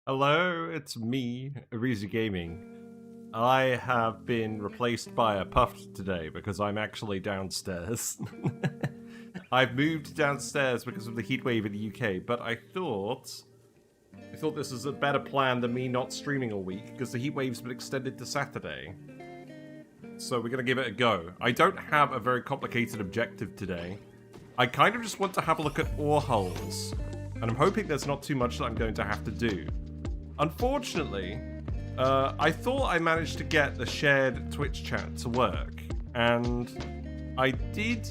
Hello, it's me, Ariza Gaming. I have been replaced by a Puft today because I'm actually downstairs. I've moved downstairs because of the heatwave in the UK, but I thought this is a better plan than me not streaming all week because the heatwave's been extended to Saturday. So we're gonna give it a go. I don't have a very complicated objective today. I kind of just want to have a look at Orehulls, and I'm hoping there's not too much that I'm going to have to do. Unfortunately, I thought I managed to get the shared Twitch chat to work, and I did.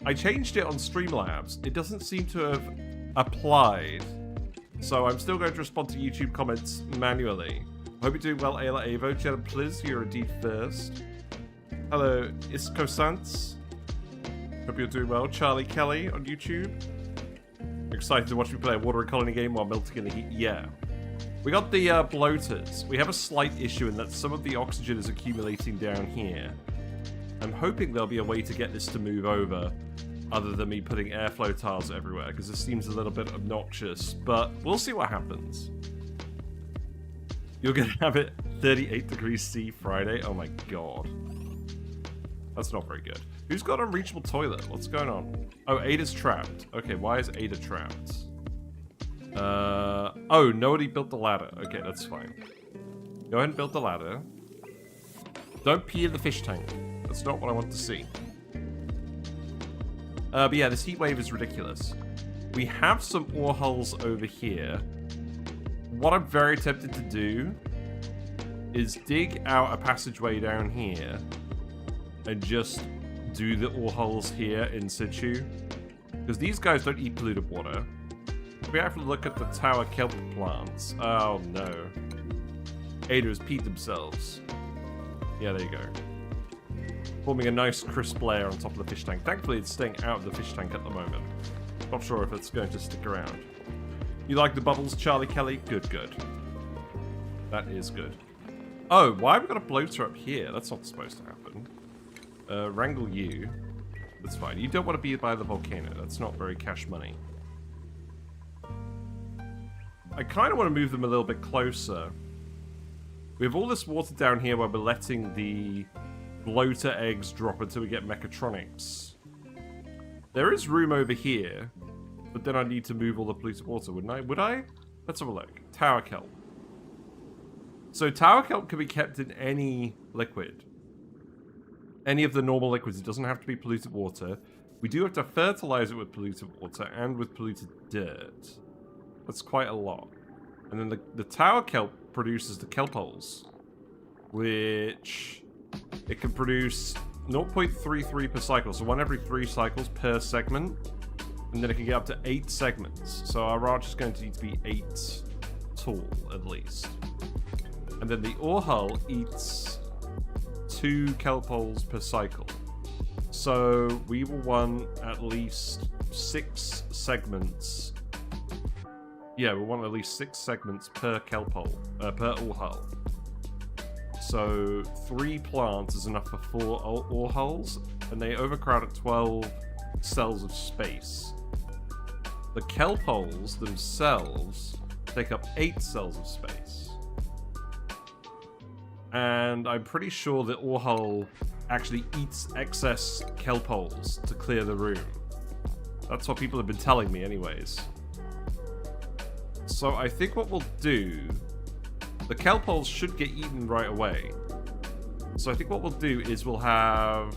I changed it on Streamlabs. It doesn't seem to have applied, so I'm still going to respond to YouTube comments manually. Hope you're doing well, Ayla Avo. Jenna Pliz, you're indeed first. Hello, Iskosants. Hope you're doing well. Charlie Kelly on YouTube. Excited to watch me play a water and colony game while melting in the heat. Yeah. We got the bloaters. We have a slight issue in that some of the oxygen is accumulating down here. I'm hoping there'll be a way to get this to move over other than me putting airflow tiles everywhere, because this seems a little bit obnoxious, but we'll see what happens. You're gonna have it 38 degrees C Friday? Oh my god. That's not very good. Who's got an unreachable toilet? What's going on? Oh, Ada's trapped. Okay, why is Ada trapped? Oh, nobody built the ladder. Okay, that's fine. Go ahead and build the ladder. Don't pee in the fish tank. That's not what I want to see. But yeah, this heat wave is ridiculous. We have some Orehulls over here. What I'm very tempted to do is dig out a passageway down here and just do the Orehulls here in situ. Because these guys don't eat polluted water. We have to look at the tower kelp plants. Oh no. Ada has peed themselves. Yeah, there you go. Forming a nice crisp layer on top of the fish tank. Thankfully it's staying out of the fish tank at the moment. Not sure if it's going to stick around. You like the bubbles, Charlie Kelly? Good, good. That is good. Oh, why have we got a bloater up here? That's not supposed to happen. Wrangle you. That's fine. You don't want to be by the volcano. That's not very cash money. I kind of want to move them a little bit closer. We have all this water down here where we're letting the bloater eggs drop until we get Mechatronics. There is room over here, but then I need to move all the polluted water, wouldn't I? Would I? Let's have a look. Tower kelp. So tower kelp can be kept in any liquid. Any of the normal liquids. It doesn't have to be polluted water. We do have to fertilize it with polluted water and with polluted dirt. That's quite a lot. And then the tower kelp produces the kelp holes, which it can produce 0.33 per cycle, so 1 every 3 cycles per segment, and then it can get up to 8 segments. So our ranch is going to need to be 8 tall, at least. And then the Orhull eats 2 kelp holes per cycle. So we will want at least 6 segments. Yeah, we want at least 6 segments per kelp hole, per Orhull. So 3 plants is enough for 4 Orehulls, and they overcrowd at 12 cells of space. The kelp holes themselves take up 8 cells of space. And I'm pretty sure that Orhull actually eats excess kelp holes to clear the room. That's what people have been telling me anyways. So I think what we'll do... The kelp holes should get eaten right away. So I think what we'll do is we'll have...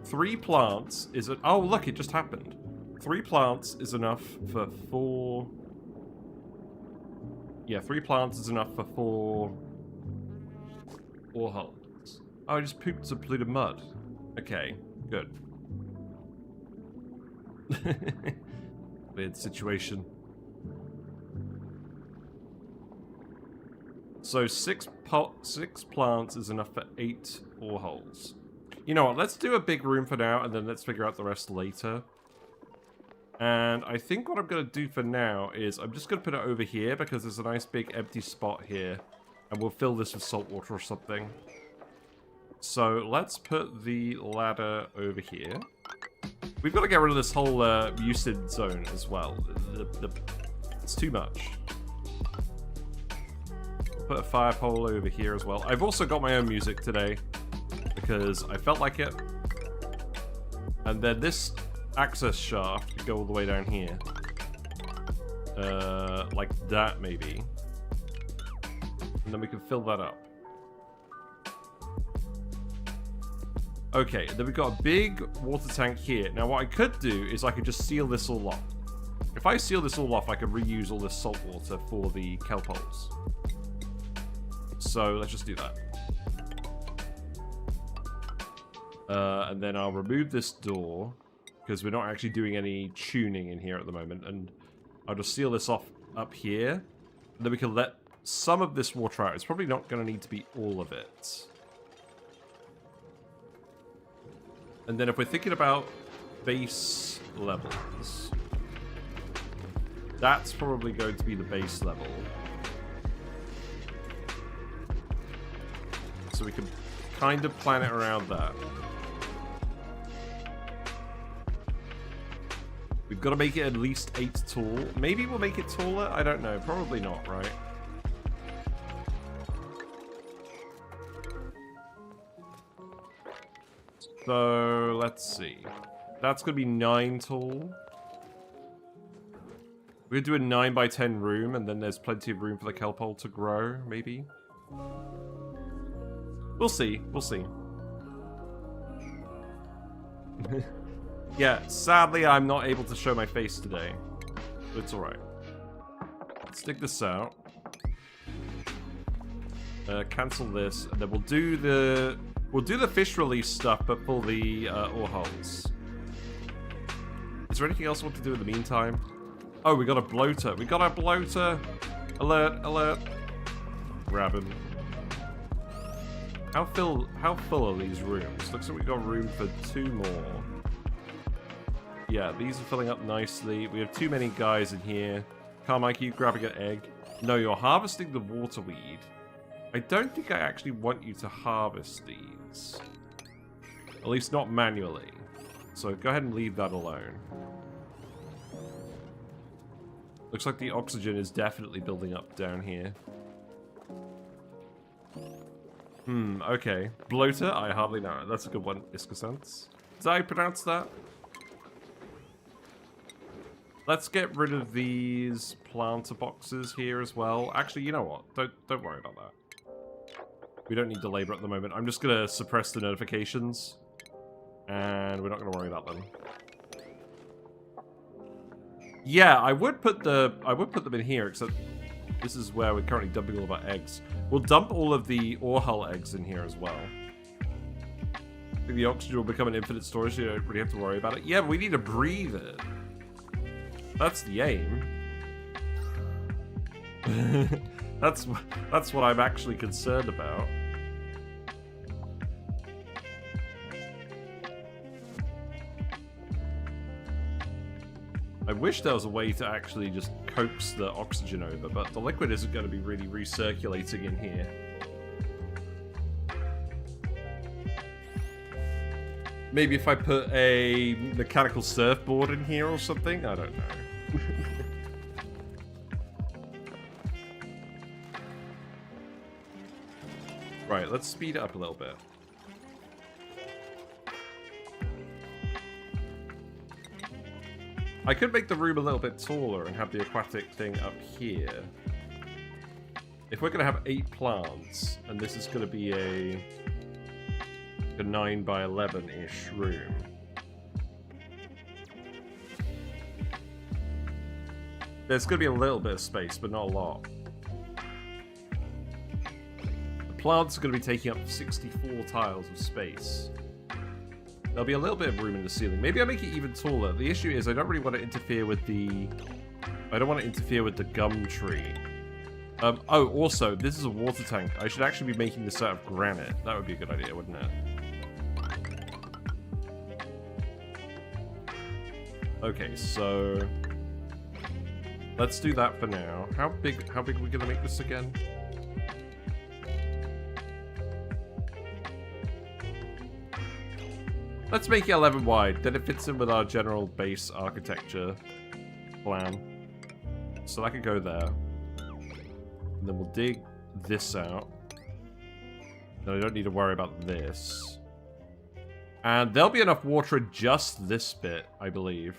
3 plants is... Oh, look, it just happened. 3 plants is enough for 4... Yeah, 3 plants is enough for 4 Orehulls. Oh, I just pooped some polluted mud. Okay, good. Weird situation. So 6 plants is enough for 8 Orehulls. You know what, let's do a big room for now, and then let's figure out the rest later. And I think what I'm going to do for now is I'm just going to put it over here because there's a nice big empty spot here. And we'll fill this with salt water or something. So let's put the ladder over here. We've got to get rid of this whole mucid zone as well. It's too much. Put a fire pole over here as well. I've also got my own music today because I felt like it. And then this access shaft could go all the way down here. Like that, maybe. And then we can fill that up. Okay, then we've got a big water tank here. Now what I could do is I could just seal this all off. If I seal this all off, I could reuse all this salt water for the kelp holes. So let's just do that. And then I'll remove this door because we're not actually doing any tuning in here at the moment. And I'll just seal this off up here. And then we can let some of this water out. It's probably not going to need to be all of it. And then if we're thinking about base levels, that's probably going to be the base level. So we can kind of plan it around that. We've got to make it at least 8 tall. Maybe we'll make it taller? I don't know. Probably not, right? So, let's see. That's going to be 9 tall. We're going to do a 9 by 10 room, and then there's plenty of room for the kelp hole to grow, maybe. We'll see. We'll see. Yeah, sadly, I'm not able to show my face today. But it's alright. Let's dig this out. Cancel this, and then we'll do the fish release stuff, but for the Orehulls. Is there anything else we want to do in the meantime? Oh, we got a bloater. We got a bloater. Alert, alert. Grab him. How full are these rooms? Looks like we've got room for 2 more. Yeah, these are filling up nicely. We have too many guys in here. Carmike, you grabbing an egg? No, you're harvesting the waterweed. I don't think I actually want you to harvest these. At least not manually. So go ahead and leave that alone. Looks like the oxygen is definitely building up down here. Okay. Bloater? I hardly know. That's a good one, Iskasance. Did I pronounce that? Let's get rid of these planter boxes here as well. Actually, you know what? Don't worry about that. We don't need to labor at the moment. I'm just gonna suppress the notifications. And we're not gonna worry about them. Yeah, I would put them in here, except this is where we're currently dumping all of our eggs. We'll dump all of the Orehhull eggs in here as well. I think the oxygen will become an infinite storage, so you don't really have to worry about it. Yeah, but we need to breathe it. That's the aim. That's what I'm actually concerned about. I wish there was a way to actually just coax the oxygen over, but the liquid isn't going to be really recirculating in here. Maybe if I put a mechanical surfboard in here or something? I don't know. Right, let's speed it up a little bit. I could make the room a little bit taller and have the aquatic thing up here. If we're going to have 8 plants, and this is going to be a 9 by 11-ish room. There's going to be a little bit of space, but not a lot. The plants are going to be taking up 64 tiles of space. There'll be a little bit of room in the ceiling. Maybe I'll make it even taller. The issue is I don't really want to interfere with the... I don't want to interfere with the gum tree. Oh, also, this is a water tank. I should actually be making this out of granite. That would be a good idea, wouldn't it? Okay, so... let's do that for now. How big are we going to make this again? Let's make it 11 wide. Then it fits in with our general base architecture plan. So that could go there. And then we'll dig this out. Then I don't need to worry about this. And there'll be enough water in just this bit, I believe.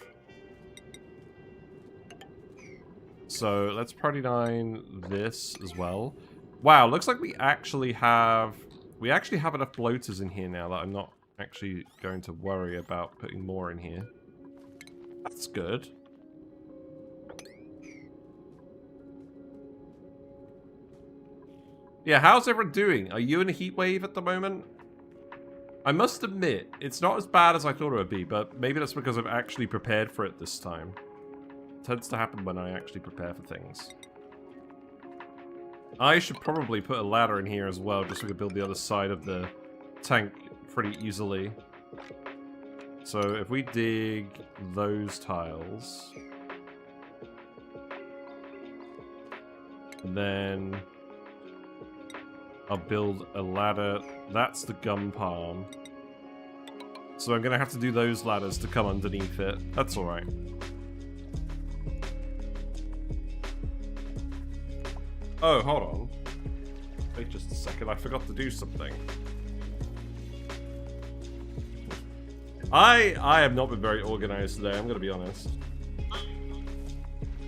So let's priority 9 this as well. Wow, looks like we actually have enough bloaters in here now that I'm not actually going to worry about putting more in here. That's good. Yeah, how's everyone doing? Are you in a heat wave at the moment? I must admit, it's not as bad as I thought it would be, but maybe that's because I've actually prepared for it this time. It tends to happen when I actually prepare for things. I should probably put a ladder in here as well, just so we can build the other side of the tank pretty easily. So if we dig those tiles, and then I'll build a ladder. That's the gum palm. So I'm gonna have to do those ladders to come underneath it. That's alright. Oh, hold on. Wait just a second, I forgot to do something. I have not been very organized today, I'm gonna be honest.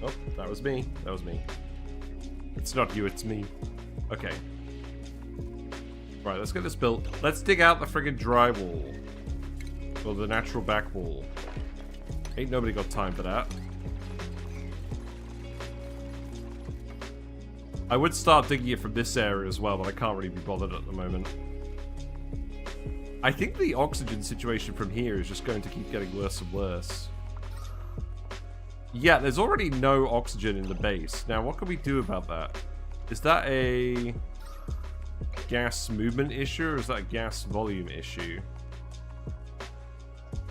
Oh, that was me. That was me. It's not you, it's me. Okay. Right, let's get this built. Let's dig out the friggin' drywall. Or the natural back wall. Ain't nobody got time for that. I would start digging it from this area as well, but I can't really be bothered at the moment. I think the oxygen situation from here is just going to keep getting worse and worse. Yeah, there's already no oxygen in the base. Now, what can we do about that? Is that a gas movement issue, or is that a gas volume issue?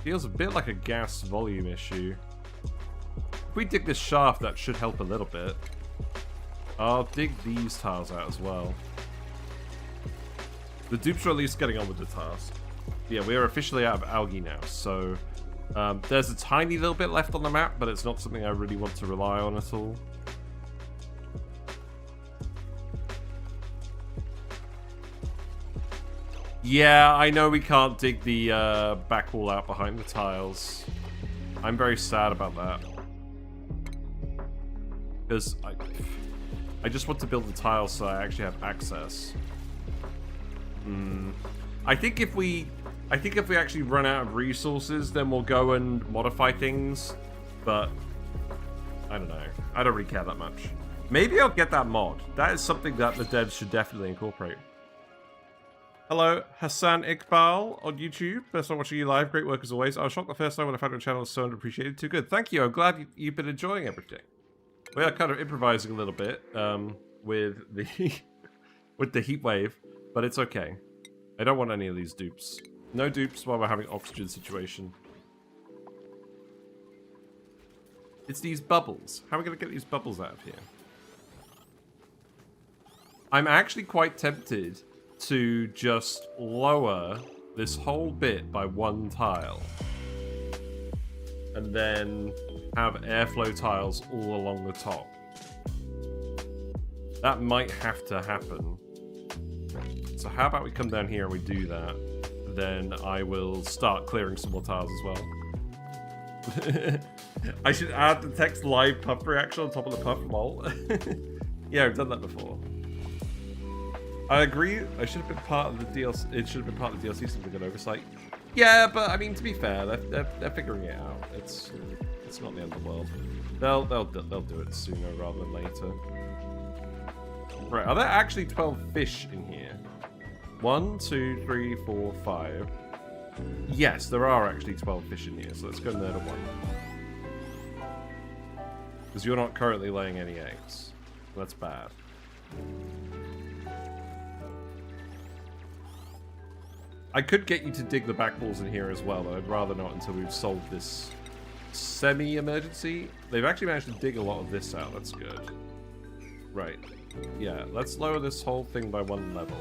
Feels a bit like a gas volume issue. If we dig this shaft, that should help a little bit. I'll dig these tiles out as well. The dupes are at least getting on with the task. Yeah, we are officially out of algae now, so there's a tiny little bit left on the map, but it's not something I really want to rely on at all. Yeah, I know we can't dig the back wall out behind the tiles. I'm very sad about that. Because I just want to build the tiles so I actually have access. I think if we actually run out of resources, then we'll go and modify things. But I don't know. I don't really care that much. Maybe I'll get that mod. That is something that the devs should definitely incorporate. Hello, Hassan Iqbal on YouTube. First time watching you live. Great work as always. I was shocked the first time when I found your channel was so underappreciated. Too good. Thank you. I'm glad you've been enjoying everything. We are kind of improvising a little bit with the with the heat wave, but it's okay. I don't want any of these dupes. No dupes while we're having oxygen situation. It's these bubbles. How are we going to get these bubbles out of here? I'm actually quite tempted to just lower this whole bit by one tile. And then have airflow tiles all along the top. That might have to happen. So how about we come down here and we do that. Then I will start clearing some more tiles as well. I should add the text live Puft reaction on top of the Puft mole. Yeah, I've done that before. I agree. I should have been part of the DLC. It should have been part of the DLC. Something good oversight. Yeah, but I mean, to be fair, they're figuring it out. It's not the end of the world. They'll do it sooner rather than later. Right, are there actually 12 fish in here? 1, 2, 3, 4, 5. Yes, there are actually 12 fish in here. So let's go there to 1. Because you're not currently laying any eggs. That's bad. I could get you to dig the back walls in here as well, but I'd rather not until we've solved this semi-emergency. They've actually managed to dig a lot of this out. That's good. Right. Yeah, let's lower this whole thing by 1 level.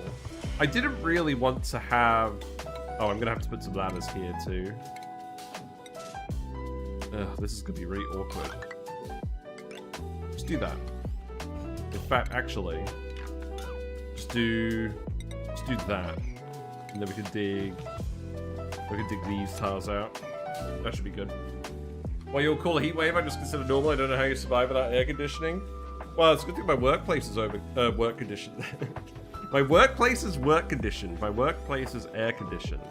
I didn't really want to have Oh, I'm gonna have to put some ladders here too. Ugh, this is gonna be really awkward. Just do that. In fact, actually, just do that, and then we can dig these tiles out. That should be good. What you'll call a heat wave, I just consider normal. I don't know how you survive without air conditioning. Well, it's a good thing my workplace is work conditioned. My workplace is work conditioned. My workplace is air conditioned.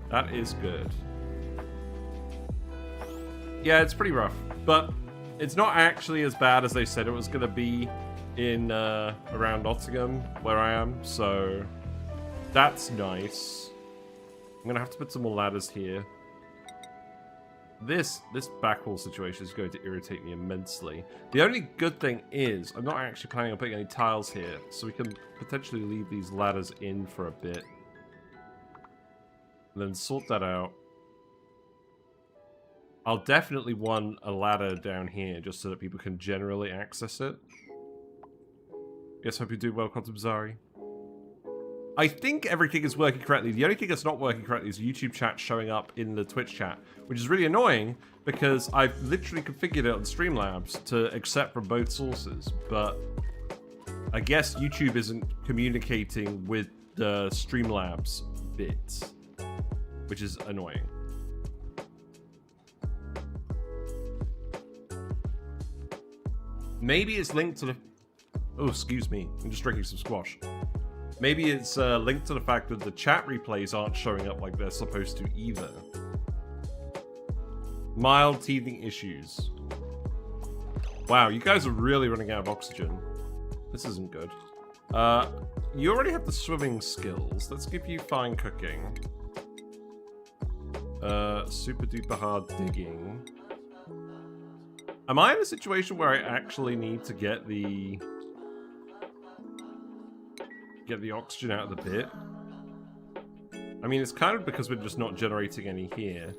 That is good. Yeah, it's pretty rough, but it's not actually as bad as they said it was going to be in around Nottingham, where I am, so that's nice. I'm going to have to put some more ladders here. This backwall situation is going to irritate me immensely. The only good thing is, I'm not actually planning on putting any tiles here, so we can potentially leave these ladders in for a bit. And then sort that out. I'll definitely want a ladder down here, just so that people can generally access it. Yes, hope you do well, Quantum Zari. I think everything is working correctly. The only thing that's not working correctly is YouTube chat showing up in the Twitch chat, which is really annoying because I've literally configured it on Streamlabs to accept from both sources, but I guess YouTube isn't communicating with the Streamlabs bit, which is annoying. Maybe it's linked to the... Oh, excuse me. I'm just drinking some squash. Maybe it's linked to the fact that the chat replays aren't showing up like they're supposed to either. Mild teething issues. Wow, you guys are really running out of oxygen. This isn't good. You already have the swimming skills. Let's give you fine cooking. Super duper hard digging. Am I in a situation where I actually need to get the oxygen out of the pit? I mean, it's kind of because we're just not generating any here.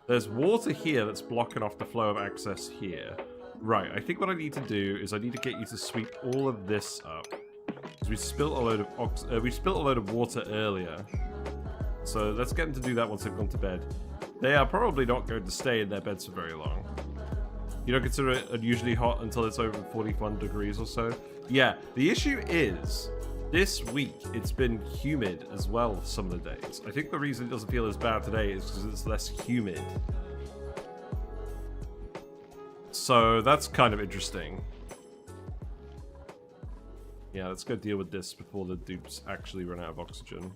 There's water here that's blocking off the flow of access here. Right, I think what I need to do is I need to get you to sweep all of this up. Because we spilt a load of water earlier. So let's get them to do that once they've gone to bed. They are probably not going to stay in their beds for very long. You don't consider it unusually hot until it's over 41 degrees or so? Yeah, the issue is, this week it's been humid as well some of the days. I think the reason it doesn't feel as bad today is because it's less humid. So that's kind of interesting. Yeah, let's go deal with this before the dupes actually run out of oxygen.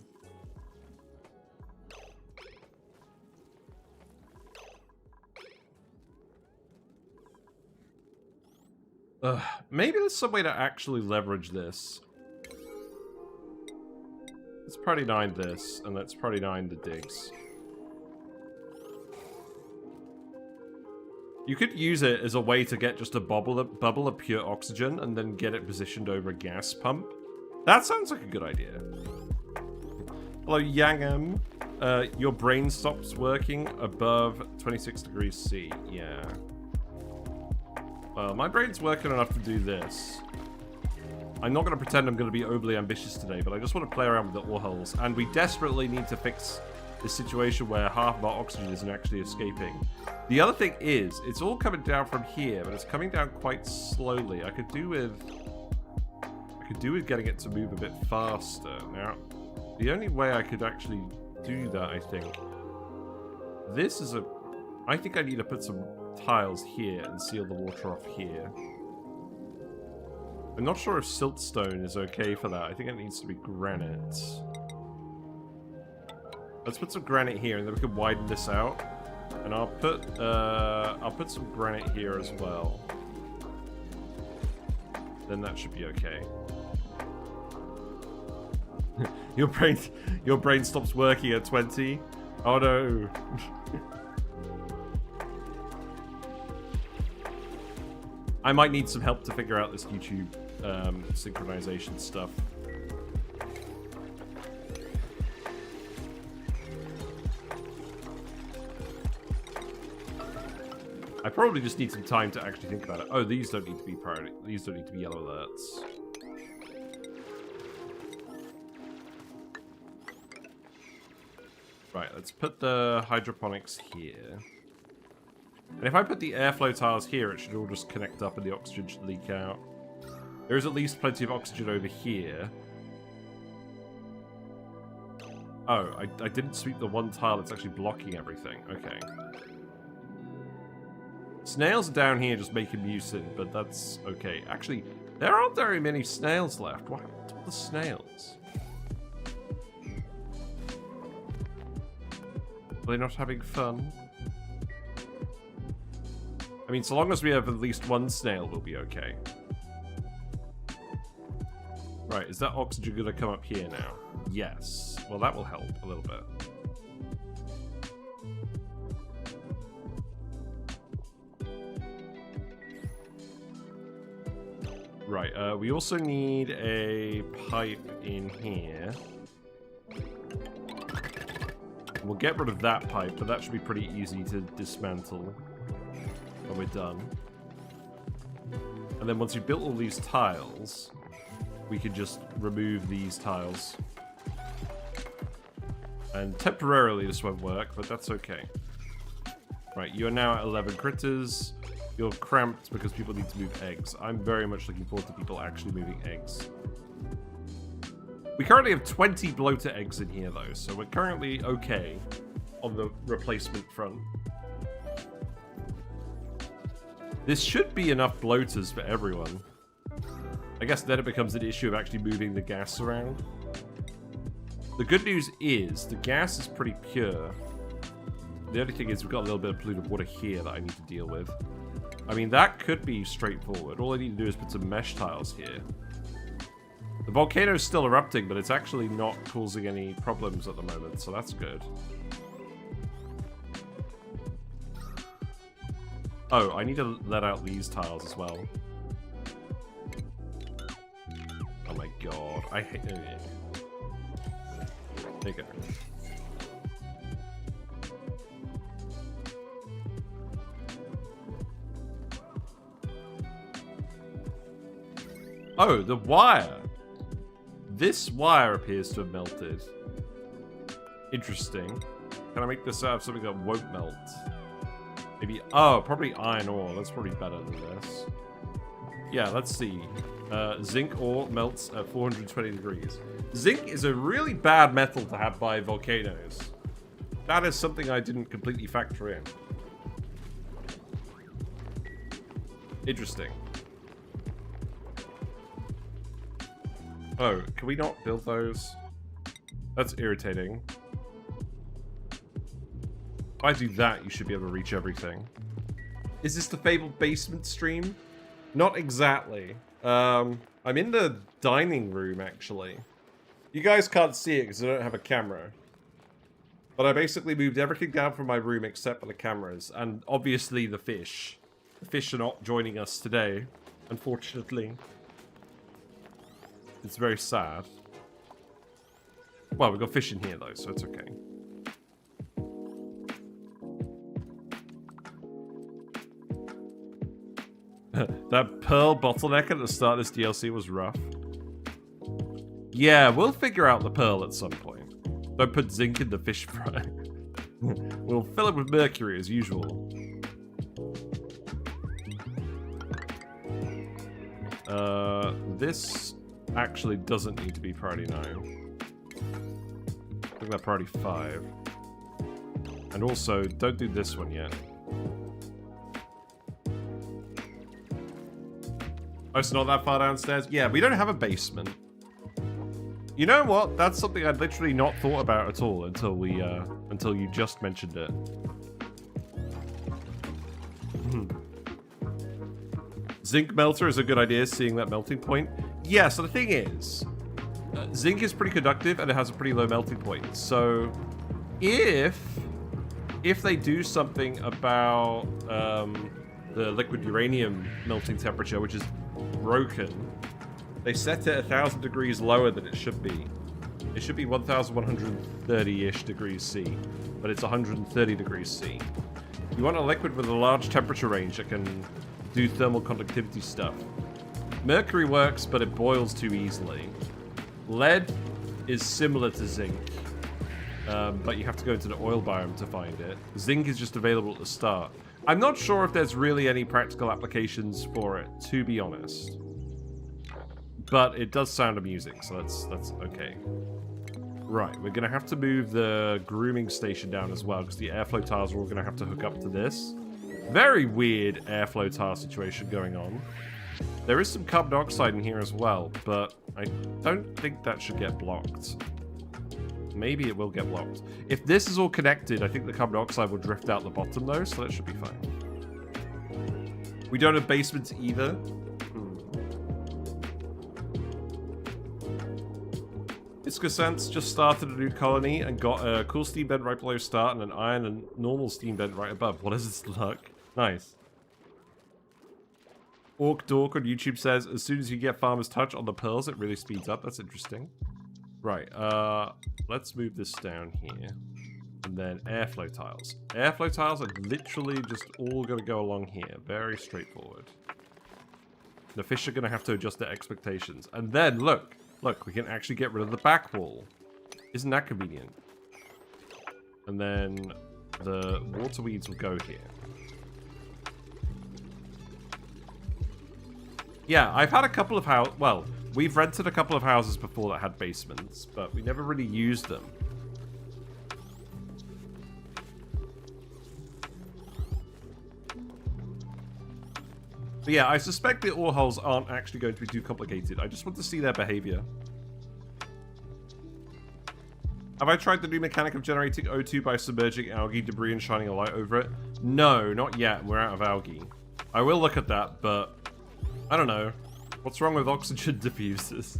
Maybe there's some way to actually leverage this. Let's Party 9 this, and let's Party 9 the digs. You could use it as a way to get just a bubble of pure oxygen and then get it positioned over a gas pump. That sounds like a good idea. Hello, Yangam. Your brain stops working above 26 degrees C. Yeah. Well, my brain's working enough to do this. I'm not going to pretend I'm going to be overly ambitious today, but I just want to play around with the Orehulls. And we desperately need to fix this situation where half of our oxygen isn't actually escaping. The other thing is, it's all coming down from here, but it's coming down quite slowly. I could do with getting it to move a bit faster. Now, the only way I could actually do that, I think, I think I need to put some tiles here and seal the water off here. I'm not sure if siltstone is okay for that. I think it needs to be granite. Let's put some granite here, and then we can widen this out. And I'll put some granite here as well. Then that should be okay. Your brain stops working at 20. Oh no. I might need some help to figure out this YouTube synchronization stuff. I probably just need some time to actually think about it. Oh, these don't need to be priority. These don't need to be yellow alerts. Right, let's put the hydroponics here. And if I put the airflow tiles here, it should all just connect up and the oxygen should leak out. There is at least plenty of oxygen over here. Oh, I didn't sweep the one tile that's actually blocking everything. Okay. Snails are down here just making mucin, but that's okay. Actually, there aren't very many snails left. What happened to all the snails? Are they not having fun? I mean, so long as we have at least one snail, we'll be okay. Right, is that oxygen gonna come up here now? Yes. Well, that will help a little bit. Right, we also need a pipe in here. We'll get rid of that pipe, but that should be pretty easy to dismantle when we're done. And then once you've built all these tiles, we can just remove these tiles. And temporarily this won't work, but that's okay. Right, you are now at 11 critters. You're cramped because people need to move eggs. I'm very much looking forward to people actually moving eggs. We currently have 20 bloater eggs in here, though, so we're currently okay on the replacement front. This should be enough bloaters for everyone. I guess then it becomes an issue of actually moving the gas around. The good news is, the gas is pretty pure. The only thing is we've got a little bit of polluted water here that I need to deal with. I mean, that could be straightforward. All I need to do is put some mesh tiles here. The volcano's still erupting, but it's actually not causing any problems at the moment, so that's good. Oh, I need to let out these tiles as well. Oh my god, I hate it. There you go. Oh, the wire! This wire appears to have melted. Interesting. Can I make this out of something that won't melt? Maybe, oh, probably iron ore. That's probably better than this. Yeah, let's see. Zinc ore melts at 420 degrees. Zinc is a really bad metal to have by volcanoes. That is something I didn't completely factor in. Interesting. Oh, can we not build those? That's irritating. If I do that, you should be able to reach everything. Is this the fabled basement stream? Not exactly. I'm in the dining room, actually. You guys can't see it because I don't have a camera. But I basically moved everything down from my room except for the cameras. And obviously the fish. The fish are not joining us today, unfortunately. It's very sad. Well, we've got fish in here, though, so it's okay. That pearl bottleneck at the start of this DLC was rough. Yeah, we'll figure out the pearl at some point. Don't put zinc in the fish fry. We'll fill it with mercury, as usual. This actually doesn't need to be priority 9. I think that's priority 5. And also, don't do this one yet. Oh, it's not that far downstairs? Yeah, we don't have a basement. You know what? That's something I'd literally not thought about at all until we, until you just mentioned it. Zinc melter is a good idea, seeing that melting point. Yeah, so the thing is, zinc is pretty conductive and it has a pretty low melting point. So, if they do something about the liquid uranium melting temperature, which is broken, they set it 1,000 degrees lower than it should be. It should be 1,130-ish degrees C, but it's 130 degrees C. You want a liquid with a large temperature range that can do thermal conductivity stuff. Mercury works, but it boils too easily. Lead is similar to zinc. but you have to go into the oil biome to find it. Zinc is just available at the start. I'm not sure if there's really any practical applications for it, to be honest. But it does sound amusing, so that's okay. Right, we're going to have to move the grooming station down as well, because the airflow tiles are all going to have to hook up to this. Very weird airflow tile situation going on. There is some carbon dioxide in here as well, but I don't think that should get blocked. Maybe it will get blocked. If this is all connected, I think the carbon dioxide will drift out the bottom though, so that should be fine. We don't have basements either. Iskosance just started a new colony and got a cool steam vent right below start and an iron and normal steam vent right above. What is this luck? Nice. Orc Dork on YouTube says, as soon as you get Farmer's Touch on the pearls, it really speeds up. That's interesting. Right, let's move this down here. And then airflow tiles. Airflow tiles are literally just all going to go along here. Very straightforward. The fish are going to have to adjust their expectations. And then, look, we can actually get rid of the back wall. Isn't that convenient? And then the water weeds will go here. Yeah, I've had a couple of houses. Well, we've rented a couple of houses before that had basements, but we never really used them. But yeah, I suspect the Orehulls aren't actually going to be too complicated. I just want to see their behavior. Have I tried the new mechanic of generating O2 by submerging algae debris and shining a light over it? No, not yet. We're out of algae. I will look at that, but I don't know. What's wrong with oxygen diffusers?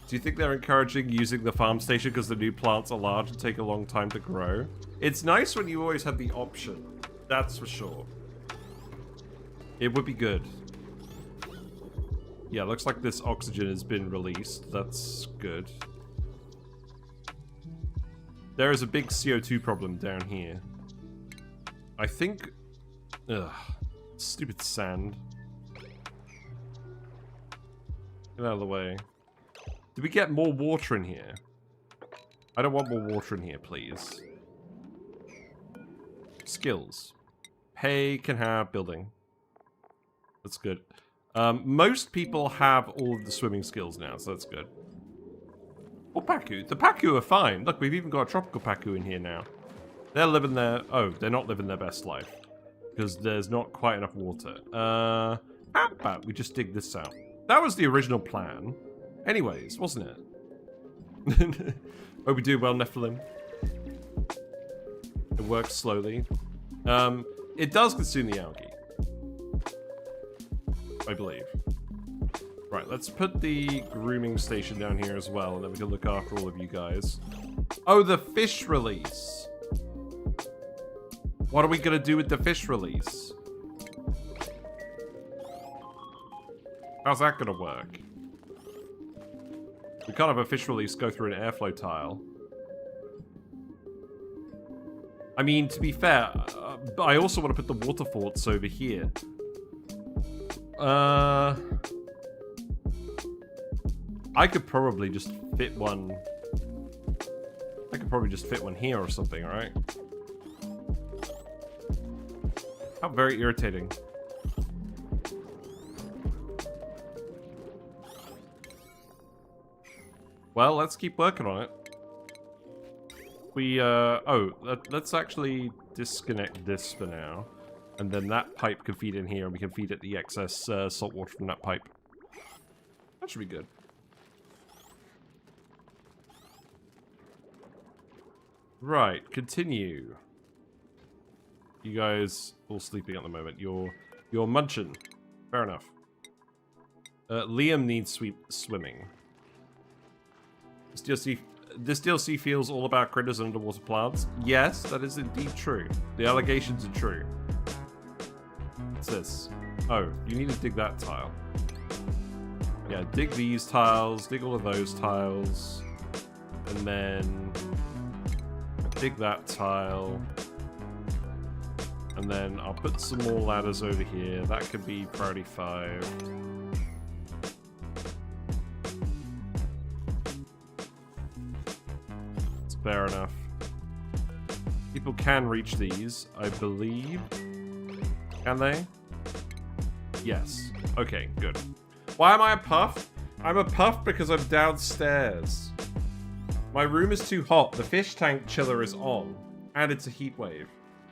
Do you think they're encouraging using the farm station because the new plants are large and take a long time to grow? It's nice when you always have the option. That's for sure. It would be good. Yeah, looks like this oxygen has been released. That's good. There is a big CO2 problem down here. I think... Ugh. Stupid sand. Get out of the way. Did we get more water in here? I don't want more water in here, please. Skills. Pay can have building. That's good. Most people have all of the swimming skills now, so that's good. Or Pacu. The Pacu are fine. Look, we've even got a tropical Pacu in here now. They're living their... Oh, they're not living their best life. Because there's not quite enough water. How about we just dig this out? That was the original plan. Anyways, wasn't it? Hope we do well, Nephilim. It works slowly. It does consume the algae. I believe. Right, let's put the grooming station down here as well, and then we can look after all of you guys. Oh, the fish release. What are we going to do with the fish release? How's that going to work? We can't have a fish release go through an airflow tile. I mean, to be fair, I also want to put the water forts over here. I could probably just fit one. I could probably just fit one here or something, right? How very irritating. Well, let's keep working on it. Let's actually disconnect this for now. And then that pipe can feed in here, and we can feed it the excess salt water from that pipe. That should be good. Right, continue. You guys all sleeping at the moment. You're munching. Fair enough. Liam needs swimming. This DLC feels all about critters and underwater plants. Yes, that is indeed true. The allegations are true. What's this? Oh, you need to dig that tile. Yeah, dig these tiles, dig all of those tiles, and then dig that tile. And then I'll put some more ladders over here. That could be priority 5. Let's Fair enough. People can reach these, I believe. Can they? Yes. Okay, good. Why am I a puff? I'm a puff because I'm downstairs. My room is too hot. The fish tank chiller is on, and it's a heat wave.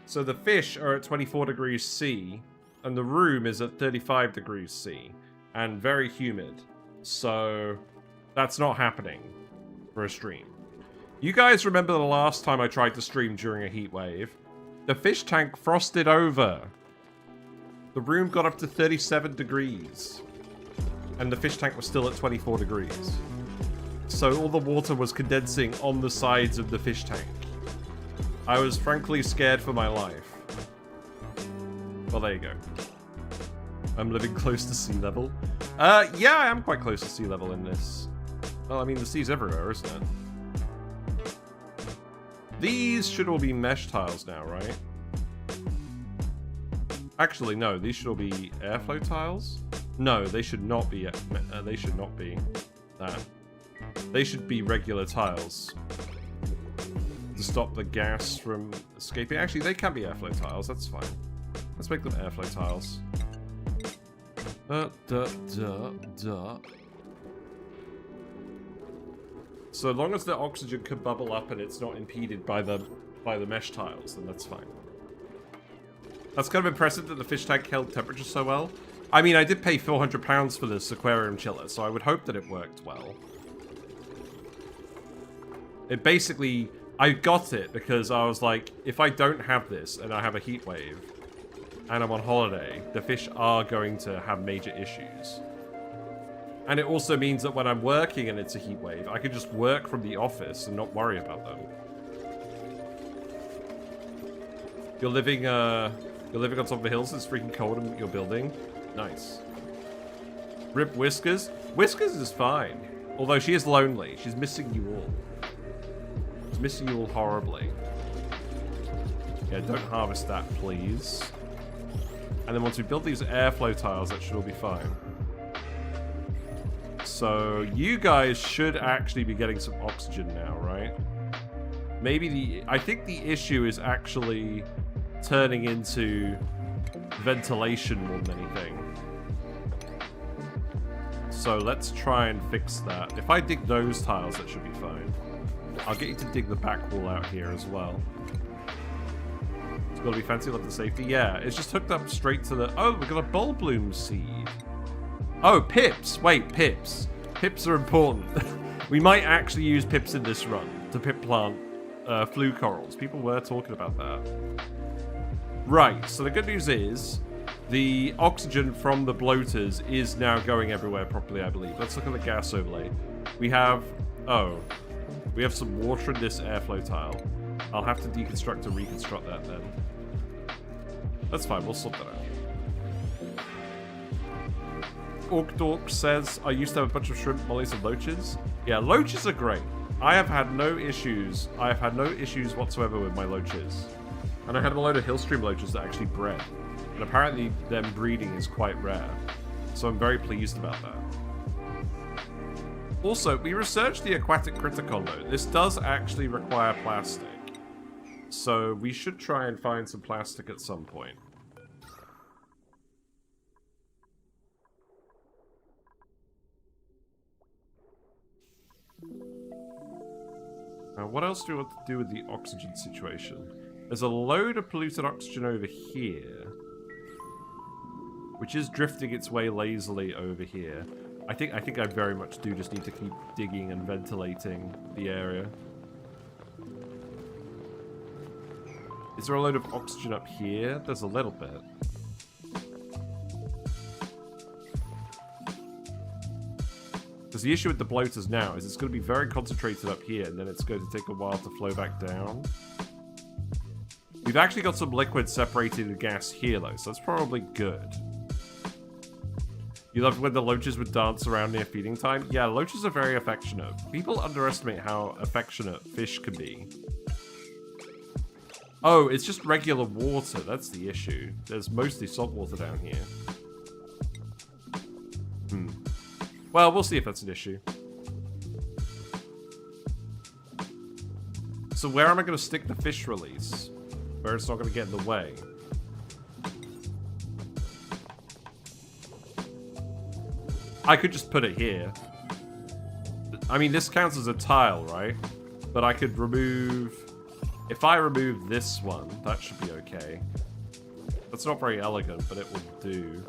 So the fish are at 24 degrees C, and the room is at 35 degrees C, and very humid. So that's not happening for a stream. You guys remember the last time I tried to stream during a heat wave? The fish tank frosted over. The room got up to 37 degrees. And the fish tank was still at 24 degrees. So all the water was condensing on the sides of the fish tank. I was frankly scared for my life. Well, there you go. I'm living close to sea level. Yeah, I am quite close to sea level in this. Well, I mean, the sea's everywhere, isn't it? These should all be mesh tiles now, right? Actually, no. These should all be airflow tiles. No, they should not be. They should not be that. They should be regular tiles to stop the gas from escaping. Actually, they can be airflow tiles. That's fine. Let's make them airflow tiles. So long as the oxygen can bubble up and it's not impeded by the mesh tiles, then that's fine. That's kind of impressive that the fish tank held temperature so well. I mean, I did pay £400 for this aquarium chiller, so I would hope that it worked well. It basically, I got it because I was like, if I don't have this and I have a heat wave and I'm on holiday, the fish are going to have major issues. And it also means that when I'm working and it's a heat wave, I can just work from the office and not worry about them. You're living on top of the hills, it's freaking cold in your building. Nice. Rip Whiskers. Whiskers is fine. Although she is lonely. She's missing you all. She's missing you all horribly. Yeah, don't harvest that, please. And then once we build these airflow tiles, that should all be fine. So you guys should actually be getting some oxygen now, right? Maybe I think the issue is actually turning into ventilation more than anything. So let's try and fix that. If I dig those tiles, that should be fine. I'll get you to dig the back wall out here as well. It's gotta be fancy, love the safety. Yeah, it's just hooked up straight to the... Oh, we've got a bulb bloom seed. Oh, pips! Wait, pips. Pips are important. We might actually use pips in this run to pip plant flue corals. People were talking about that. Right, so the good news is the oxygen from the bloaters is now going everywhere properly, I believe. Let's look at the gas overlay. We have... Oh. We have some water in this airflow tile. I'll have to deconstruct to reconstruct that then. That's fine, we'll sort that out. Orc says, I used to have a bunch of shrimp, mollies, and loaches. Yeah, loaches are great. I have had no issues. I have had no issues whatsoever with my loaches. And I had a load of hillstream loaches that actually bred. And apparently them breeding is quite rare. So I'm very pleased about that. Also, we researched the aquatic criticon though. This does actually require plastic. So we should try and find some plastic at some point. Now, what else do we want to do with the oxygen situation? There's a load of polluted oxygen over here, which is drifting its way lazily over here. I think I very much do just need to keep digging and ventilating the area. Is there a load of oxygen up here? There's a little bit. Because the issue with the bloaters now is it's going to be very concentrated up here, and then it's going to take a while to flow back down. We've actually got some liquid separating the gas here, though, so that's probably good. You loved when the loaches would dance around near feeding time? Yeah, loaches are very affectionate. People underestimate how affectionate fish can be. Oh, it's just regular water. That's the issue. There's mostly salt water down here. Well, we'll see if that's an issue. So where am I going to stick the fish release? Where it's not going to get in the way? I could just put it here. I mean, this counts as a tile, right? But I could remove... If I remove this one, that should be okay. That's not very elegant, but it will do.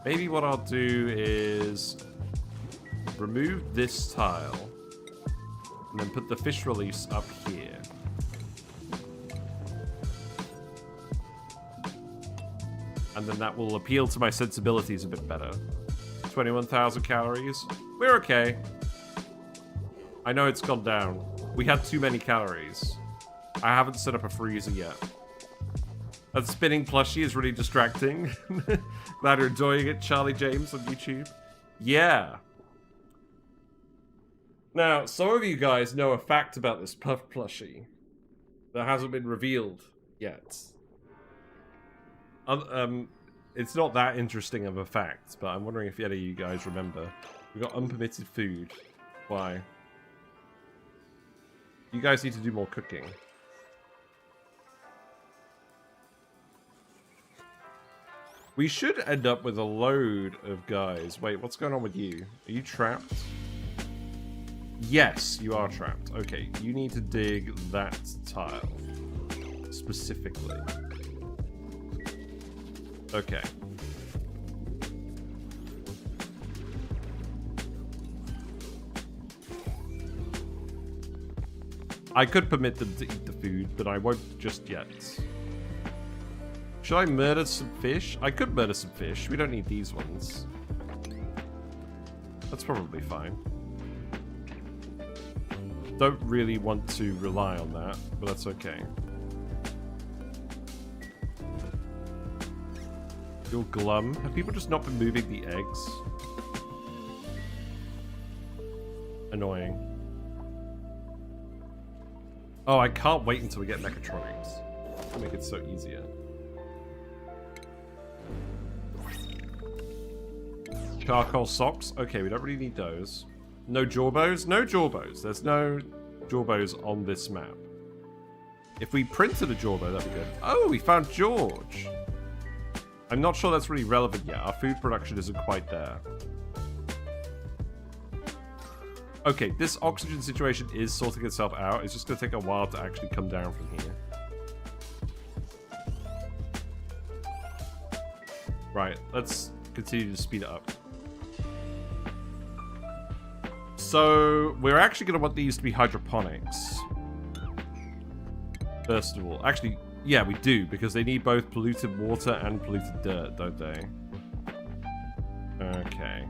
Maybe what I'll do is... remove this tile. And then put the fish release up here. And then that will appeal to my sensibilities a bit better. 21,000 calories. We're okay. I know it's gone down. We had too many calories. I haven't set up a freezer yet. That spinning plushie is really distracting. Glad you're enjoying it, Charlie James on YouTube. Yeah. Now, some of you guys know a fact about this Puft plushie that hasn't been revealed yet. It's not that interesting of a fact, but I'm wondering if any of you guys remember. We got unpermitted food. Why? You guys need to do more cooking. We should end up with a load of guys. Wait, what's going on with you? Are you trapped? Yes, you are trapped. Okay, you need to dig that tile. Specifically. Okay. I could permit them to eat the food, but I won't just yet. Should I murder some fish? I could murder some fish. We don't need these ones. That's probably fine. Don't really want to rely on that, but that's okay. You're glum. Have people just not been moving the eggs? Annoying. Oh, I can't wait until we get Mechatronics. It'll make it so easier. Charcoal socks. Okay, we don't really need those. No jawbows? No jawbows. There's no jawbows on this map. If we printed a jawbow, that'd be good. Oh, we found George. I'm not sure that's really relevant yet. Our food production isn't quite there. Okay, this oxygen situation is sorting itself out. It's just going to take a while to actually come down from here. Right, let's continue to speed it up. So, we're actually going to want these to be hydroponics. First of all. Actually, yeah, we do, because they need both polluted water and polluted dirt, don't they? Okay.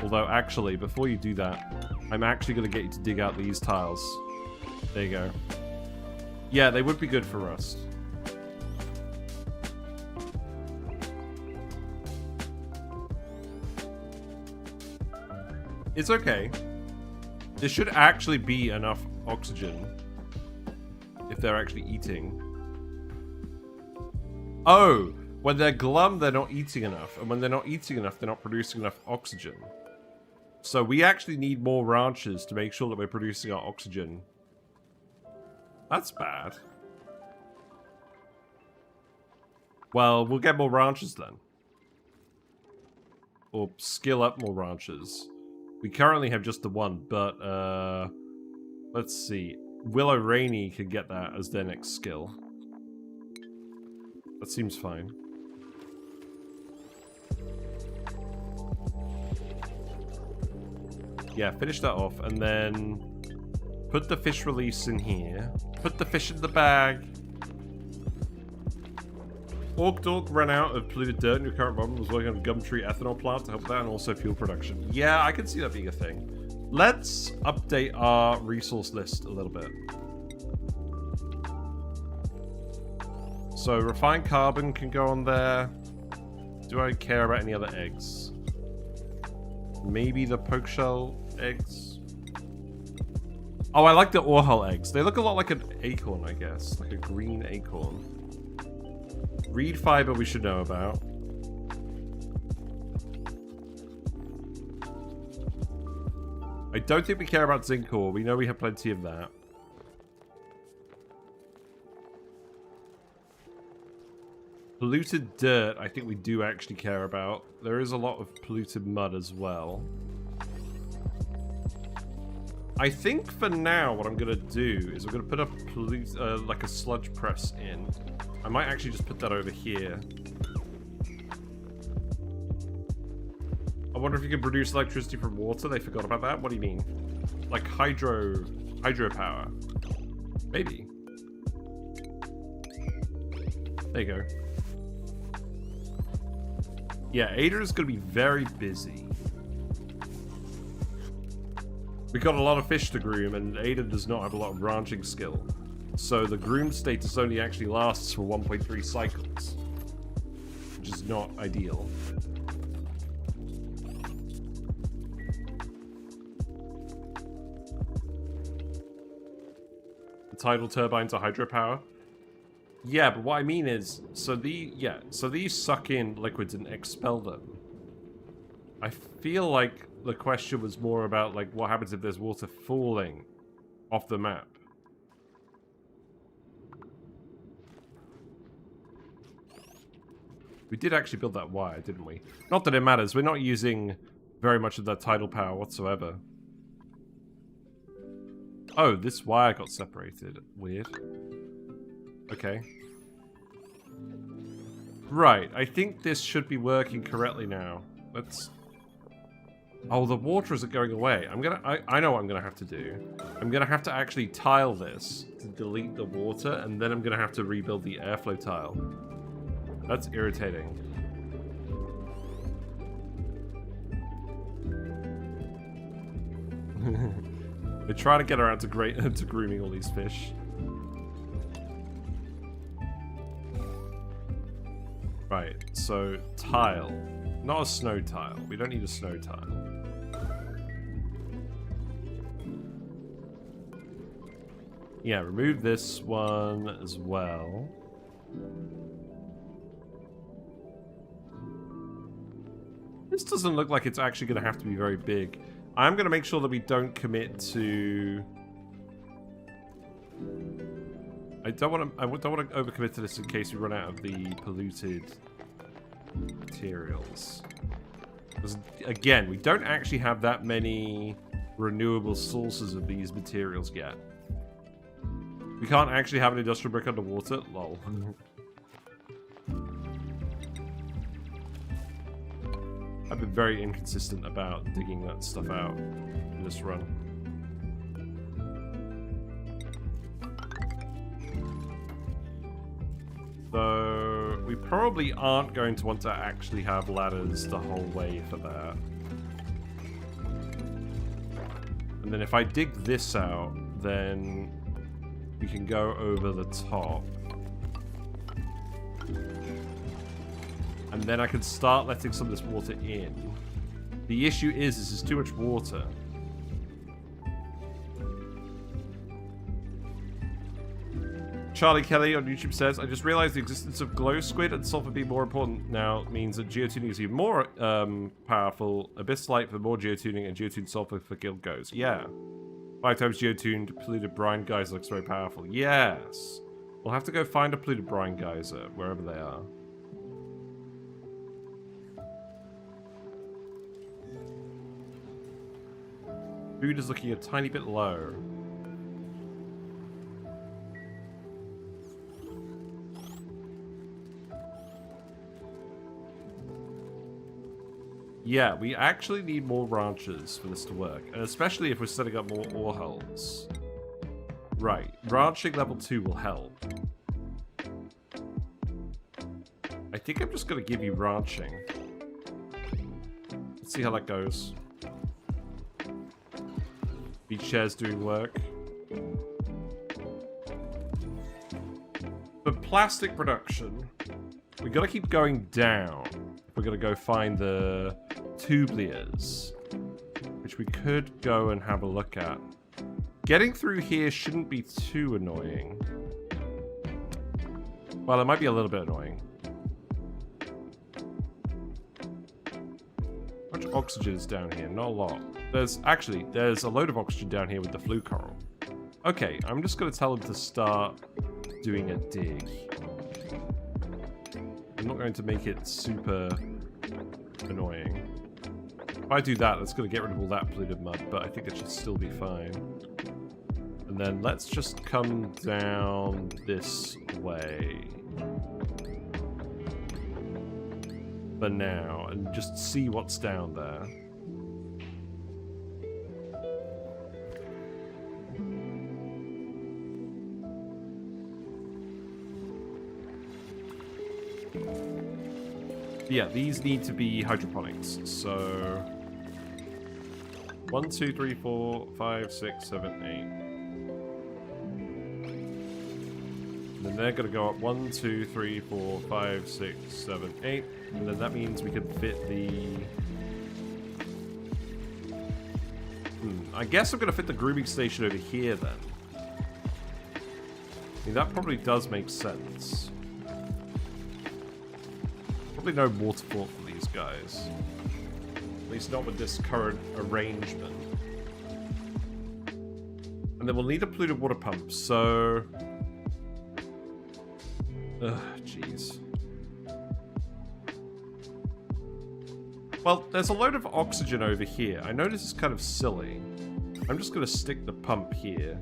Although, actually, before you do that, I'm actually going to get you to dig out these tiles. There you go. Yeah, they would be good for rust. It's okay. There should actually be enough oxygen if they're actually eating. Oh, when they're glum, they're not eating enough. And when they're not eating enough, they're not producing enough oxygen. So we actually need more ranches to make sure that we're producing our oxygen. That's bad. Well, we'll get more ranches then. Or skill up more ranches. We currently have just the one, but, let's see. Willow Rainey could get that as their next skill. That seems fine. Yeah, finish that off, and then put the fish release in here. Put the fish in the bag. Orc Dork ran out of polluted dirt in your current problem, was working on a Gumtree ethanol plant to help with that, and also fuel production. Yeah, I can see that being a thing. Let's update our resource list a little bit. So, refined carbon can go on there. Do I care about any other eggs? Maybe the poke shell eggs? Oh, I like the Orehulls eggs. They look a lot like an acorn, I guess. Like a green acorn. Reed fiber we should know about. I don't think we care about zinc ore. We know we have plenty of that. Polluted dirt, I think we do actually care about. There is a lot of polluted mud as well. I think for now, what I'm going to do is I'm going to put a like a sludge press in. I might actually just put that over here. I wonder if you can produce electricity from water. They forgot about that. What do you mean? Like hydropower? Maybe. There you go. Yeah, Ada is going to be very busy. We got a lot of fish to groom, and Ada does not have a lot of ranching skill. So the groom status only actually lasts for 1.3 cycles. Which is not ideal. The tidal turbines are hydropower. Yeah, but what I mean is, so these suck in liquids and expel them. I feel like the question was more about, like, what happens if there's water falling off the map? We did actually build that wire, didn't we? Not that it matters. We're not using very much of that tidal power whatsoever. Oh, this wire got separated. Weird. Okay. Right, I think this should be working correctly now. Let's... Oh, the water isn't going away. I know what I'm gonna have to do. I'm gonna have to actually tile this to delete the water, and then I'm gonna have to rebuild the airflow tile. That's irritating. They're trying to get around to grooming all these fish. Right, so tile. Not a snow tile. We don't need a snow tile. Yeah, remove this one as well. This doesn't look like it's actually going to have to be very big. I'm going to make sure that we don't commit to... I don't want to overcommit to this in case we run out of the polluted materials. Because, again, we don't actually have that many renewable sources of these materials yet. We can't actually have an industrial brick underwater. Lol. I've been very inconsistent about digging that stuff out in this run. So, we probably aren't going to want to actually have ladders the whole way for that. And then if I dig this out, then we can go over the top. And then I can start letting some of this water in. The issue is, this is too much water. Charlie Kelly on YouTube says, I just realized the existence of glow squid and sulfur being more important now means that geotuning is even more powerful. Abyss light for more geotuning and geotuned sulfur for guild goes. Yeah. 5 times geotuned polluted brine geyser looks very powerful. Yes. We'll have to go find a polluted brine geyser, wherever they are. Food is looking a tiny bit low. Yeah, we actually need more ranches for this to work, and especially if we're setting up more Orehulls. Right, ranching level 2 will help. I think I'm just going to give you ranching. Let's see how that goes. Beach chairs doing work. For plastic production, we got to keep going down. We're going to go find the Tublias, which we could go and have a look at. Getting through here shouldn't be too annoying. Well, it might be a little bit annoying. How much oxygen is down here? Not a lot. There's a load of oxygen down here with the flue coral. Okay, I'm just going to tell him to start doing a dig. I'm not going to make it super annoying. If I do that, that's going to get rid of all that polluted mud, but I think it should still be fine. And then let's just come down this way for now and just see what's down there. Yeah, these need to be hydroponics. So 1, 2, 3, 4, 5, 6, 7, 8. And then they're gonna go up 1, 2, 3, 4, 5, 6, 7, 8. And then that means we can fit the... I guess I'm gonna fit the grooming station over here then. I mean, that probably does make sense. Probably no waterfall for these guys. At least not with this current arrangement. And then we'll need a polluted water pump, so... Ugh, jeez. Well, there's a load of oxygen over here. I know this is kind of silly. I'm just going to stick the pump here.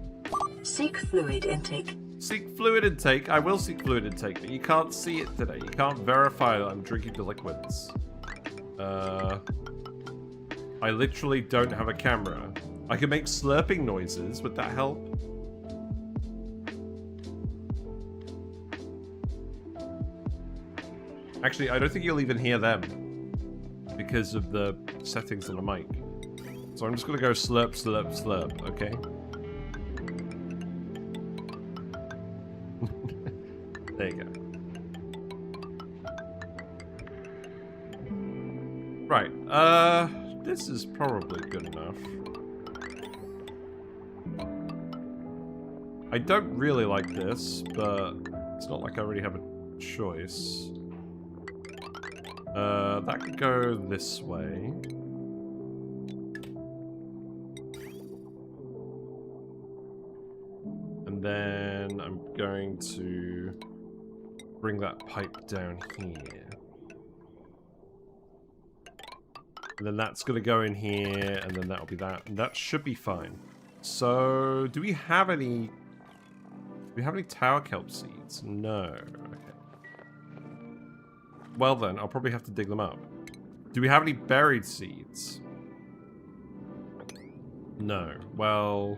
Seek fluid intake. Seek fluid intake. I will seek fluid intake, but you can't see it today. You can't verify that I'm drinking the liquids. I literally don't have a camera. I can make slurping noises. Would that help? Actually, I don't think you'll even hear them because of the settings on the mic. So I'm just going to go slurp, slurp, slurp, okay? There you go. Right, this is probably good enough. I don't really like this, but it's not like I already have a choice. That could go this way. And then I'm going to bring that pipe down here. And then that's going to go in here, and then that'll be that. And that should be fine. So, do we have any tower kelp seeds? No. Okay. Well then, I'll probably have to dig them up. Do we have any buried seeds? No. Well,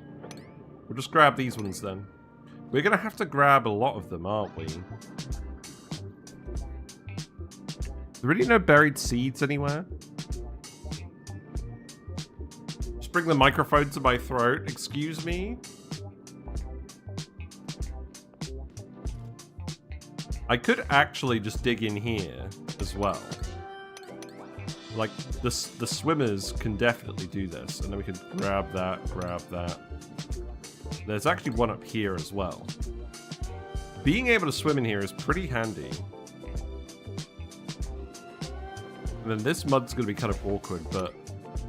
we'll just grab these ones then. We're going to have to grab a lot of them, aren't we? There really no buried seeds anywhere? Just bring the microphone to my throat. Excuse me? I could actually just dig in here as well. Like, the swimmers can definitely do this. And then we can grab that, grab that. There's actually one up here as well. Being able to swim in here is pretty handy. And then this mud's going to be kind of awkward, but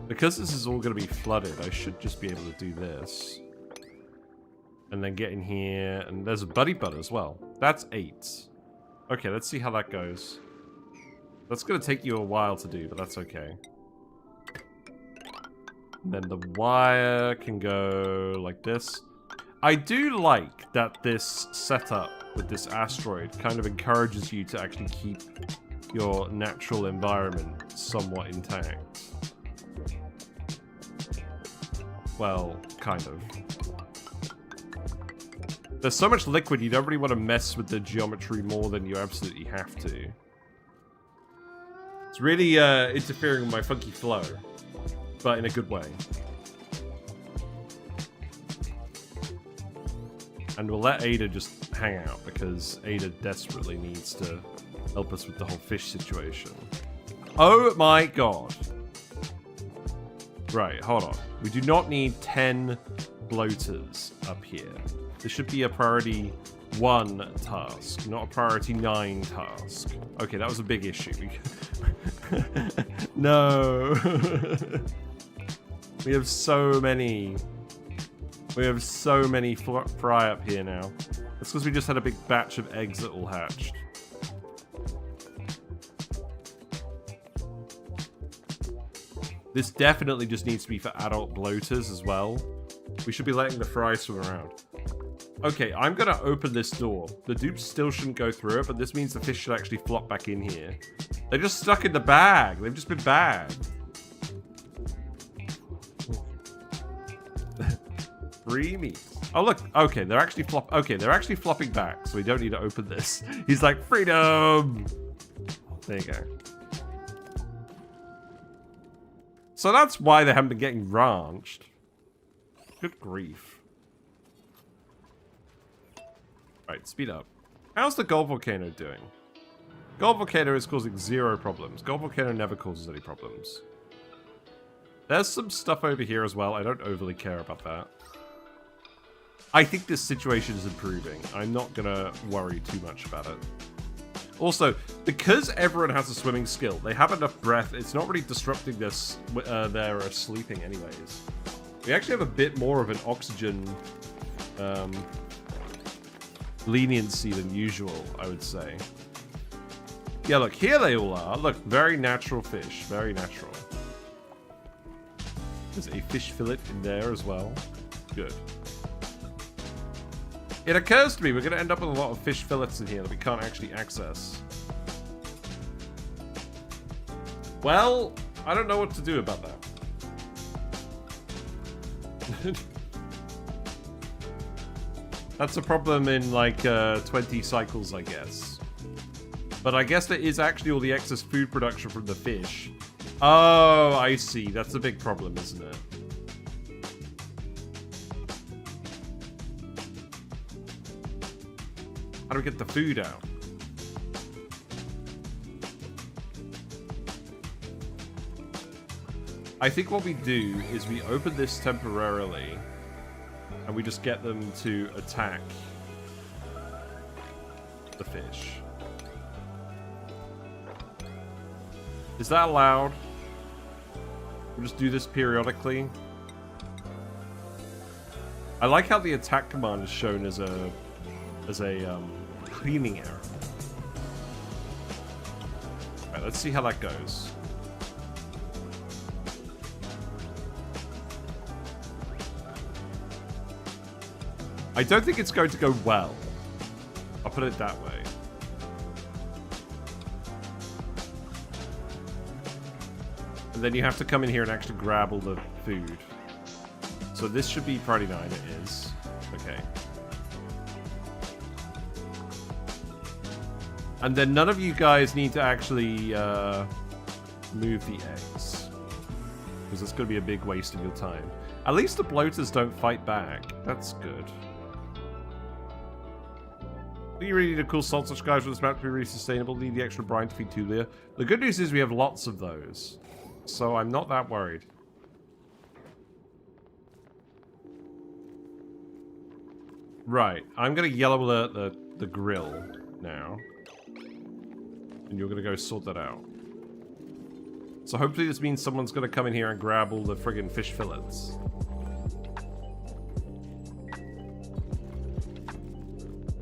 because this is all going to be flooded, I should just be able to do this. And then get in here, and there's a buddy bud as well. That's 8. Okay, let's see how that goes. That's going to take you a while to do, but that's okay. And then the wire can go like this. I do like that this setup with this asteroid kind of encourages you to actually keep your natural environment somewhat intact. Well, kind of. There's so much liquid, you don't really want to mess with the geometry more than you absolutely have to. It's really interfering with my funky flow, but in a good way. And we'll let Ada just hang out, because Ada desperately needs to help us with the whole fish situation. Oh my god. Right, hold on. We do not need 10 bloaters up here. This should be a priority 1 task, not a priority 9 task. Okay, that was a big issue. No. We have so many. We have so many fry up here now. That's because we just had a big batch of eggs that all hatched. This definitely just needs to be for adult bloaters as well. We should be letting the fry swim around. Okay, I'm going to open this door. The dupes still shouldn't go through it, but this means the fish should actually flop back in here. They're just stuck in the bag. They've just been bad. Free meat. Oh look, okay, they're actually flopping back, so we don't need to open this. He's like, freedom! There you go. So that's why they haven't been getting ranched. Good grief. Right, speed up. How's the Gold Volcano doing? Gold Volcano is causing 0 problems. Gold Volcano never causes any problems. There's some stuff over here as well. I don't overly care about that. I think this situation is improving. I'm not gonna worry too much about it. Also, because everyone has a swimming skill, they have enough breath. It's not really disrupting this their sleeping anyways. We actually have a bit more of an oxygen leniency than usual, I would say. Yeah, look, here they all are. Look, very natural fish. Very natural. There's a fish fillet in there as well. Good. It occurs to me we're going to end up with a lot of fish fillets in here that we can't actually access. Well, I don't know what to do about that. That's a problem in like 20 cycles, I guess. But I guess there is actually all the excess food production from the fish. Oh, I see. That's a big problem, isn't it? How do we get the food out? I think what we do is we open this temporarily and we just get them to attack the fish. Is that allowed? We'll just do this periodically. I like how the attack command is shown as a cleaning error. Alright, let's see how that goes. I don't think it's going to go well. I'll put it that way. And then you have to come in here and actually grab all the food. So this should be priority 9. It is. Okay. And then none of you guys need to actually move the eggs. Because it's going to be a big waste of your time. At least the bloaters don't fight back. That's good. Do you really need a cool salt such guys for this map to be really sustainable? Need the extra brine to feed Tublia? The good news is we have lots of those. So I'm not that worried. Right. I'm going to yellow alert the grill now. And you're going to go sort that out. So hopefully this means someone's going to come in here and grab all the friggin' fish fillets.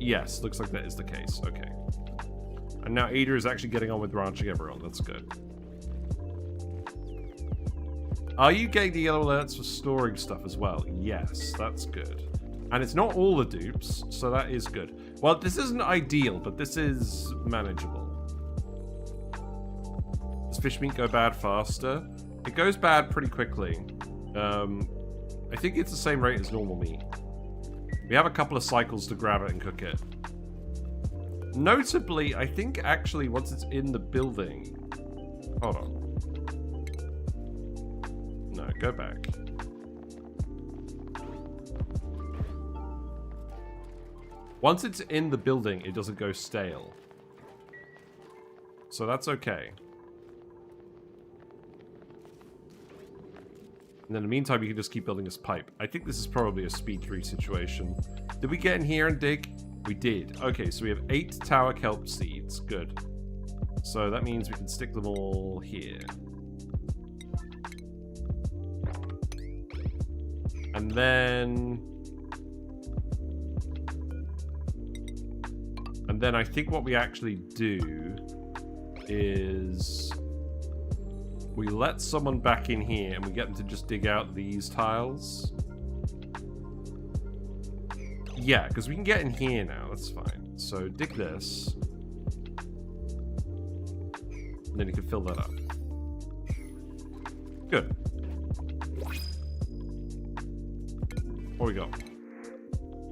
Yes, looks like that is the case. Okay. And now Ada is actually getting on with ranching everyone. That's good. Are you getting the yellow alerts for storing stuff as well? Yes, that's good. And it's not all the dupes, so that is good. Well, this isn't ideal, but this is manageable. Does fish meat go bad faster? It goes bad pretty quickly. I think it's the same rate as normal meat. We have a couple of cycles to grab it and cook it. Notably, I think actually once it's in the building... Hold on. No, go back. Once it's in the building, it doesn't go stale. So that's okay. And in the meantime, you can just keep building this pipe. I think this is probably a speed 3 situation. Did we get in here and dig? We did. Okay, so we have 8 tower kelp seeds. Good. So that means we can stick them all here. And then I think what we actually do is we let someone back in here and we get them to just dig out these tiles. Yeah, because we can get in here now. That's fine. So dig this. And then you can fill that up. Good. What we got?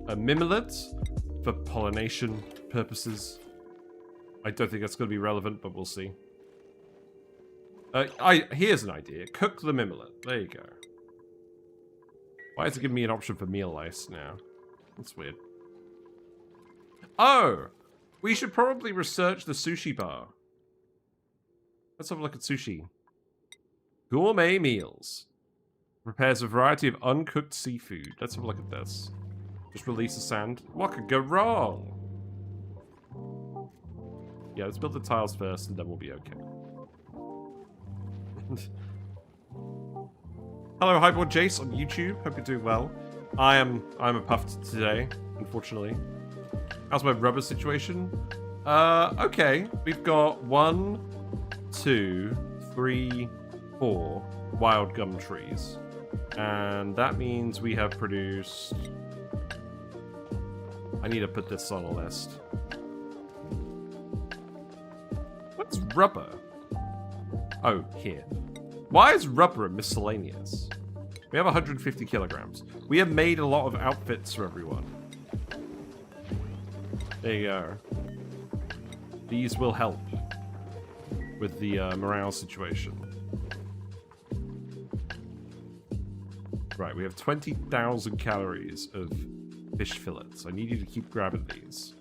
A mimullet for pollination purposes. I don't think that's going to be relevant, but we'll see. Here's an idea. Cook the mimullet. There you go. Why is it giving me an option for meal ice now? That's weird. Oh! We should probably research the sushi bar. Let's have a look at sushi. Gourmet meals. Prepares a variety of uncooked seafood. Let's have a look at this. Just release the sand. What could go wrong? Yeah, let's build the tiles first and then we'll be okay. Hello, Highboard Jace on YouTube. Hope you're doing well. I'm a Puft today, unfortunately. How's my rubber situation? Okay. We've got 1, 2, 3, 4 wild gum trees. And that means we have produced... I need to put this on a list. What's rubber? Oh, here. Why is rubber miscellaneous? We have 150 kilograms. We have made a lot of outfits for everyone. There you go. These will help with the morale situation. Right, we have 20,000 calories of fish fillets. I need you to keep grabbing these.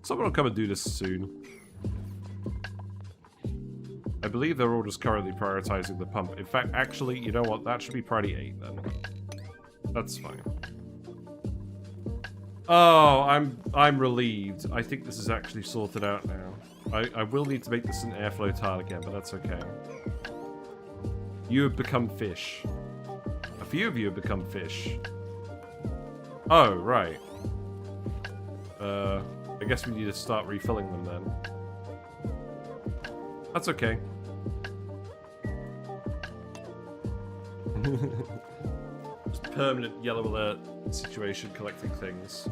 Someone will come and do this soon. I believe they're all just currently prioritizing the pump. In fact, actually, you know what? That should be priority 8 then. That's fine. Oh, I'm relieved. I think this is actually sorted out now. I will need to make this an airflow tile again, but that's okay. You have become fish. A few of you have become fish. Oh, right. I guess we need to start refilling them then. That's okay. Just permanent yellow alert situation collecting things.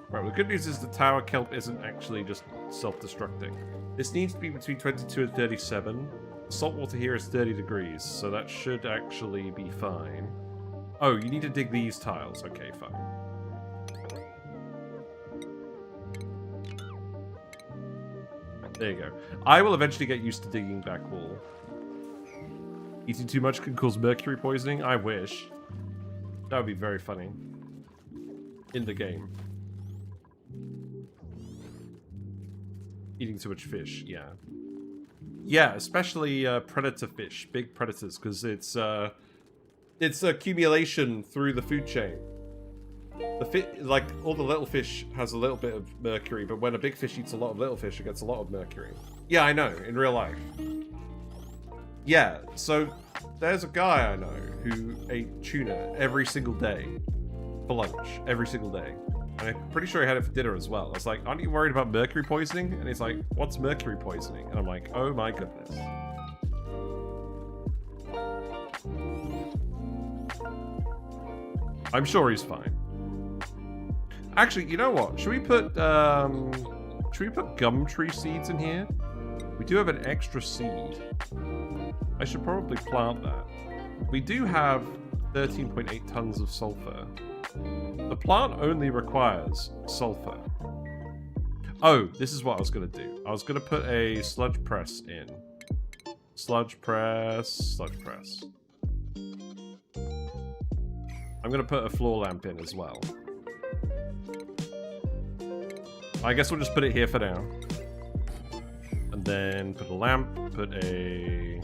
Right, well, the good news is the tower kelp isn't actually just self-destructing. This needs to be between 22 and 37. Saltwater here is 30 degrees, so that should actually be fine. Oh, you need to dig these tiles. Okay, fine. There you go. I will eventually get used to digging back wall. Eating too much can cause mercury poisoning? I wish. That would be very funny. In the game. Eating too much fish, yeah. Yeah, especially predator fish, big predators, because it's accumulation through the food chain. Like, all the little fish has a little bit of mercury, but when a big fish eats a lot of little fish, it gets a lot of mercury. Yeah, I know, in real life. Yeah, so there's a guy I know who ate tuna every single day for lunch, every single day. And I'm pretty sure he had it for dinner as well. I was like, aren't you worried about mercury poisoning? And he's like, what's mercury poisoning? And I'm like, oh my goodness. I'm sure he's fine. Actually, you know what? Should we put gum tree seeds in here? We do have an extra seed. I should probably plant that. We do have 13.8 tons of sulfur. The plant only requires sulfur. Oh, this is what I was going to do. I was going to put a sludge press in. Sludge press, sludge press. I'm going to put a floor lamp in as well. I guess we'll just put it here for now. And then put a lamp, put a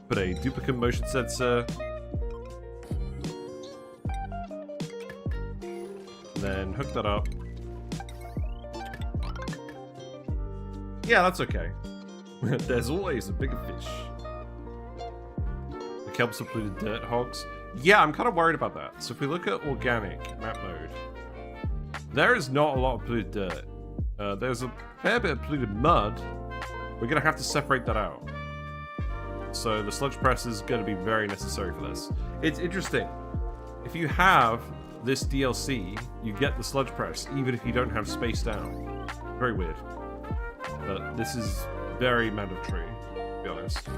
duplicant motion sensor. And then hook that up. Yeah, that's okay. There's always a bigger fish. The kelps are polluted dirt hogs. Yeah, I'm kind of worried about that. So if we look at organic map mode, there is not a lot of polluted dirt. There's a fair bit of polluted mud. We're going to have to separate that out. So the sludge press is going to be very necessary for this. It's interesting. If you have this DLC, you get the sludge press, even if you don't have space down. Very weird. But this is very mandatory, to be honest.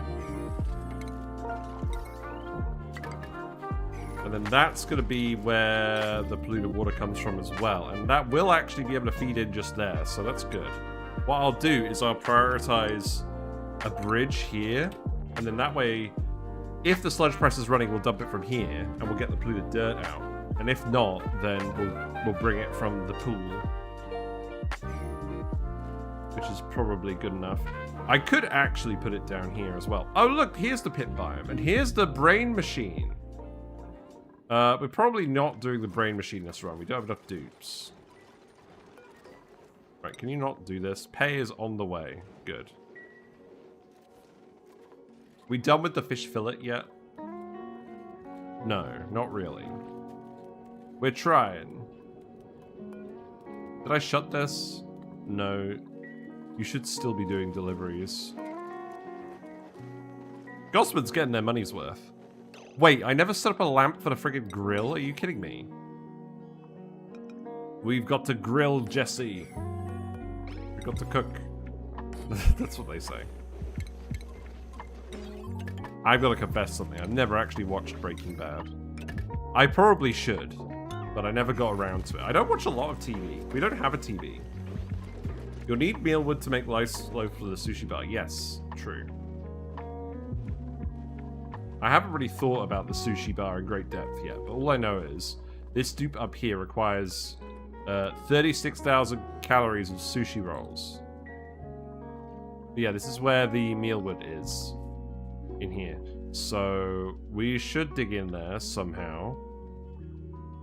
And then that's going to be where the polluted water comes from as well. And that will actually be able to feed in just there, so that's good. What I'll do is I'll prioritize a bridge here. And then that way, if the sludge press is running, we'll dump it from here. And we'll get the polluted dirt out. And if not, then we'll bring it from the pool. Which is probably good enough. I could actually put it down here as well. Oh, look, here's the pit biome. And here's the brain machine. We're probably not doing the brain machine this run. We don't have enough dupes. Right, can you not do this? Pay is on the way. Good. We done with the fish fillet yet? No, not really. We're trying. Did I shut this? No. You should still be doing deliveries. Gossman's getting their money's worth. Wait, I never set up a lamp for the friggin' grill? Are you kidding me? We've got to grill Jesse. We've got to cook. That's what they say. I've got to confess something. I've never actually watched Breaking Bad. I probably should, but I never got around to it. I don't watch a lot of TV. We don't have a TV. You'll need mealwood to make lice loaf for the sushi bar. Yes, true. I haven't really thought about the sushi bar in great depth yet, but all I know is this dupe up here requires 36,000 calories of sushi rolls. But yeah, this is where the mealwood is. In here. So we should dig in there somehow.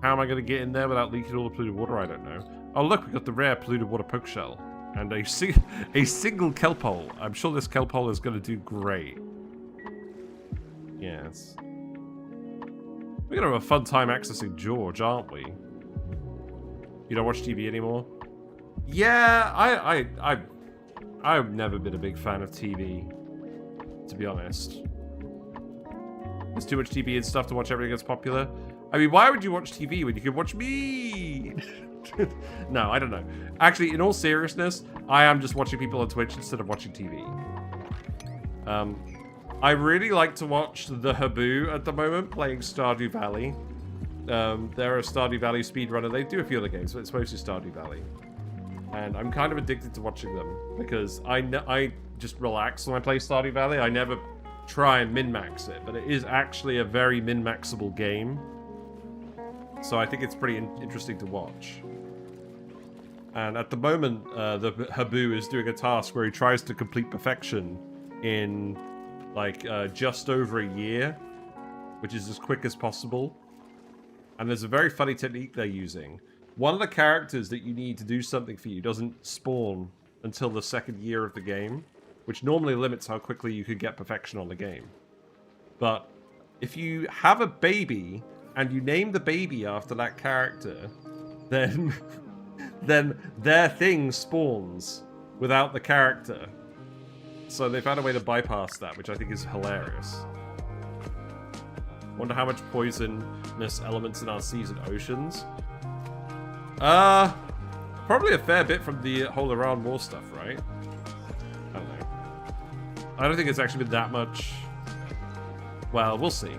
How am I going to get in there without leaking all the polluted water? I don't know. Oh look, we got the rare polluted water poke shell. And a single kelp hole. I'm sure this kelp hole is going to do great. Yes. We're going to have a fun time accessing George, aren't we? You don't watch TV anymore? Yeah, I've never been a big fan of TV, to be honest. There's too much TV and stuff to watch everything that's popular. I mean, why would you watch TV when you can watch me? No, I don't know. Actually, in all seriousness, I am just watching people on Twitch instead of watching TV. I really like to watch the Haboo at the moment playing Stardew Valley. They're a Stardew Valley speedrunner. They do a few other games, but it's mostly Stardew Valley. And I'm kind of addicted to watching them because I just relax when I play Stardew Valley. I never try and min-max it, but it is actually a very min-maxable game. So I think it's pretty interesting to watch. And at the moment, the Haboo is doing a task where he tries to complete perfection in like just over a year, which is as quick as possible. And there's a very funny technique they're using. One of the characters that you need to do something for you doesn't spawn until the second year of the game, which normally limits how quickly you could get perfection on the game. But if you have a baby and you name the baby after that character, then their thing spawns without the character. So they found a way to bypass that, which I think is hilarious. Wonder how much poisonous elements in our seas and oceans. Probably a fair bit from the whole Iran war stuff, right? I don't know. I don't think it's actually been that much. Well, we'll see.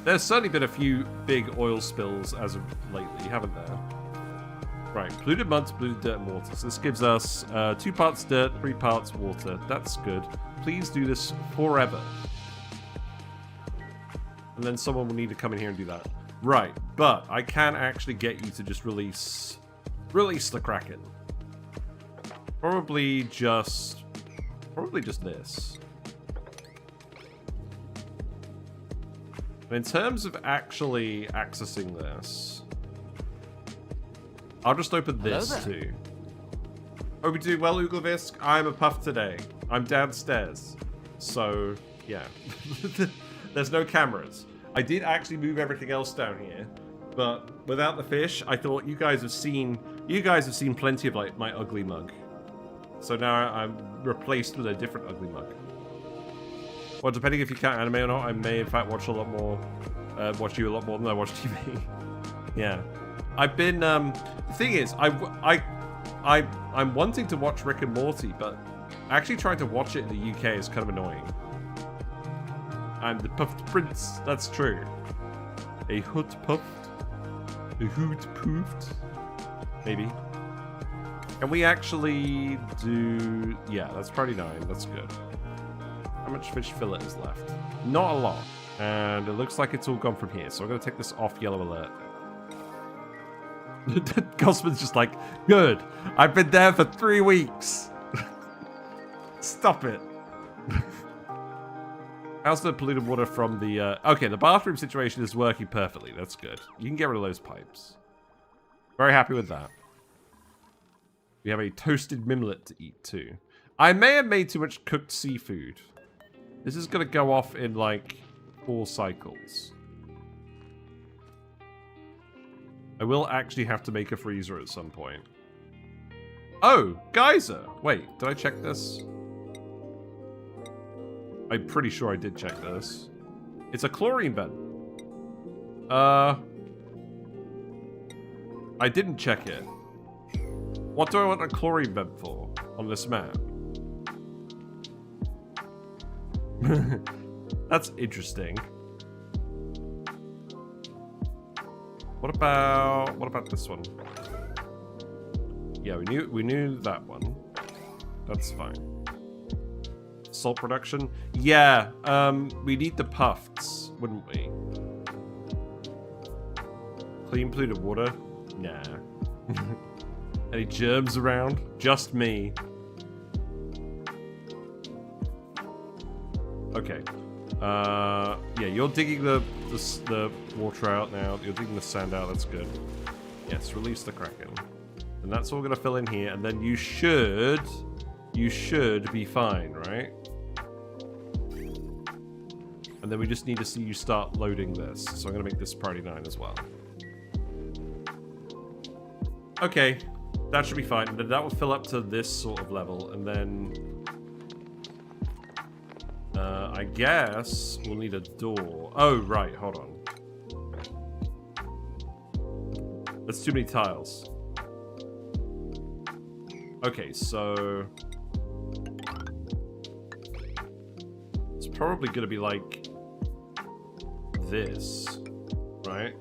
There's certainly been a few big oil spills as of lately, haven't there? Right, polluted mud, polluted dirt, and water. So this gives us 2 parts dirt, 3 parts water. That's good. Please do this forever. And then someone will need to come in here and do that. Right, but I can actually get you to just release the Kraken. Probably just this. In terms of actually accessing this, I'll just open this too. Hope you're doing well, Uglavisk. I'm a Puft today. I'm downstairs. So, yeah. There's no cameras. I did actually move everything else down here, but without the fish, I thought you guys have seen plenty of like my ugly mug. So now I'm replaced with a different ugly mug. Well, depending if you count anime or not, I may in fact watch a lot more, watch you a lot more than I watch TV. Yeah, I've been. The thing is, I'm wanting to watch Rick and Morty, but actually trying to watch it in the UK is kind of annoying. I'm the Puft Prince. That's true. A hoot puffed. A hoot poofed. Maybe. Can we actually do... Yeah, that's priority 9. That's good. How much fish fillet is left? Not a lot. And it looks like it's all gone from here. So I'm going to take this off yellow alert. Gosman's just like, good. I've been there for 3 weeks. Stop it. How's the polluted water from the... Okay, the bathroom situation is working perfectly. That's good. You can get rid of those pipes. Very happy with that. We have a toasted mimlet to eat, too. I may have made too much cooked seafood. This is going to go off in, like, 4 cycles. I will actually have to make a freezer at some point. Oh, geyser! Wait, did I check this? I'm pretty sure I did check this. It's a chlorine vent. I didn't check it. What do I want a chlorine vent for on this map? That's interesting. What about this one? Yeah, we knew that one. That's fine. Salt production? Yeah, we need the Pufts, wouldn't we? Clean polluted water? Nah. Any germs around? Just me. Okay. Yeah, you're digging the water out now. You're digging the sand out. That's good. Yes, release the Kraken. And that's all going to fill in here. And then you should be fine, right? And then we just need to see you start loading this. So I'm going to make this priority 9 as well. Okay. That should be fine. And then that will fill up to this sort of level. And then... I guess we'll need a door. Oh, right. Hold on. That's too many tiles. Okay, so... It's probably going to be like... this. Right?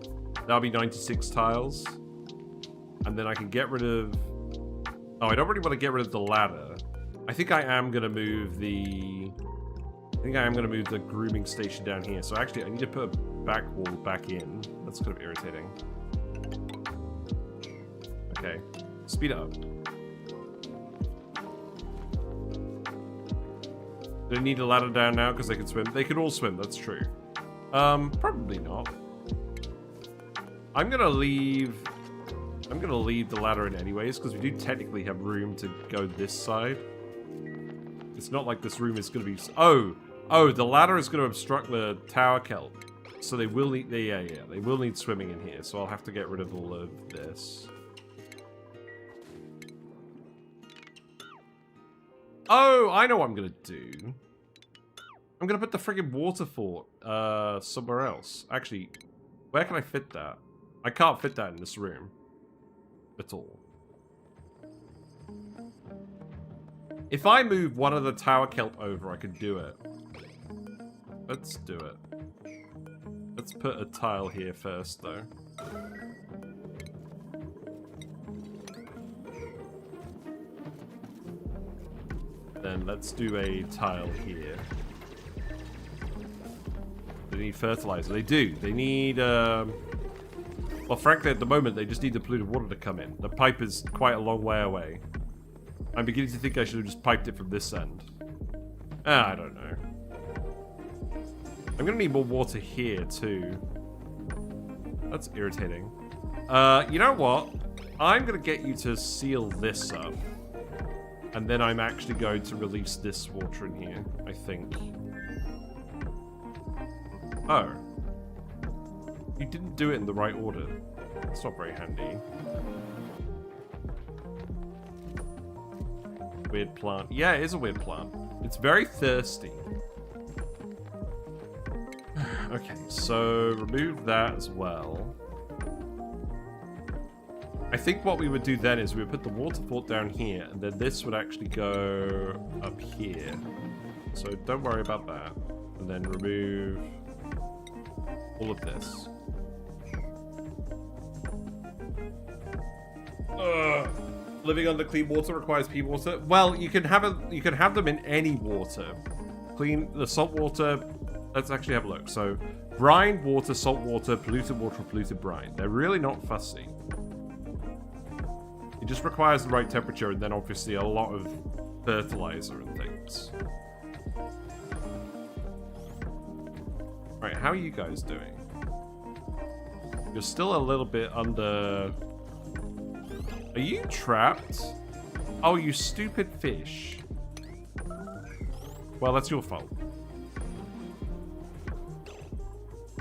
That'll be 96 tiles. And then I can get rid of... Oh, I don't really want to get rid of the ladder. I think I am going to move the... grooming station down here. So actually, I need to put a back wall back in. That's kind of irritating. Okay. Speed it up. Do they need a ladder down now because they can swim? They can all swim, that's true. Probably not. I'm gonna leave the ladder in anyways, because we do technically have room to go this side. It's not like this room is gonna be... Oh, the ladder is going to obstruct the tower kelp. So they will need... Yeah, they will need swimming in here. So I'll have to get rid of all of this. Oh, I know what I'm going to do. I'm going to put the friggin' water fort somewhere else. Actually, where can I fit that? I can't fit that in this room. At all. If I move one of the tower kelp over, I could do it. Let's do it. Let's put a tile here first, though. Then let's do a tile here. They need fertilizer. They do. They need, well, frankly, at the moment, they just need the polluted water to come in. The pipe is quite a long way away. I'm beginning to think I should have just piped it from this end. I don't know. I'm gonna need more water here, too. That's irritating. You know what? I'm gonna get you to seal this up. And then I'm actually going to release this water in here, I think. Oh. You didn't do it in the right order. That's not very handy. Weird plant. Yeah, it is a weird plant. It's very thirsty. Okay, so remove that as well. I think what we would do then is we would put the water fort down here, and then this would actually go up here. So don't worry about that. And then remove all of this. Living under clean water requires pea water. Well, you can have them in any water. Clean the salt water. Let's actually have a look. So, brine water, salt water, polluted water, polluted brine. They're really not fussy. It just requires the right temperature and then obviously a lot of fertilizer and things. Right, how are you guys doing? You're still a little bit under... Are you trapped? Oh, you stupid fish. Well, that's your fault.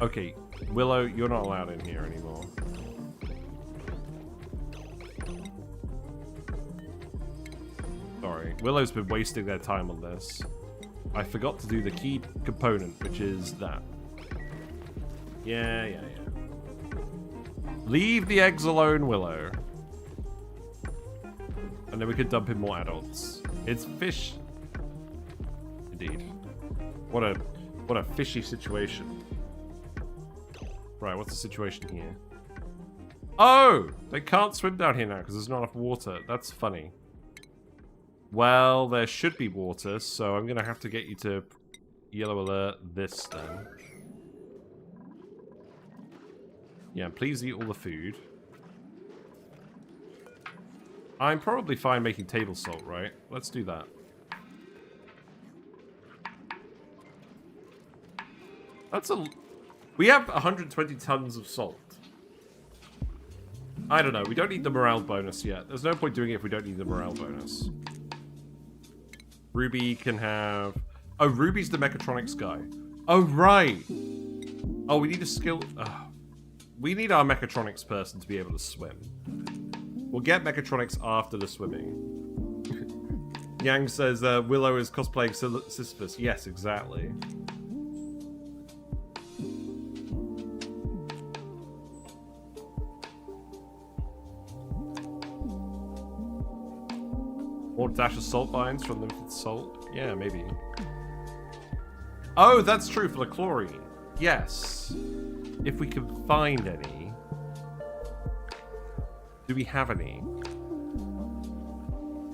Okay, Willow, you're not allowed in here anymore. Sorry, Willow's been wasting their time on this. I forgot to do the key component, which is that. Yeah. Leave the eggs alone, Willow. And then we can dump in more adults. It's fish. Indeed. What a fishy situation. Right, what's the situation here? Oh! They can't swim down here now because there's not enough water. That's funny. Well, there should be water, so I'm going to have to get you to yellow alert this then. Yeah, please eat all the food. I'm probably fine making table salt, right? Let's do that. That's a... We have 120 tons of salt. I don't know. We don't need the morale bonus yet. There's no point doing it if we don't need the morale bonus. Ruby can have... Oh, Ruby's the Mechatronics guy. Oh, right. Oh, we need a skill... We need our Mechatronics person to be able to swim. We'll get Mechatronics after the swimming. Yang says Willow is cosplaying Sisyphus. Yes, exactly. More dash of salt vines from limited salt? Yeah, maybe. Oh, that's true for the chlorine. Yes. If we can find any. Do we have any?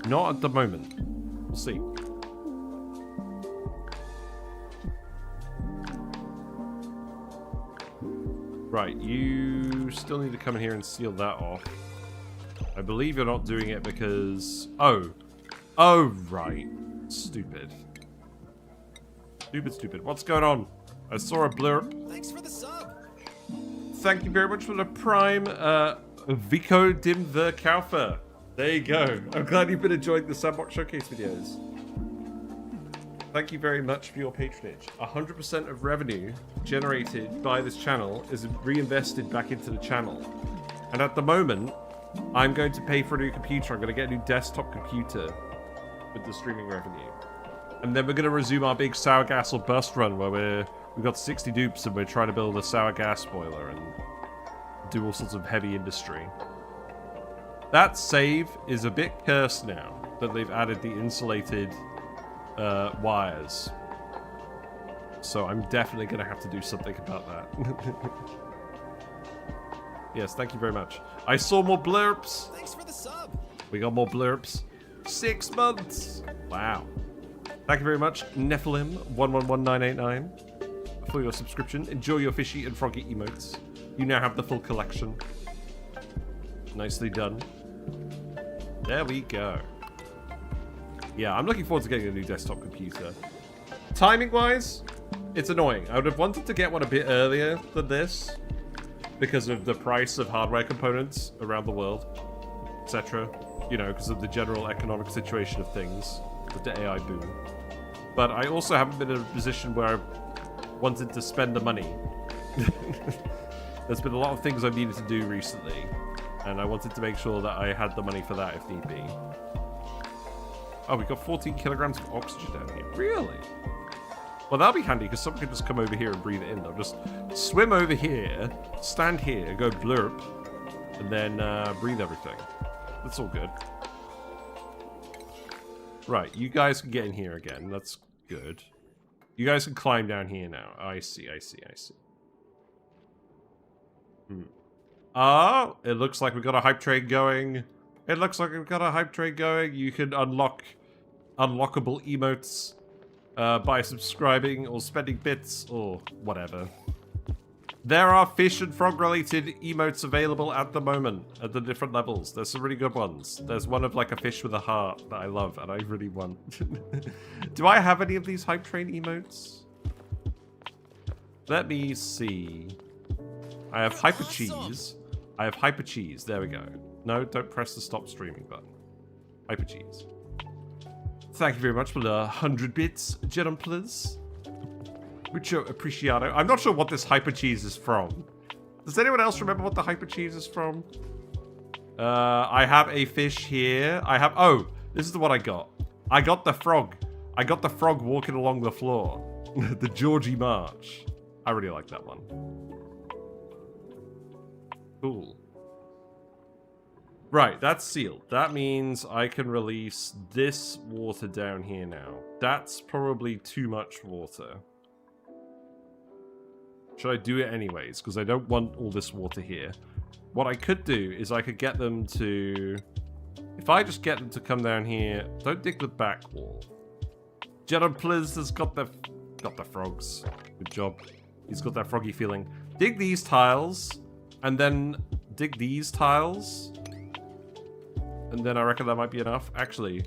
Not at the moment. We'll see. Right, you still need to come in here and seal that off. I believe you're not doing it because... Oh, right. Stupid. Stupid. What's going on? I saw a blurb. Thanks for the sub. Thank you very much for the prime, Vico Dim the Kaufer. There you go. I'm glad you've been enjoying the Sandbox Showcase videos. Thank you very much for your patronage. 100% of revenue generated by this channel is reinvested back into the channel. And at the moment, I'm going to pay for a new computer. I'm going to get a new desktop computer with the streaming revenue. And then we're going to resume our big sour gas or bust run where we've got 60 dupes and we're trying to build a sour gas boiler and do all sorts of heavy industry. That save is a bit cursed now that they've added the insulated wires. So I'm definitely going to have to do something about that. Yes, thank you very much. I saw more blurps. Thanks for the sub. We got more blurps. 6 months. Wow. Thank you very much, Nephilim111989, for your subscription. Enjoy your fishy and froggy emotes. You now have the full collection. Nicely done. There we go. Yeah, I'm looking forward to getting a new desktop computer. Timing-wise, it's annoying. I would have wanted to get one a bit earlier than this because of the price of hardware components around the world, etc. you know, because of the general economic situation of things with the AI boom. But I also haven't been in a position where I've wanted to spend the money. There's been a lot of things I've needed to do recently, and I wanted to make sure that I had the money for that if need be. Oh, we've got 14 kilograms of oxygen down here. Really? Well, that'll be handy, because someone can just come over here and breathe it in. They'll just swim over here, stand here, go blurp, and then breathe everything. That's all good. Right, you guys can get in here again. That's good. You guys can climb down here now. I see, I see, I see. Oh, it looks like we've got a hype train going. It looks like we've got a hype train going. You can unlock unlockable emotes by subscribing or spending bits or whatever. There are fish and frog related emotes available at the moment at the different levels. There's some really good ones. There's one of like a fish with a heart that I love and I really want. Do I have any of these hype train emotes? Let me see. I have hyper cheese. I have hyper cheese. There we go. No, don't press the stop streaming button. Hyper cheese. Thank you very much for the 100 bits, gentlemen. Mucho appreciado. I'm not sure what this hyper cheese is from. Does anyone else remember what the hyper cheese is from? I have a fish here. I have... Oh, this is the one I got. I got the frog. I got the frog walking along the floor. The Georgie March. I really like that one. Cool. Right, that's sealed. That means I can release this water down here now. That's probably too much water. Should I do it anyways? Because I don't want all this water here. What I could do is I could get them to... If I just get them to come down here... Don't dig the back wall. Jeddah has got the frogs. Good job. He's got that froggy feeling. Dig these tiles. And then dig these tiles. And then I reckon that might be enough. Actually,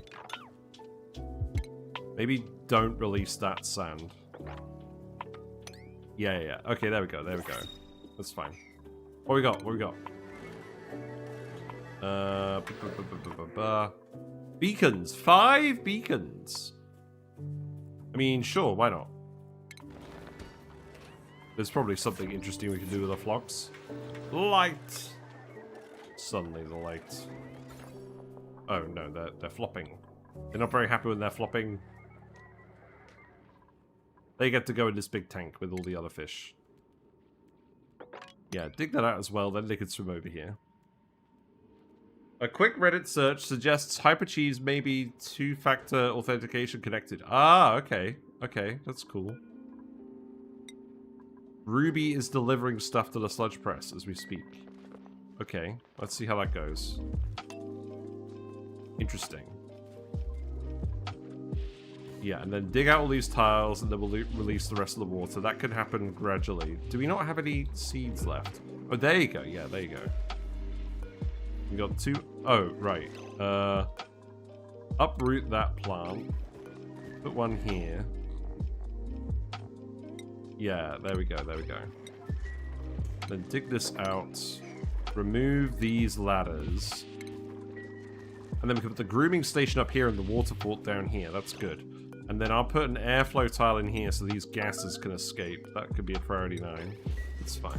maybe don't release that sand. Yeah. Okay, there we go. That's fine. What we got? Beacons. 5 beacons. I mean, sure, why not? There's probably something interesting we can do with the flocks. Light. Suddenly the light. Oh no, they're flopping. They're not very happy when they're flopping. They get to go in this big tank with all the other fish. Yeah, dig that out as well, then they can swim over here. A quick Reddit search suggests hypercheese may be 2-factor authentication connected. Ah, okay. Okay, that's cool. Ruby is delivering stuff to the sludge press as we speak. Okay, let's see how that goes. Interesting. Yeah, and then dig out all these tiles, and then we'll release the rest of the water. That can happen gradually. Do we not have any seeds left? Oh, there you go. Yeah, there you go. We got 2... Oh, right. Uproot that plant. Put one here. Yeah, there we go. Then dig this out. Remove these ladders. And then we can put the grooming station up here and the water fort down here. That's good. And then I'll put an airflow tile in here so these gases can escape. That could be a priority 9. It's fine.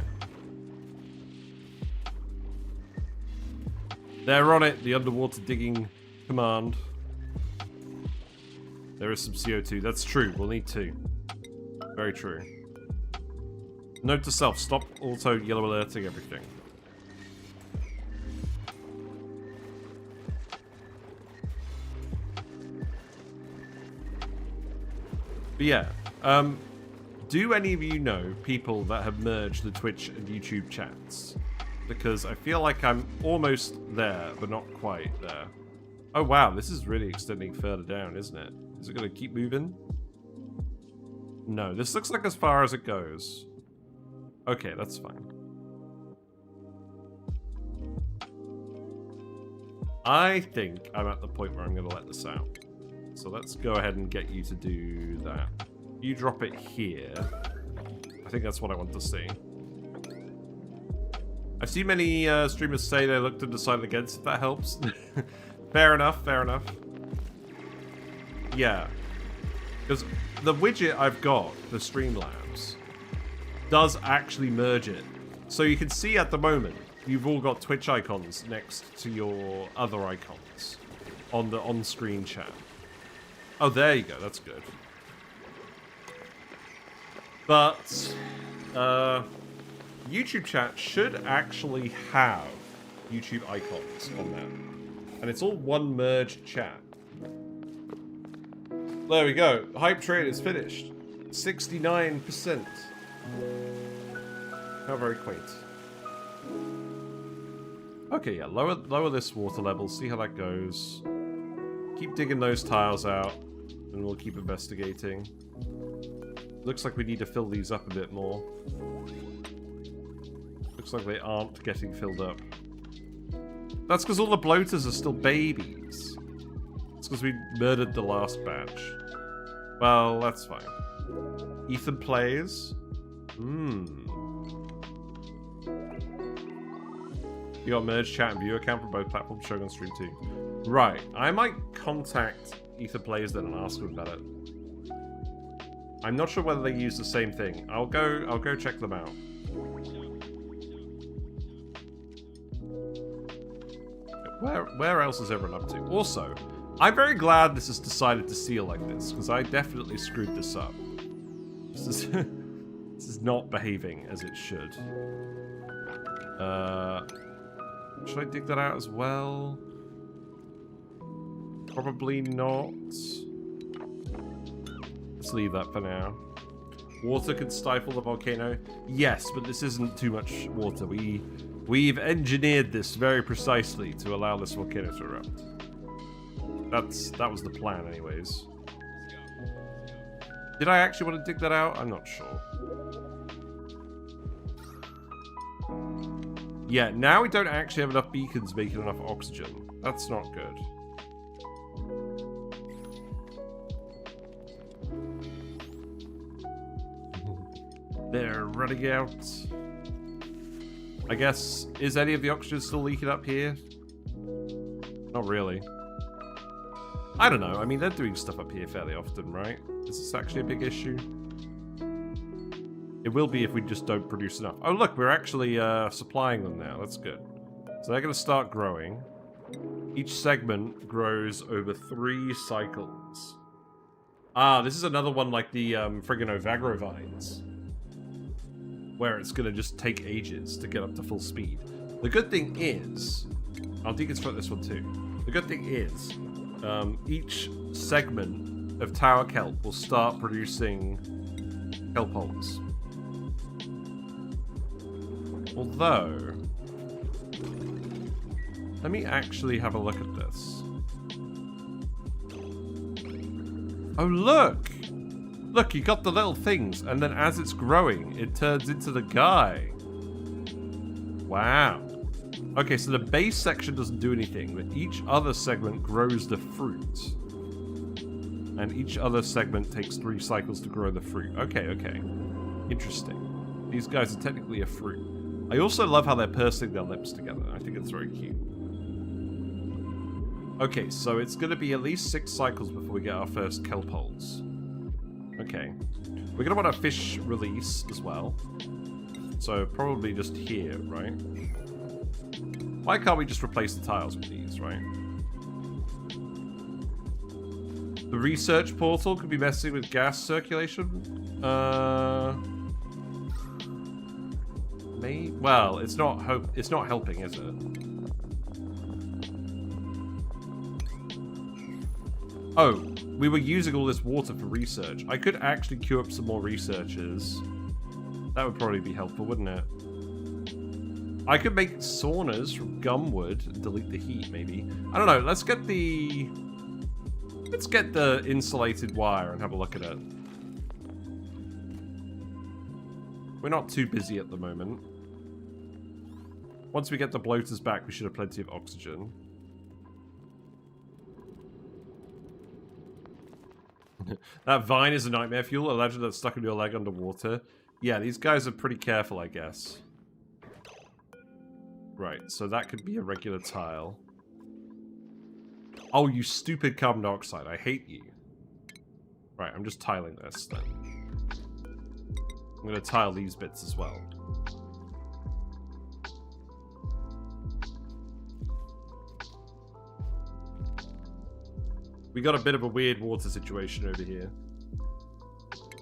They're on it, the underwater digging command. There is some CO2. That's true. We'll need 2. Very true. Note to self, stop auto yellow alerting everything. But yeah, do any of you know people that have merged the Twitch and YouTube chats? Because I feel like I'm almost there, but not quite there. Oh wow, this is really extending further down, isn't it? Is it going to keep moving? No, this looks like as far as it goes. Okay, that's fine. I think I'm at the point where I'm going to let this out. So let's go ahead and get you to do that. You drop it here. I think that's what I want to see. I've seen many streamers say they looked and decided against, if that helps. Fair enough, fair enough. Yeah. Because the widget I've got, the Streamlabs, does actually merge it. So you can see at the moment, you've all got Twitch icons next to your other icons on the on-screen chat. Oh, there you go. That's good. But YouTube chat should actually have YouTube icons on that. And it's all one merged chat. There we go. Hype train is finished. 69%. How very quaint. Okay, yeah, lower this water level, see how that goes. Keep digging those tiles out, and we'll keep investigating. Looks like we need to fill these up a bit more. Looks like they aren't getting filled up. That's because all the bloaters are still babies. It's because we murdered the last batch. Well, that's fine. Ethan plays. You got merged chat and view account for both platforms showing on stream too. Right. I might contact Ethan Plays then and ask him about it. I'm not sure whether they use the same thing. I'll go check them out. Where else is everyone up to? Also, I'm very glad this has decided to seal like this, because I definitely screwed this up. This is this is not behaving as it should. Should I dig that out as well? Probably not. Let's leave that for now. Water can stifle the volcano. Yes, but this isn't too much water. We've engineered this very precisely to allow this volcano to erupt. That was the plan, anyways. Did I actually want to dig that out? I'm not sure. Yeah, now we don't actually have enough beacons making enough oxygen. That's not good. They're running out. I guess, is any of the oxygen still leaking up here? Not really. I don't know. I mean, they're doing stuff up here fairly often, right? Is this actually a big issue? It will be if we just don't produce enough. Oh, look, we're actually supplying them now. That's good. So they're going to start growing. Each segment grows over 3 cycles. Ah, this is another one like the friggin' Ovagro vines, where it's going to just take ages to get up to full speed. The good thing is... I'll deconstruct this one too. The good thing is, each segment of tower kelp will start producing kelp hulls. Although... Let me actually have a look at this. Oh, look! Look, you got the little things, and then as it's growing, it turns into the guy. Wow. Okay, so the base section doesn't do anything, but each other segment grows the fruit. And each other segment takes 3 cycles to grow the fruit. Okay, okay. Interesting. These guys are technically a fruit. I also love how they're pursing their lips together. I think it's very cute. Okay, so it's going to be at least 6 cycles before we get our first kelp holes. Okay. We're going to want a fish release as well. So probably just here, right? Why can't we just replace the tiles with these, right? The research portal could be messing with gas circulation. Maybe? Well, it's not helping, is it? Oh, we were using all this water for research. I could actually queue up some more researchers. That would probably be helpful, wouldn't it? I could make saunas from gumwood and delete the heat, maybe. I don't know. Let's get the insulated wire and have a look at it. We're not too busy at the moment. Once we get the bloaters back, we should have plenty of oxygen. That vine is a nightmare fuel. A legend that's stuck in your leg underwater. Yeah, these guys are pretty careful, I guess. Right, so that could be a regular tile. Oh, you stupid carbon dioxide. I hate you. Right, I'm just tiling this then. I'm going to tile these bits as well. We got a bit of a weird water situation over here.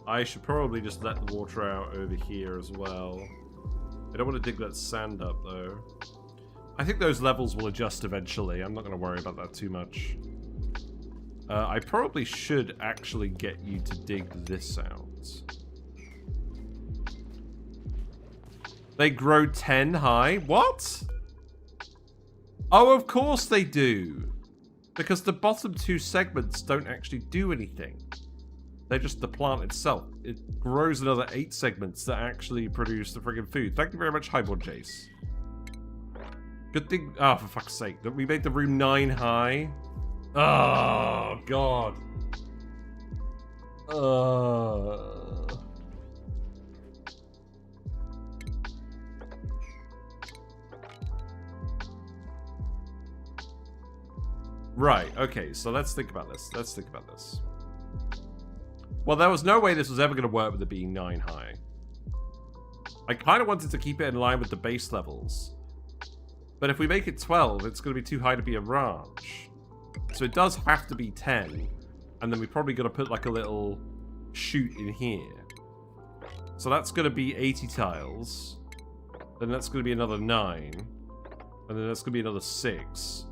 I should probably just let the water out over here as well. I don't want to dig that sand up, though. I think those levels will adjust eventually. I'm not going to worry about that too much. I probably should actually get you to dig this out. They grow 10 high? What? Oh, of course they do. Because the bottom two segments don't actually do anything. They're just the plant itself. It grows another 8 segments that actually produce the friggin' food. Thank you very much, Highborn Jace. Good thing... Oh, for fuck's sake. That we made the room 9 high. Oh, God. Right, okay, so let's think about this. Let's think about this. Well, there was no way this was ever going to work with it being 9 high. I kind of wanted to keep it in line with the base levels. But if we make it 12, it's going to be too high to be a ranch. So it does have to be 10. And then we probably got to put like a little chute in here. So that's going to be 80 tiles. Then that's going to be another 9. And then that's going to be another 6.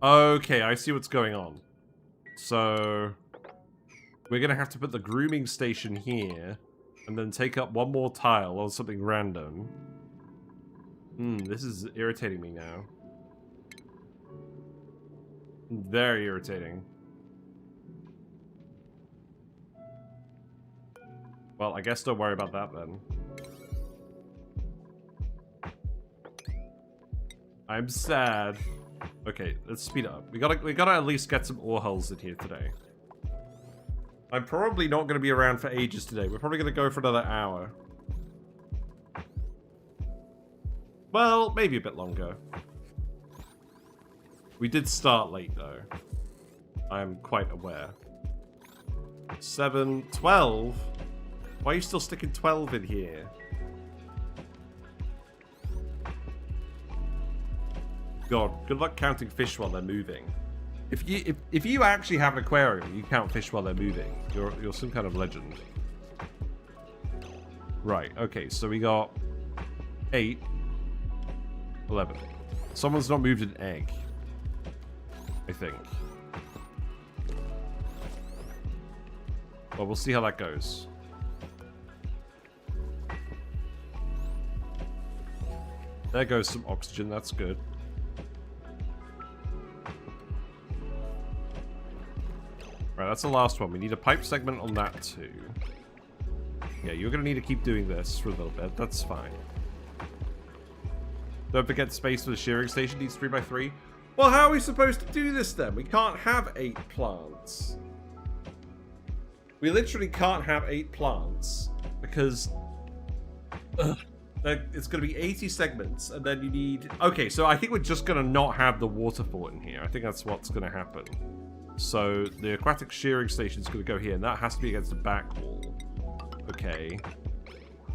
Okay, I see what's going on. So we're going to have to put the grooming station here. And then take up one more tile on something random. This is irritating me now. Very irritating. Well, I guess don't worry about that then. I'm sad. Okay, let's speed up. We gotta at least get some Orehulls in here today. I'm probably not gonna be around for ages today. We're probably gonna go for another hour. Well, maybe a bit longer. We did start late, though. I am quite aware. 7, 12? Why are you still sticking 12 in here? God, good luck counting fish while they're moving. If you actually have an aquarium, you count fish while they're moving. You're some kind of legend. Right, okay, so we got 8. 11. Someone's not moved an egg. I think. Well, we'll see how that goes. There goes some oxygen, that's good. Right, that's the last one. We need a pipe segment on that too. Yeah, you're going to need to keep doing this for a little bit. That's fine. Don't forget space for the shearing station needs 3x3. Well, how are we supposed to do this then? We can't have 8 plants. We literally can't have 8 plants because it's going to be 80 segments and then you need... Okay, so I think we're just going to not have the waterfall in here. I think that's what's going to happen. So the aquatic shearing station is going to go here and that has to be against the back wall. Okay.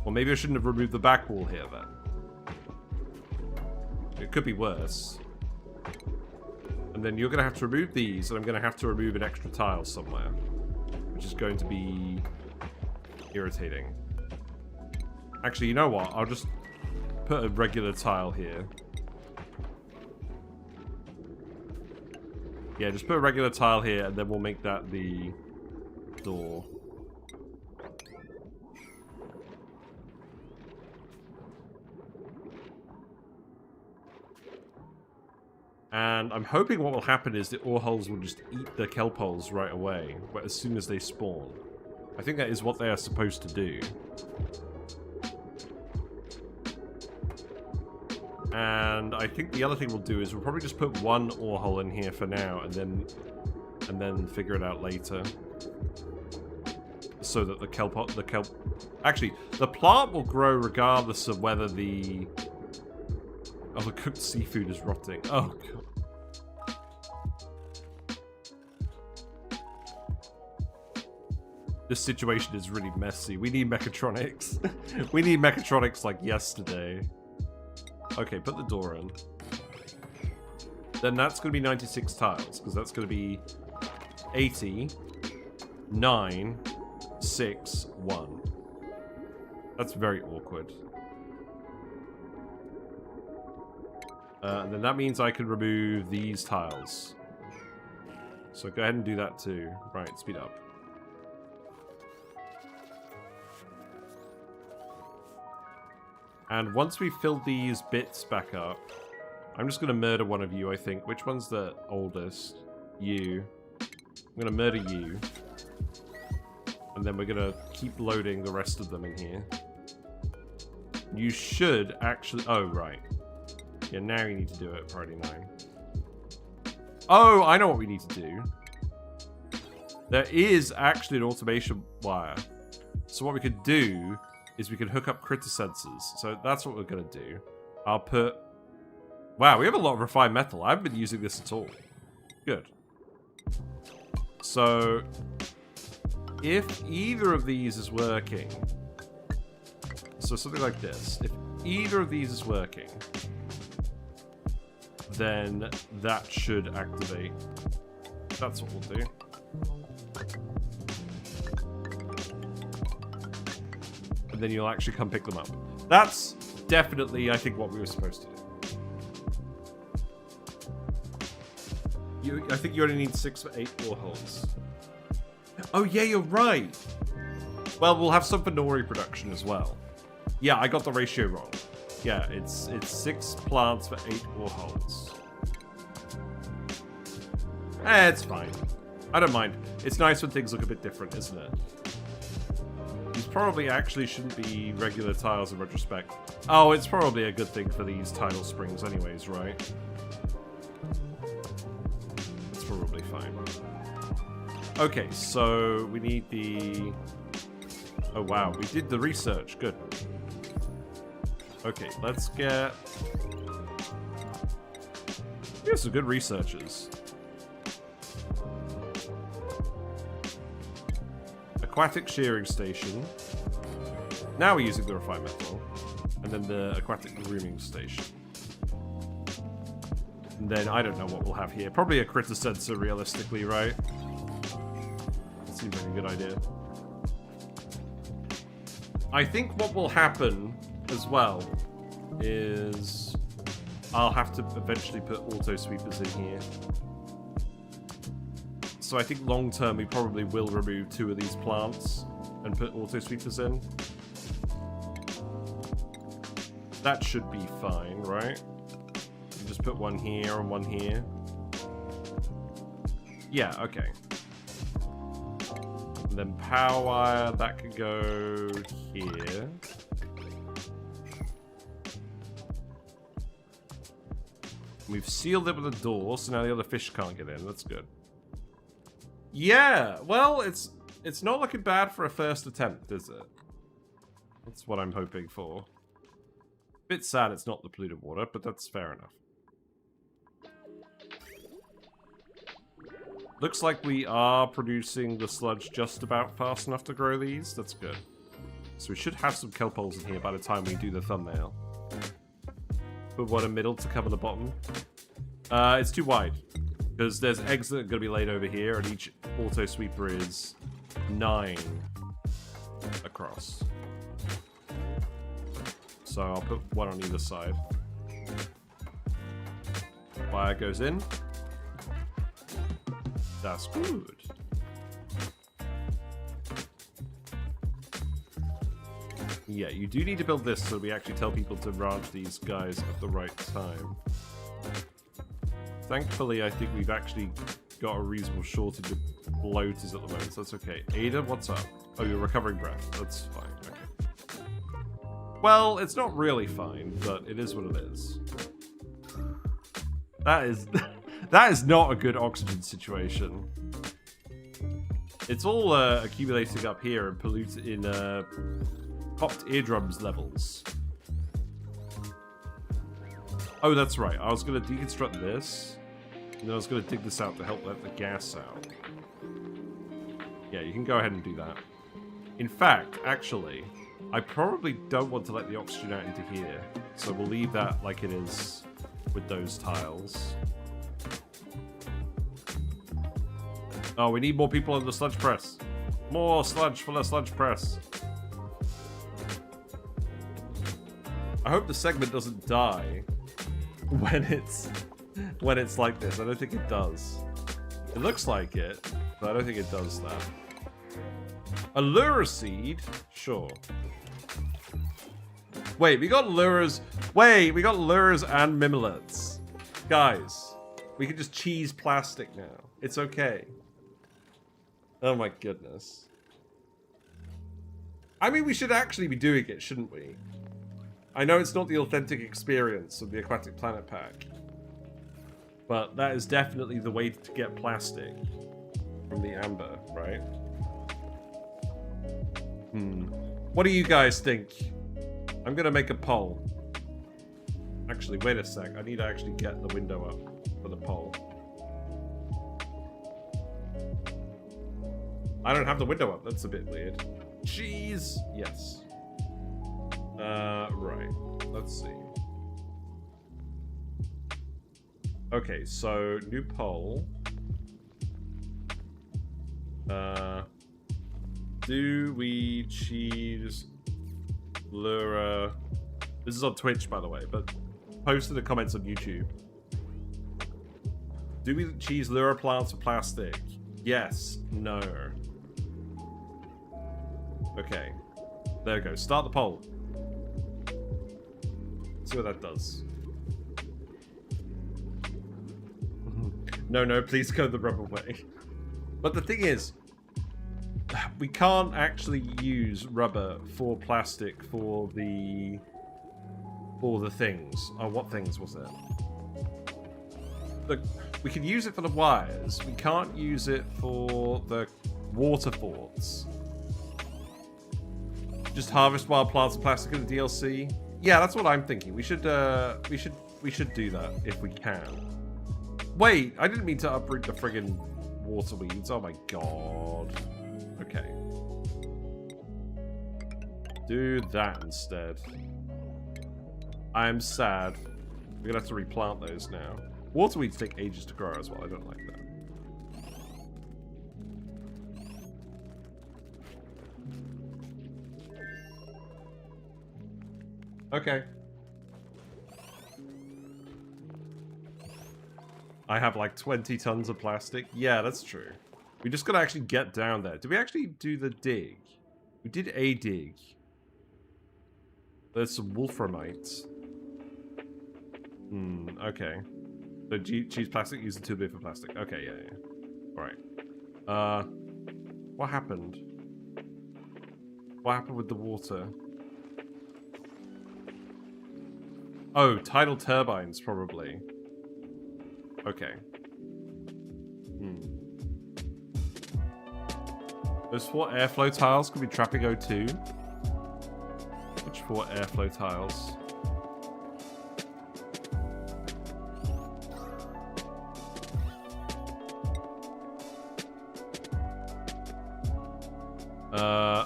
Well, maybe I shouldn't have removed the back wall here then. It could be worse. And then you're going to have to remove these, and I'm going to have to remove an extra tile somewhere. Which is going to be irritating. Actually, you know what? I'll just put a regular tile here. Yeah, just put a regular tile here, and then we'll make that the door. And I'm hoping what will happen is the Orehulls will just eat the kelp holes right away, as soon as they spawn. I think that is what they are supposed to do. And I think the other thing we'll do is we'll probably just put one Orehull in here for now, and then figure it out later. So that the kelp... Actually, the plant will grow regardless of whether the... Oh, the cooked seafood is rotting. Oh, God. This situation is really messy. We need Mechatronics. We need Mechatronics like yesterday. Okay, put the door in. Then that's going to be 96 tiles, because that's going to be 80, 9, 6, 1. That's very awkward. And then that means I can remove these tiles. So go ahead and do that too. Right, speed up. And once we've filled these bits back up, I'm just going to murder one of you, I think. Which one's the oldest? You. I'm going to murder you. And then we're going to keep loading the rest of them in here. You should actually... Oh, right. Yeah, now you need to do it, priority 9. Oh, I know what we need to do. There is actually an automation wire. So what we could do is we could hook up critter sensors. So that's what we're going to do. I'll put... Wow, we have a lot of refined metal. I haven't been using this at all. Good. So, if either of these is working... So something like this. If either of these is working, then that should activate. That's what we'll do. And then you'll actually come pick them up. That's definitely, I think, what we were supposed to do. I think you only need 6 for 8 Orehulls. Oh yeah, you're right. Well, we'll have some for Nori production as well. Yeah, I got the ratio wrong. Yeah, it's 6 plants for 8 Orehulls. It's fine. I don't mind. It's nice when things look a bit different, isn't it? These probably actually shouldn't be regular tiles in retrospect. Oh, it's probably a good thing for these tidal springs anyways, right? That's probably fine. Okay, so we need the... Oh wow, we did the research. Good. Okay, let's get... We have some good researchers. Aquatic shearing station. Now we're using the refined metal. And then the aquatic grooming station. And then I don't know what we'll have here. Probably a critter sensor, realistically, right? That seems like a good idea. I think what will happen as well is I'll have to eventually put auto sweepers in here. So I think long term we probably will remove 2 of these plants and put auto sweepers in. That should be fine, right? You just put one here and one here. Yeah, okay. And then power wire, that could go here. We've sealed it with a door, so now the other fish can't get in. That's good. Yeah, well, it's not looking bad for a first attempt, is it? That's what I'm hoping for. Bit sad it's not the polluted water, but that's fair enough. Looks like we are producing the sludge just about fast enough to grow these. That's good. So we should have some kelp holes in here by the time we do the thumbnail. Put one in middle to cover the bottom. It's too wide. Because there's eggs that are going to be laid over here, and each auto sweeper is 9 across. So I'll put one on either side. Wire goes in. That's good. Yeah, you do need to build this so we actually tell people to ranch these guys at the right time. Thankfully, I think we've actually got a reasonable shortage of bloaters at the moment, so that's okay. Ada, what's up? Oh, you're recovering breath. That's fine. Okay. Well, it's not really fine, but it is what it is. That is... that is not a good oxygen situation. It's all accumulating up here and polluted in popped eardrums levels. Oh, that's right. I was going to deconstruct this, and then I was going to dig this out to help let the gas out. Yeah, you can go ahead and do that. In fact, actually, I probably don't want to let the oxygen out into here. So we'll leave that like it is with those tiles. Oh, we need more people on the sludge press. More sludge for the sludge press. I hope the segment doesn't die when it's like this. I don't think it does. It looks like it, but I don't think it does that. A lure seed? Sure. Wait, we got lures. Wait, we got lures and mimolets. Guys, we can just cheese plastic now. It's okay. Oh my goodness. I mean, we should actually be doing it, shouldn't we? I know it's not the authentic experience of the Aquatic Planet Pack, but that is definitely the way to get plastic from the amber, right? What do you guys think? I'm gonna make a poll. Actually, wait a sec. I need to actually get the window up for the poll. I don't have the window up. That's a bit weird. Jeez. Yes. Right. Let's see. Okay, so new poll. Do we cheese lure? This is on Twitch, by the way, but post in the comments on YouTube. Do we cheese lure plants for plastic? Yes. No. Okay. There we go. Start the poll. See what that does. No, please go the rubber way. But the thing is, we can't actually use rubber for plastic for the things. Oh, what things was it? Look, we can use it for the wires. We can't use it for the water forts. Just harvest wild plants and plastic in the DLC. Yeah, that's what I'm thinking. We should do that if we can. Wait, I didn't mean to uproot the friggin' water weeds. Oh my god. Okay. Do that instead. I am sad. We're gonna have to replant those now. Water weeds take ages to grow as well. I don't like that. Okay. I have like 20 tons of plastic. Yeah, that's true. We just gotta actually get down there. Did we actually do the dig? We did a dig. There's some wolframite. Okay. So cheese plastic, use the tubulate for plastic. Okay, yeah. Alright. What happened? What happened with the water? Oh, tidal turbines, probably. Okay. Those 4 airflow tiles could be trapping O2. Which 4 airflow tiles?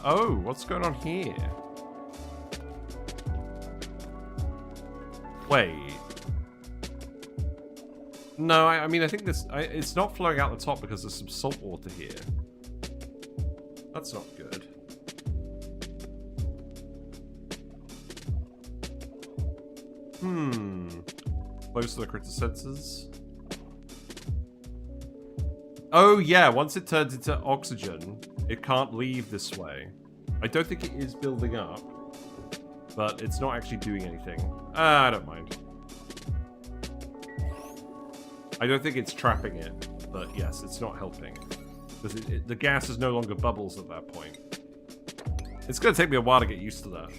Oh, what's going on here? Wait. No, I mean, I think this... it's not flowing out the top because there's some salt water here. That's not good. Close to the critter sensors. Oh, yeah. Once it turns into oxygen, it can't leave this way. I don't think it is building up. But it's not actually doing anything. I don't mind. I don't think it's trapping it, but yes, it's not helping. Because the gas is no longer bubbles at that point. It's going to take me a while to get used to that.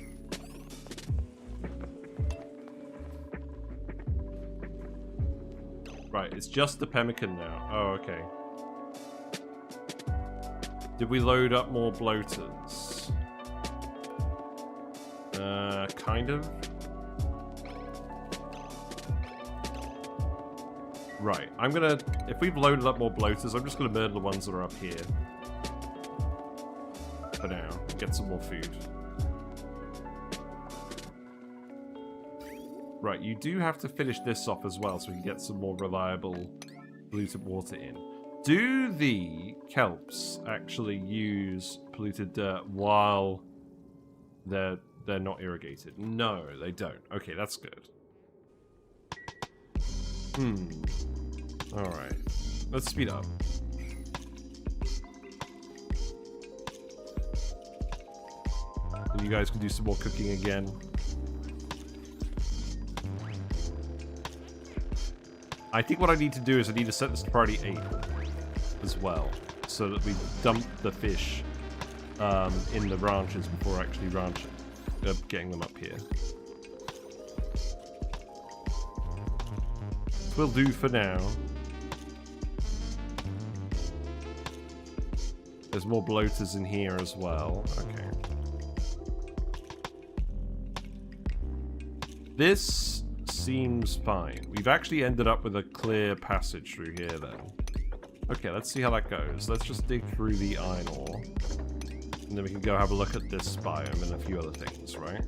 Right, it's just the pemmican now. Oh, okay. Did we load up more bloaters? Kind of. Right, I'm gonna... If we've loaded up more bloaters, I'm just gonna murder the ones that are up here. For now. get some more food. Right, you do have to finish this off as well so we can get some more reliable polluted water in. Do the kelps actually use polluted dirt while they're not irrigated? No, they don't. Okay, that's good. Alright. Let's speed up. And you guys can do some more cooking again. I think what I need to do is I need to set this to priority 8 as well, so that we dump the fish in the ranches before actually getting them up here. Will do for now. There's more bloaters in here as well. Okay. This seems fine. We've actually ended up with a clear passage through here then. Okay, let's see how that goes. Let's just dig through the iron ore. And then we can go have a look at this biome and a few other things, right?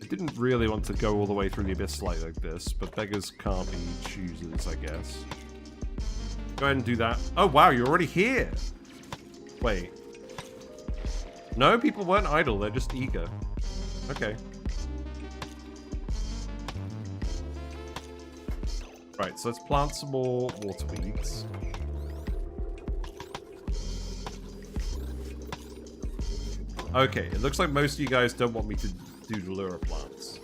I didn't really want to go all the way through the abyss like this, but beggars can't be choosers, I guess. Go ahead and do that. Oh wow, you're already here! Wait. No, people weren't idle, they're just eager. Okay. Right, so let's plant some more water weeds. Okay, it looks like most of you guys don't want me to do the lure plants.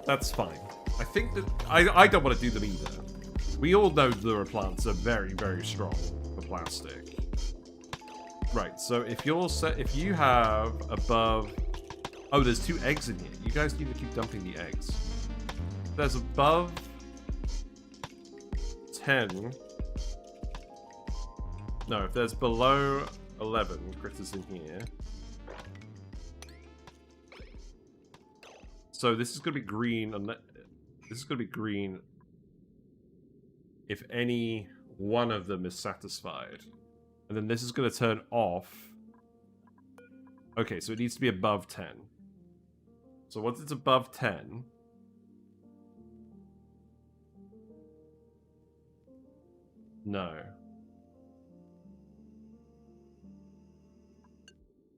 That's fine. I think that I don't want to do them either. We all know lure plants are very, very strong for plastic. Right, so if you have above, oh, there's 2 eggs in here. You guys need to keep dumping the eggs. If there's above 10. No, if there's below 11 critters in here. So this is going to be green, and this is going to be green if any one of them is satisfied. And then this is going to turn off. Okay, so it needs to be above 10. So once it's above 10... No.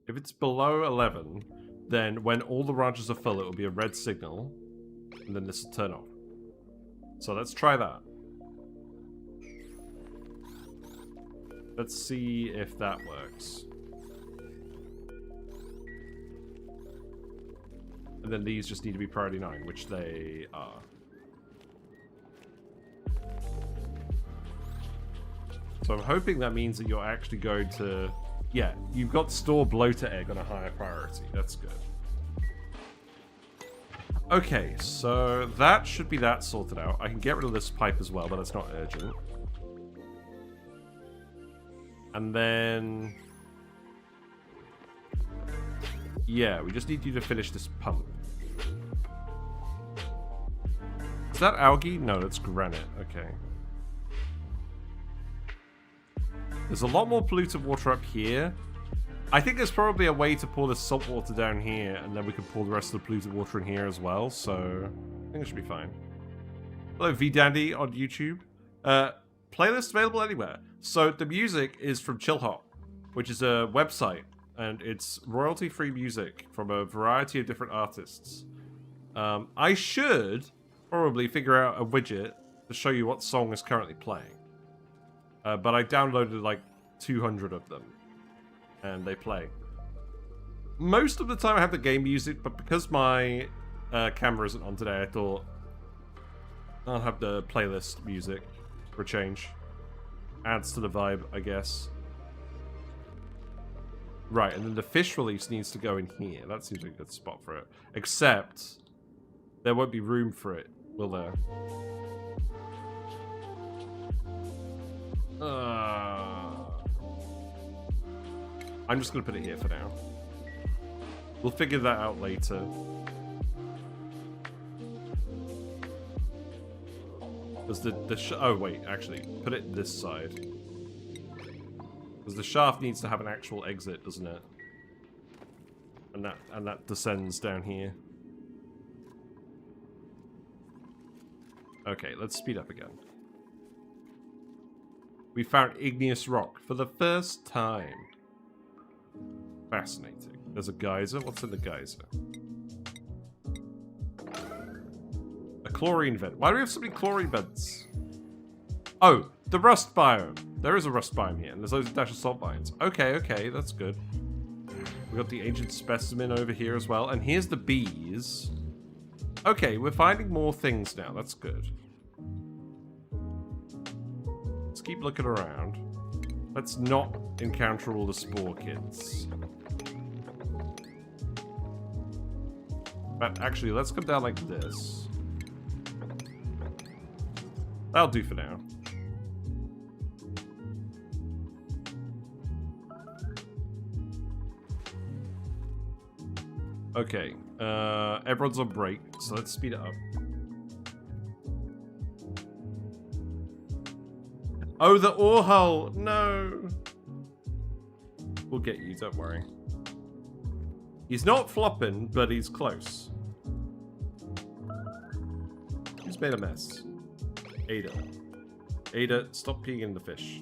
If it's below 11, then when all the ranches are full, it will be a red signal, and then this will turn off. So let's try that. Let's see if that works. And then these just need to be priority 9, which they are. So I'm hoping that means that you're actually going to... Yeah, you've got store bloater egg on a higher priority. That's good. Okay, so that should be that sorted out. I can get rid of this pipe as well, but it's not urgent. And then... Yeah, we just need you to finish this pump. Is that algae? No, that's granite. Okay. There's a lot more polluted water up here. I think there's probably a way to pour this salt water down here, and then we can pour the rest of the polluted water in here as well, so I think it should be fine. Hello, VDandy on YouTube. Playlist available anywhere. So the music is from Chill Hop, which is a website, and it's royalty-free music from a variety of different artists. I should probably figure out a widget to show you what song is currently playing. But I downloaded like 200 of them, and they play. Most of the time I have the game music, but because my camera isn't on today, I thought I'll have the playlist music for a change. Adds to the vibe, I guess. Right, and then the fish release needs to go in here. That seems like a good spot for it. Except, there won't be room for it, will there? I'm just going to put it here for now. We'll figure that out later. Because oh wait, actually, put it this side. Because the shaft needs to have an actual exit, doesn't it? And that descends down here. Okay, let's speed up again. We found igneous rock for the first time. Fascinating. There's a geyser. What's in the geyser? A chlorine vent. Why do we have so many chlorine vents? Oh, the rust biome. There is a rust biome here, and there's loads of dash of salt mines. Okay, okay, that's good. We got the ancient specimen over here as well, and here's the bees. Okay, we're finding more things now. That's good. Let's keep looking around. Let's not encounter all the spore kids. But actually, let's come down like this. That'll do for now. Okay, everyone's on break, so let's speed it up. Oh, the Orehulls! No! We'll get you, don't worry. He's not flopping, but he's close. He's made a mess. Ada. Ada, stop peeing in the fish.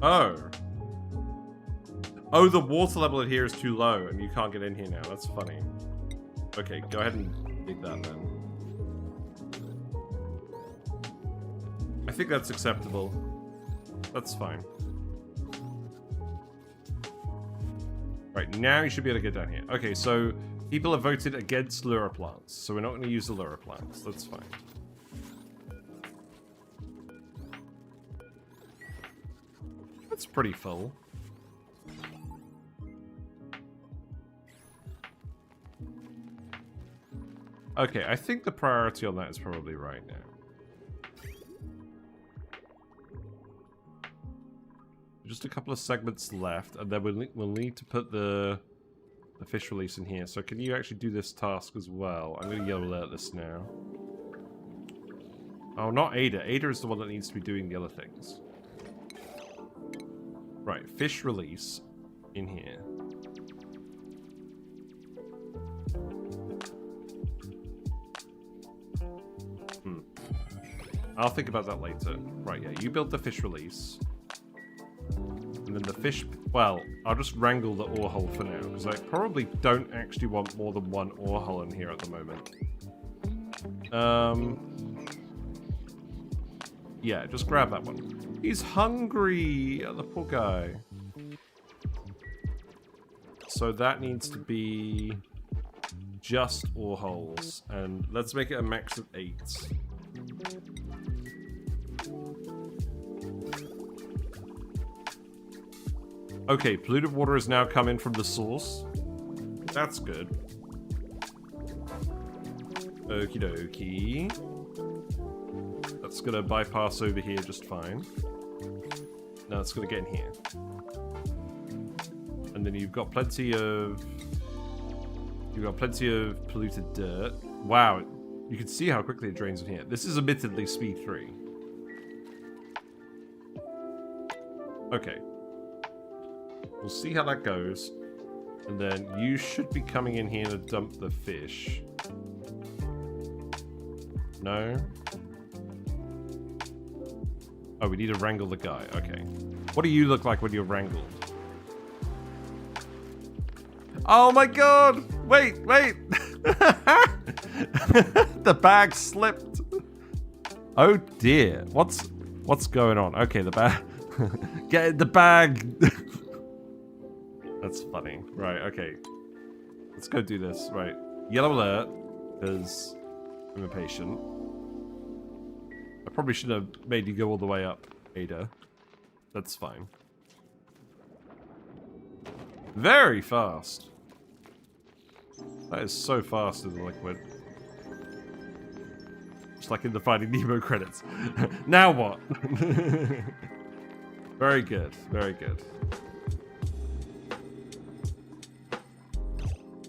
Oh. Oh, the water level in here is too low, and you can't get in here now. That's funny. Okay, go ahead and dig that then. I think that's acceptable. That's fine. Right, now you should be able to get down here. Okay, so people have voted against lure plants, so we're not going to use the lure plants. That's fine. That's pretty full. Okay, I think the priority on that is probably right now. Just a couple of segments left, and then we'll need to put the fish release in here. So can you actually do this task as well? I'm going to yellow alert this now. Oh, not Ada. Ada is the one that needs to be doing the other things. Right, fish release in here. I'll think about that later. Right, yeah, you build the fish release. And then the fish... Well, I'll just wrangle the Orehulls for now, because I probably don't actually want more than one Orehulls in here at the moment. Yeah, just grab that one. He's hungry! The poor guy. So that needs to be just Orehulls. And let's make it a max of 8. Okay, polluted water is now coming from the source. That's good. Okie dokie. That's gonna bypass over here just fine. Now it's gonna get in here. And then you've got plenty of... You've got plenty of polluted dirt. Wow, you can see how quickly it drains in here. This is admittedly speed 3. Okay. We'll see how that goes. And then you should be coming in here to dump the fish. No? Oh, we need to wrangle the guy. Okay. What do you look like when you're wrangled? Oh my god! Wait, wait! The bag slipped. Oh dear. What's going on? Okay, the bag... Get in the bag! That's funny. Right, okay. Let's go do this. Right. Yellow alert, because I'm impatient. I probably should have made you go all the way up, Ada. That's fine. Very fast. That is so fast in the liquid. Just like in the Finding Nemo credits. Now what? Very good. Very good.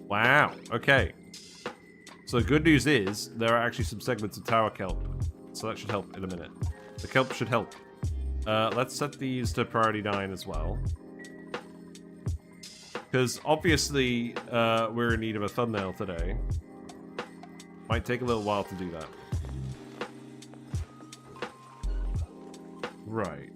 Wow. Okay. So the good news is there are actually some segments of tower kelp. So that should help in a minute. The kelp should help. Let's set these to priority 9 as well. Because obviously, we're in need of a thumbnail today. Might take a little while to do that. Right.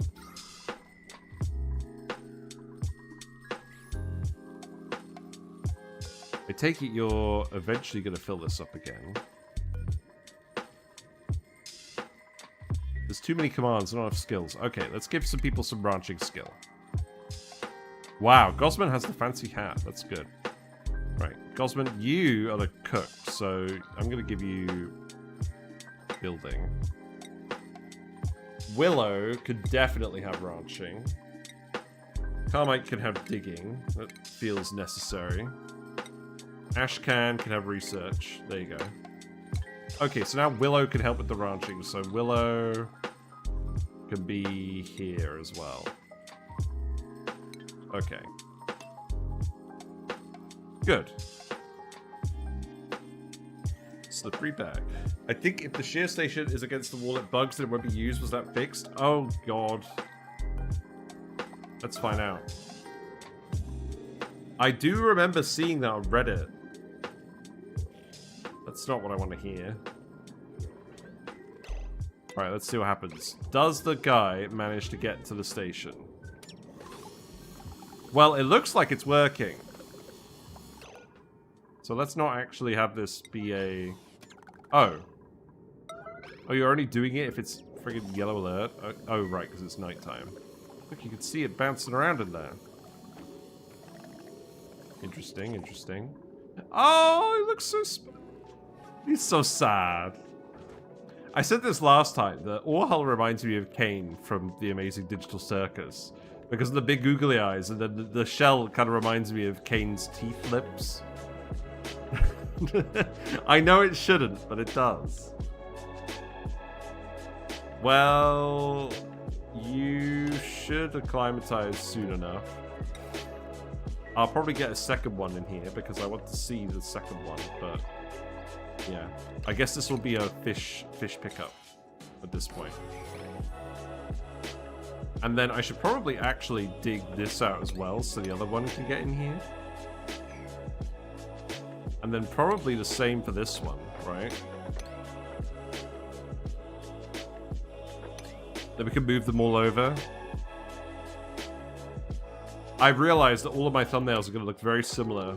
I take it you're eventually going to fill this up again. There's too many commands, not enough skills. Okay, let's give some people some branching skill. Wow, Gosman has the fancy hat. That's good. Right, Gosman, you are the cook, so I'm going to give you building. Willow could definitely have ranching. Carmite can have digging. That feels necessary. Ashcan can have research. There you go. Okay, so now Willow can help with the ranching. So Willow can be here as well. Okay. Good. Slippery bag. I think if the shear station is against the wall it bugs, then it won't be used. Was that fixed? Oh, God. Let's find out. I do remember seeing that on Reddit. That's not what I want to hear. Alright, let's see what happens. Does the guy manage to get to the station? Well, it looks like it's working. So let's not actually have this be a... Oh. Oh, you're only doing it if it's friggin' yellow alert? Oh, right, because it's nighttime. Look, you can see it bouncing around in there. Interesting, interesting. Oh, he looks so... He's so sad. I said this last time, that Orehulls reminds me of Kane from The Amazing Digital Circus. Because of the big googly eyes, and then the shell kind of reminds me of Kane's teeth lips. I know it shouldn't, but it does. Well, you should acclimatize soon enough. I'll probably get a second one in here because I want to see the second one, but yeah. I guess this will be a fish pickup at this point. And then I should probably actually dig this out as well so the other one can get in here. And then probably the same for this one, right? Then we can move them all over. I've realized that all of my thumbnails are going to look very similar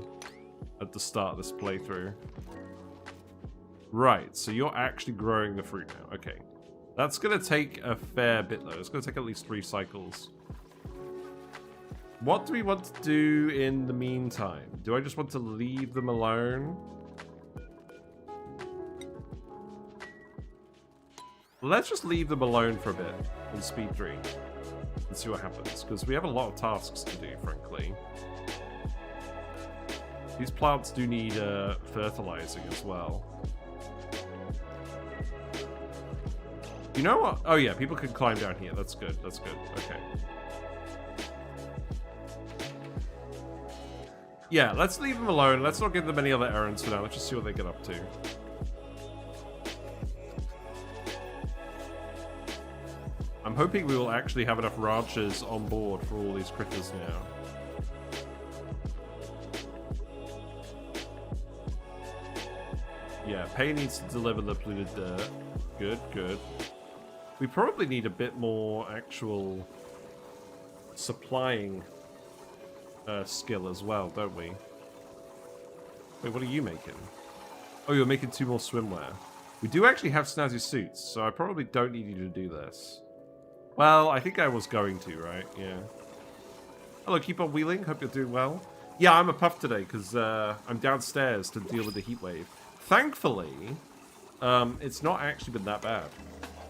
at the start of this playthrough. Right, so you're actually growing the fruit now. Okay. That's going to take a fair bit, though. It's going to take at least 3 cycles. What do we want to do in the meantime? Do I just want to leave them alone? Let's just leave them alone for a bit in Speed 3 and see what happens, because we have a lot of tasks to do, frankly. These plants do need fertilizing as well. You know what? Oh yeah, people can climb down here. That's good. That's good. Okay. Yeah, let's leave them alone. Let's not give them any other errands for now. Let's just see what they get up to. I'm hoping we will actually have enough ranchers on board for all these critters now. Yeah, Pay needs to deliver the polluted dirt. Good, good. We probably need a bit more actual supplying skill as well, don't we? Wait, what are you making? Oh, you're making 2 more swimwear. We do actually have snazzy suits, so I probably don't need you to do this. Well, I think I was going to, right? Yeah. Hello, keep on wheeling. Hope you're doing well. Yeah, I'm a Puft today because I'm downstairs to deal with the heatwave. Thankfully, it's not actually been that bad.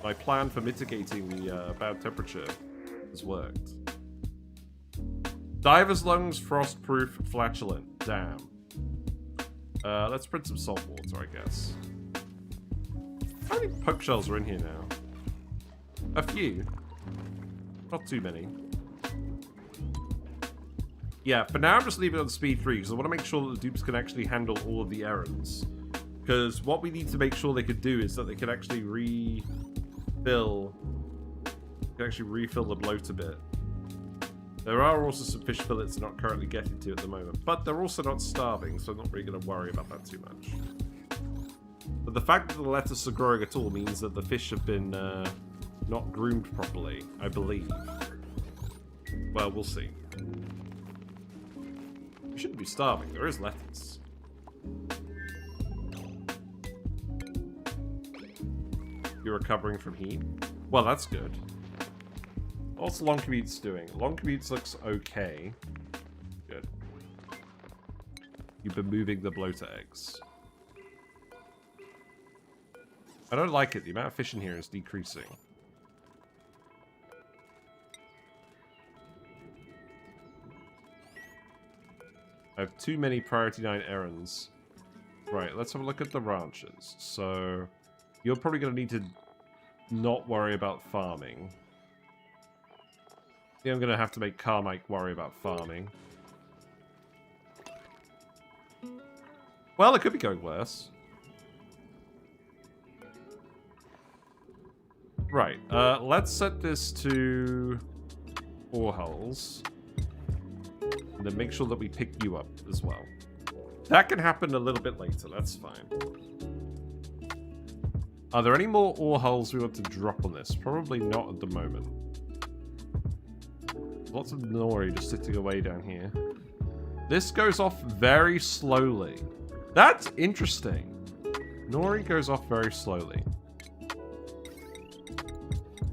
My plan for mitigating the bad temperature has worked. Diver's lungs, frost-proof, flatulent. Damn. Let's print some salt water, I guess. How many poke shells are in here now? A few. Not too many. Yeah, for now I'm just leaving it on speed 3 because I want to make sure that the dupes can actually handle all of the errands. Because what we need to make sure they could do is that they can actually refill can actually refill the bloater bit. There are also some fish fillets they're not currently getting to at the moment, but they're also not starving, so I'm not really going to worry about that too much. But the fact that the lettuce are growing at all means that the fish have been not groomed properly, I believe. Well, we'll see. You shouldn't be starving. There is lettuce. You're recovering from heat? Well, that's good. What's Long Commute's doing? Long Commute's looks okay. Good. You've been moving the bloater eggs. I don't like it. The amount of fish in here is decreasing. I have too many priority 9 errands. Right, let's have a look at the ranches. So, you're probably going to need to not worry about farming. Yeah, I'm going to have to make Carmike worry about farming. Well, it could be going worse. Right, let's set this to Orehulls. And then make sure that we pick you up as well. That can happen a little bit later, that's fine. Are there any more Orehulls we want to drop on this? Probably not at the moment. Lots of Nori just sitting away down here. This goes off very slowly. That's interesting. Nori goes off very slowly.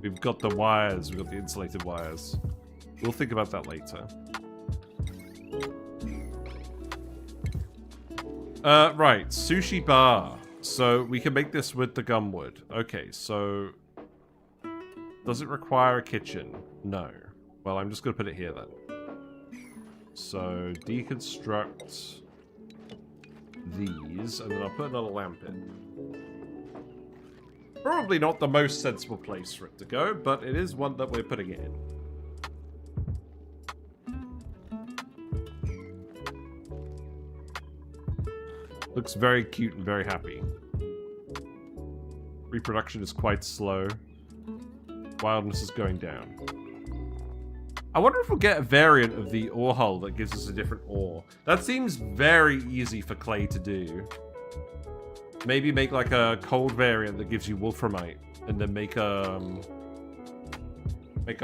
We've got the wires, we've got the insulated wires. We'll think about that later. Right, sushi bar. So we can make this with the gumwood. Okay, so does it require a kitchen? No. Well, I'm just going to put it here then. So deconstruct these, and then I'll put another lamp in. Probably not the most sensible place for it to go, but it is one that we're putting it in. Looks very cute and very happy. Reproduction is quite slow. Wildness is going down. I wonder if we'll get a variant of the ore hull that gives us a different ore. That seems very easy for clay to do. Maybe make like a cold variant that gives you wolframite, and then make a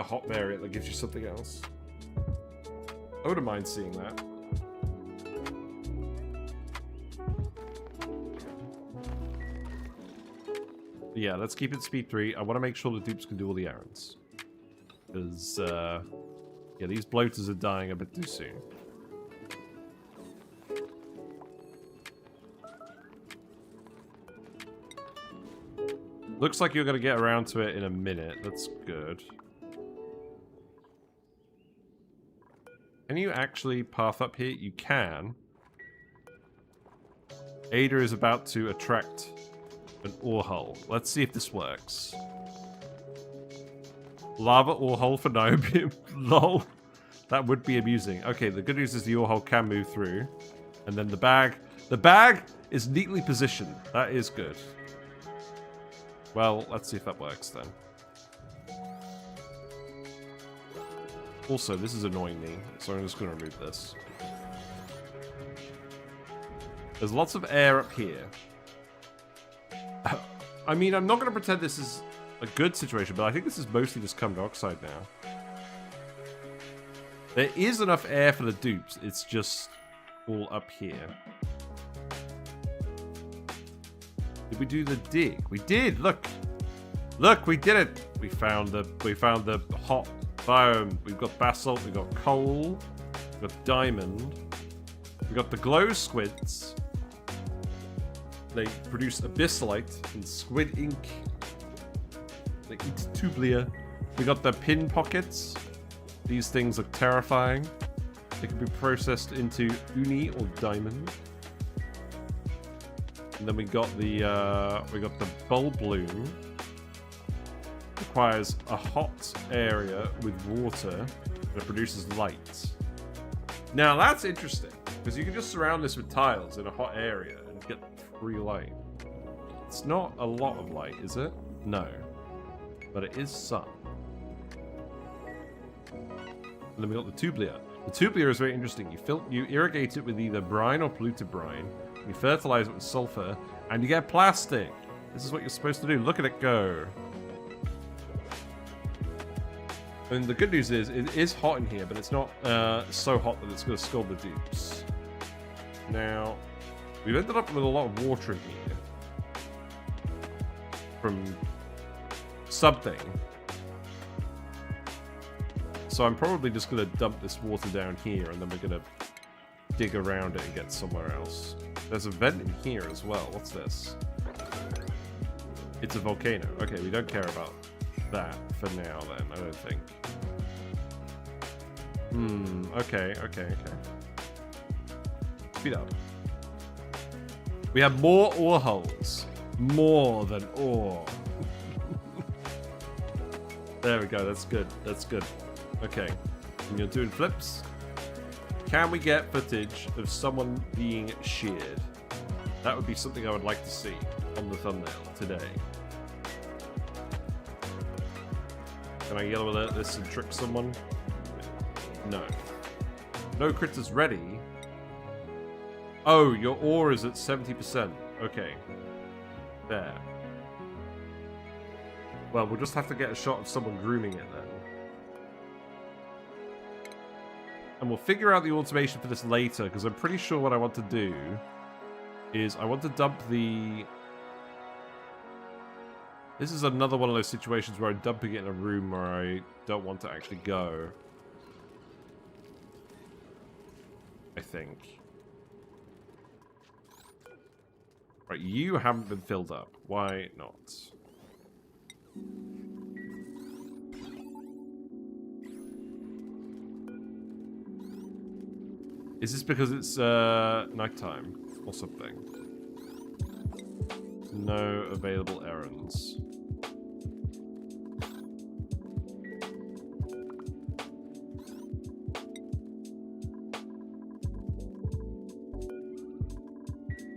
hot variant that gives you something else. I wouldn't mind seeing that. Yeah, let's keep it speed 3. I want to make sure the dupes can do all the errands. Because, yeah, these bloaters are dying a bit too soon. Looks like you're going to get around to it in a minute. That's good. Can you actually path up here? You can. Ada is about to attract an ore hull. Let's see if this works. Lava ore hull for niobium. Lol. That would be amusing. Okay, the good news is the ore hull can move through. And then the bag. The bag is neatly positioned. That is good. Well, let's see if that works then. Also, this is annoying me, so I'm just going to remove this. There's lots of air up here. I mean, I'm not going to pretend this is a good situation, but I think this is mostly just carbon dioxide now. There is enough air for the dupes, it's just all up here. Did we do the dig? We did. Look, look, we did it. We found the hot biome. We've got basalt. We've got coal. We've got diamond. We got the glow squids. They produce abyssalite and squid ink. They eat tublia. We got the pin pockets. These things look terrifying. They can be processed into uni or diamond. And then we got the bulb bloom. Requires a hot area with water and it produces light. Now that's interesting because you can just surround this with tiles in a hot area and get free light. It's not a lot of light, is it? No, but it is some. And then we got the Tublia. The Tublia is very interesting. You irrigate it with either brine or polluted brine. You fertilize it with sulfur, and you get plastic. This is what you're supposed to do. Look at it go. And the good news is, it is hot in here, but it's not so hot that it's going to scald the dupes. Now, we've ended up with a lot of water in here. From something. So I'm probably just going to dump this water down here, and then we're going to dig around it and get somewhere else. There's a vent in here as well. What's this? It's a volcano. Okay, we don't care about that for now then, I don't think. Okay. Speed up. We have more Orehulls. More than ore. There we go, that's good. That's good. Okay. And you're doing flips. Can we get footage of someone being sheared? That would be something I would like to see on the thumbnail today. Can I yellow alert this and trick someone? No. No critters ready. Oh, your ore is at 70%. Okay. There. Well, we'll just have to get a shot of someone grooming it then. And we'll figure out the automation for this later, because I'm pretty sure what I want to do is I want to dump the... This is another one of those situations where I'm dumping it in a room where I don't want to actually go. I think. Right, you haven't been filled up. Why not? Is this because it's nighttime or something? No available errands.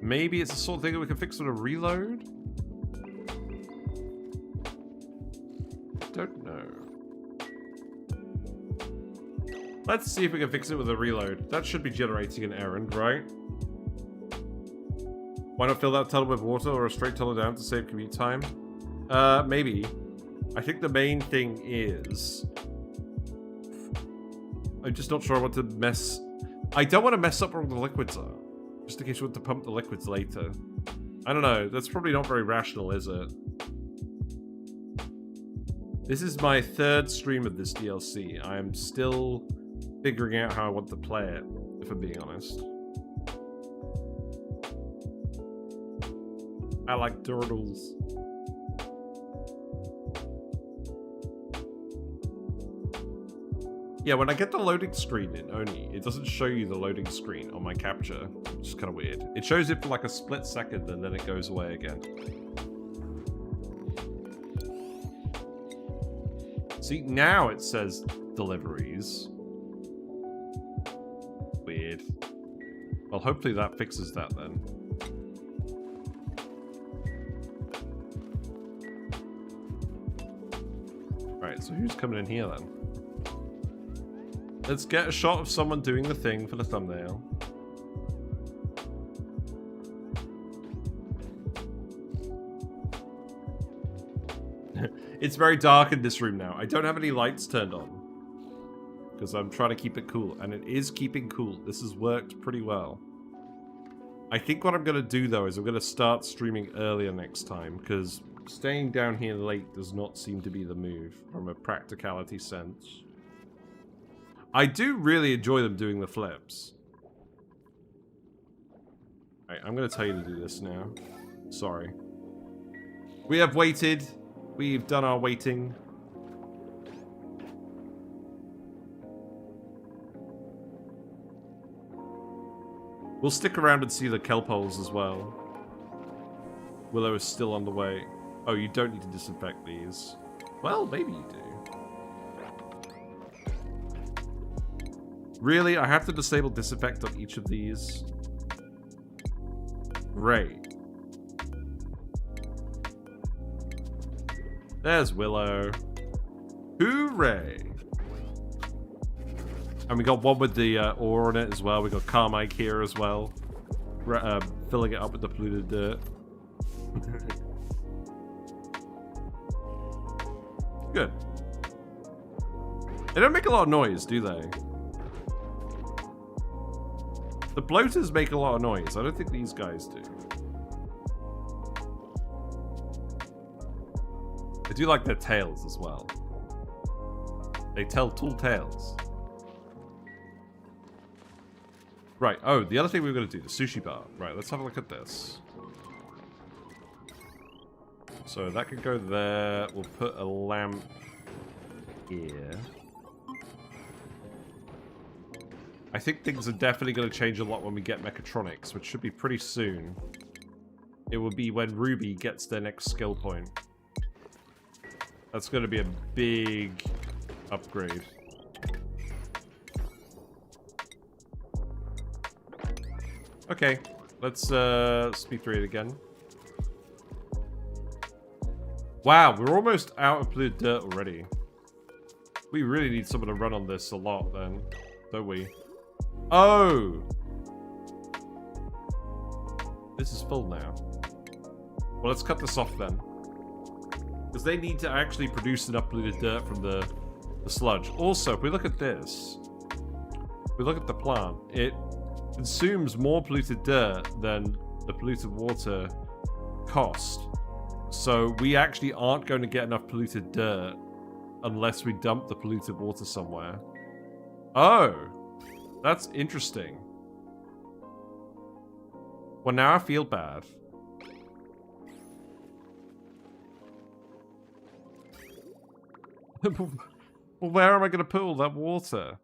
Maybe it's the sort of thing that we can fix with a reload? Don't know. Let's see if we can fix it with a reload. That should be generating an errand, right? Why not fill that tunnel with water or a straight tunnel down to save commute time? Maybe. I think the main thing is... I'm just not sure I want to mess... I don't want to mess up where all the liquids are. Just in case we want to pump the liquids later. I don't know. That's probably not very rational, is it? This is my third stream of this DLC. I am still figuring out how I want to play it, if I'm being honest. I like turtles. Yeah, when I get the loading screen in Oni, it doesn't show you the loading screen on my capture, which is kind of weird. It shows it for like a split second and then it goes away again. See, now it says deliveries. Weird. Well, hopefully that fixes that then. Right, so who's coming in here then? Let's get a shot of someone doing the thing for the thumbnail. It's very dark in this room now. I don't have any lights turned on. Because I'm trying to keep it cool. And it is keeping cool. This has worked pretty well. I think what I'm going to do though is I'm going to start streaming earlier next time. Because staying down here late does not seem to be the move from a practicality sense. I do really enjoy them doing the flips. Right, I'm going to tell you to do this now. Sorry. We have waited. We've done our waiting. We'll stick around and see the kelp holes as well. Willow is still on the way. Oh, you don't need to disinfect these. Well, maybe you do. Really? I have to disable disinfect on each of these? Great. There's Willow. Hooray! And we got one with the ore on it as well. We got Carmike here as well. Filling it up with the polluted dirt. Good. They don't make a lot of noise, do they? The bloaters make a lot of noise. I don't think these guys do. I do like their tails as well. They tell tall tales. Right, oh, the other thing we were going to do, the sushi bar. Right, let's have a look at this. So that could go there. We'll put a lamp here. I think things are definitely going to change a lot when we get Mechatronics, which should be pretty soon. It will be when Ruby gets their next skill point. That's going to be a big upgrade. Okay, let's speed through it again. Wow, we're almost out of polluted dirt already. We really need someone to run on this a lot then, don't we? Oh! This is full now. Well, let's cut this off then. Because they need to actually produce enough polluted dirt from the sludge. Also, if we look at this, if we look at the plant, it consumes more polluted dirt than the polluted water cost. So we actually aren't going to get enough polluted dirt unless we dump the polluted water somewhere. Oh, that's interesting. Well, now I feel bad. Well, where am I going to put all that water?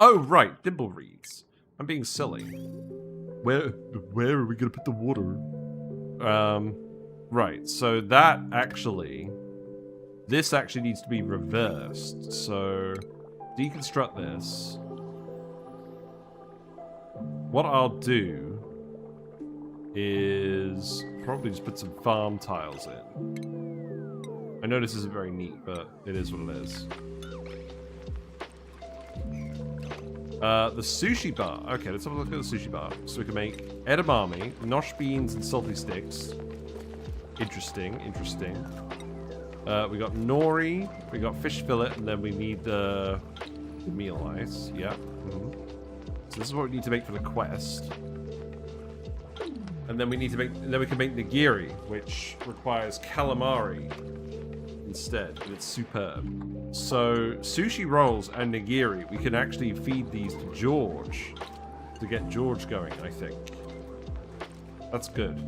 Oh, right, dimple reeds. I'm being silly. Where are we going to put the water? Right, so that actually... This actually needs to be reversed. So, deconstruct this. What I'll do is probably just put some farm tiles in. I know this isn't very neat, but it is what it is. The sushi bar. Okay, let's have a look at the sushi bar. So we can make edamame, nosh beans, and salty sticks. Interesting, interesting. We got nori, we got fish fillet, and then we need the meal ice. Yeah. So this is what we need to make for the quest. And then we need to make, then we can make nigiri, which requires calamari instead, and it's superb. So sushi rolls and nigiri, we can actually feed these to George to get George going, I think. That's good.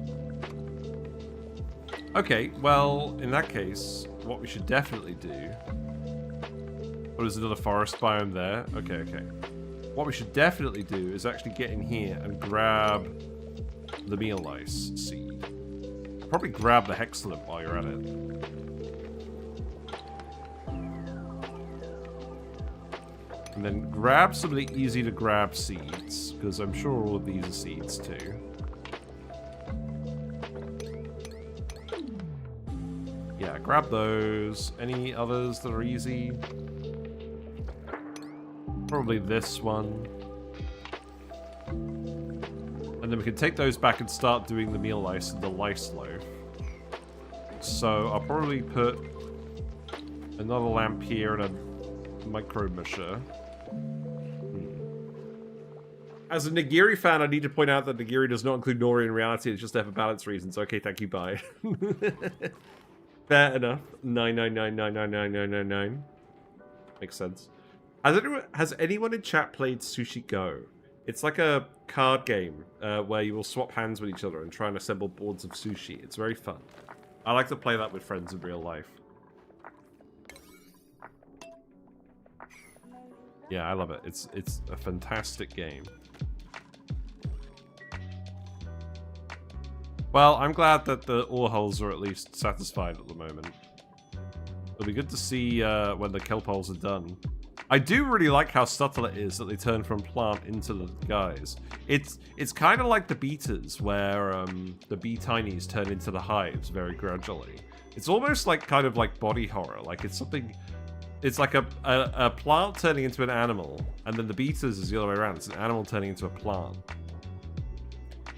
Okay, well, in that case, what we should definitely do... Oh, there's another forest biome there. Okay, okay. What we should definitely do is actually get in here and grab the meal ice seed. Probably grab the hexalant while you're at it. And then grab some of the easy to grab seeds, because I'm sure all of these are seeds too. Yeah, grab those. Any others that are easy? Probably this one. And then we can take those back and start doing the meal ice and the lice loaf. So I'll probably put another lamp here and a micro musher. As a nigiri fan, I need to point out that nigiri does not include nori in reality. It's just there for balance reasons. Okay, thank you, bye. Fair enough. 999999999. Makes sense. Has anyone in chat played Sushi Go? It's like a card game where you will swap hands with each other and try and assemble boards of sushi. It's very fun. I like to play that with friends in real life. Yeah, I love it. It's a fantastic game. Well, I'm glad that the Orehulls are at least satisfied at the moment. It'll be good to see when the kelp holes are done. I do really like how subtle it is that they turn from plant into the guys. It's kind of like the beeters, where the bee tinies turn into the hives very gradually. It's almost like kind of like body horror. Like it's something It's like a plant turning into an animal, and then the betas is the other way around. It's an animal turning into a plant.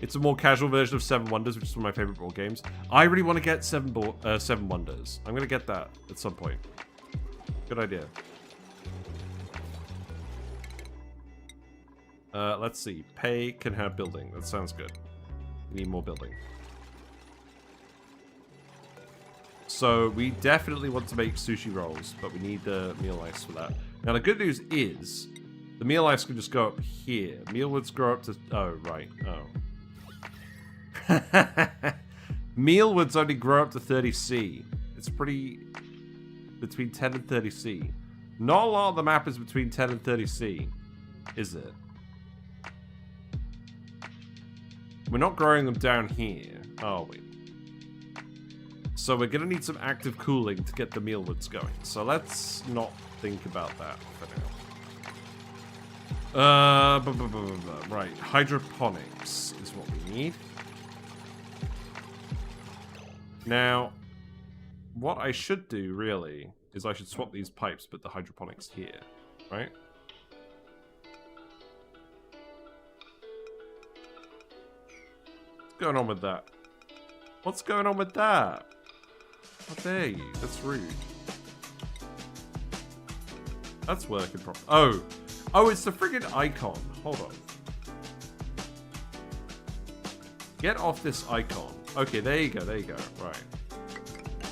It's a more casual version of Seven Wonders, which is one of my favorite board games. I really want to get Seven Wonders. I'm going to get that at some point. Good idea. Let's see. Pay can have building. That sounds good. We need more building. So we definitely want to make sushi rolls, but we need the meal ice for that. Now the good news is, the meal ice can just go up here. Mealwoods grow up to... Oh, right. Oh. Mealwoods only grow up to 30C. It's pretty... between 10 and 30C. Not a lot of the map is between 10 and 30C, is it? We're not growing them down here, are we? So we're going to need some active cooling to get the mealwoods going. So let's not think about that for now. Right, hydroponics is what we need. Now, what I should do, really, is I should swap these pipes, put the hydroponics here, right? What's going on with that? What's going on with that? How dare you? That's rude. That's working properly. Oh! Oh, it's the friggin' icon. Hold on. Get off this icon. Okay, there you go, there you go. Right.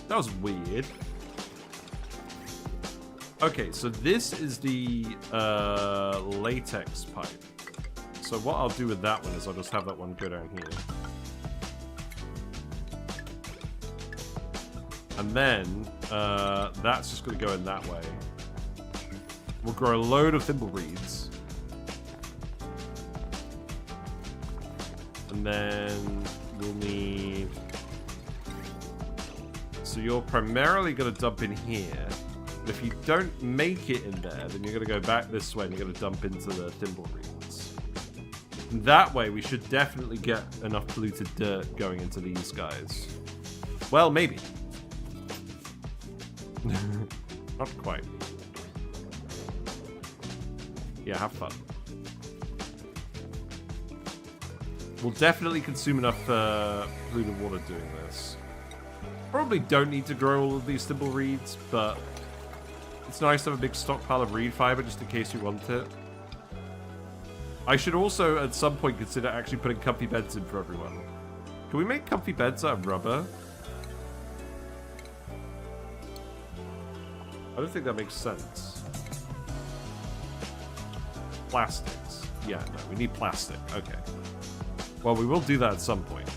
That was weird. Okay, so this is the latex pipe. So what I'll do with that one is I'll just have that one go down here. And then that's just going to go in that way. We'll grow a load of thimbleweeds. And then we'll need... So you're primarily going to dump in here. But if you don't make it in there, then you're going to go back this way and you're going to dump into the thimbleweeds. And that way we should definitely get enough polluted dirt going into these guys. Well, maybe. Not quite. Yeah, have fun. We'll definitely consume enough polluted water doing this. Probably don't need to grow all of these thimble reeds, but it's nice to have a big stockpile of reed fiber just in case you want it. I should also at some point consider actually putting comfy beds in for everyone. Can we make comfy beds out of rubber? I don't think that makes sense. Plastics. Yeah, no, we need plastic. Okay. Well, we will do that at some point.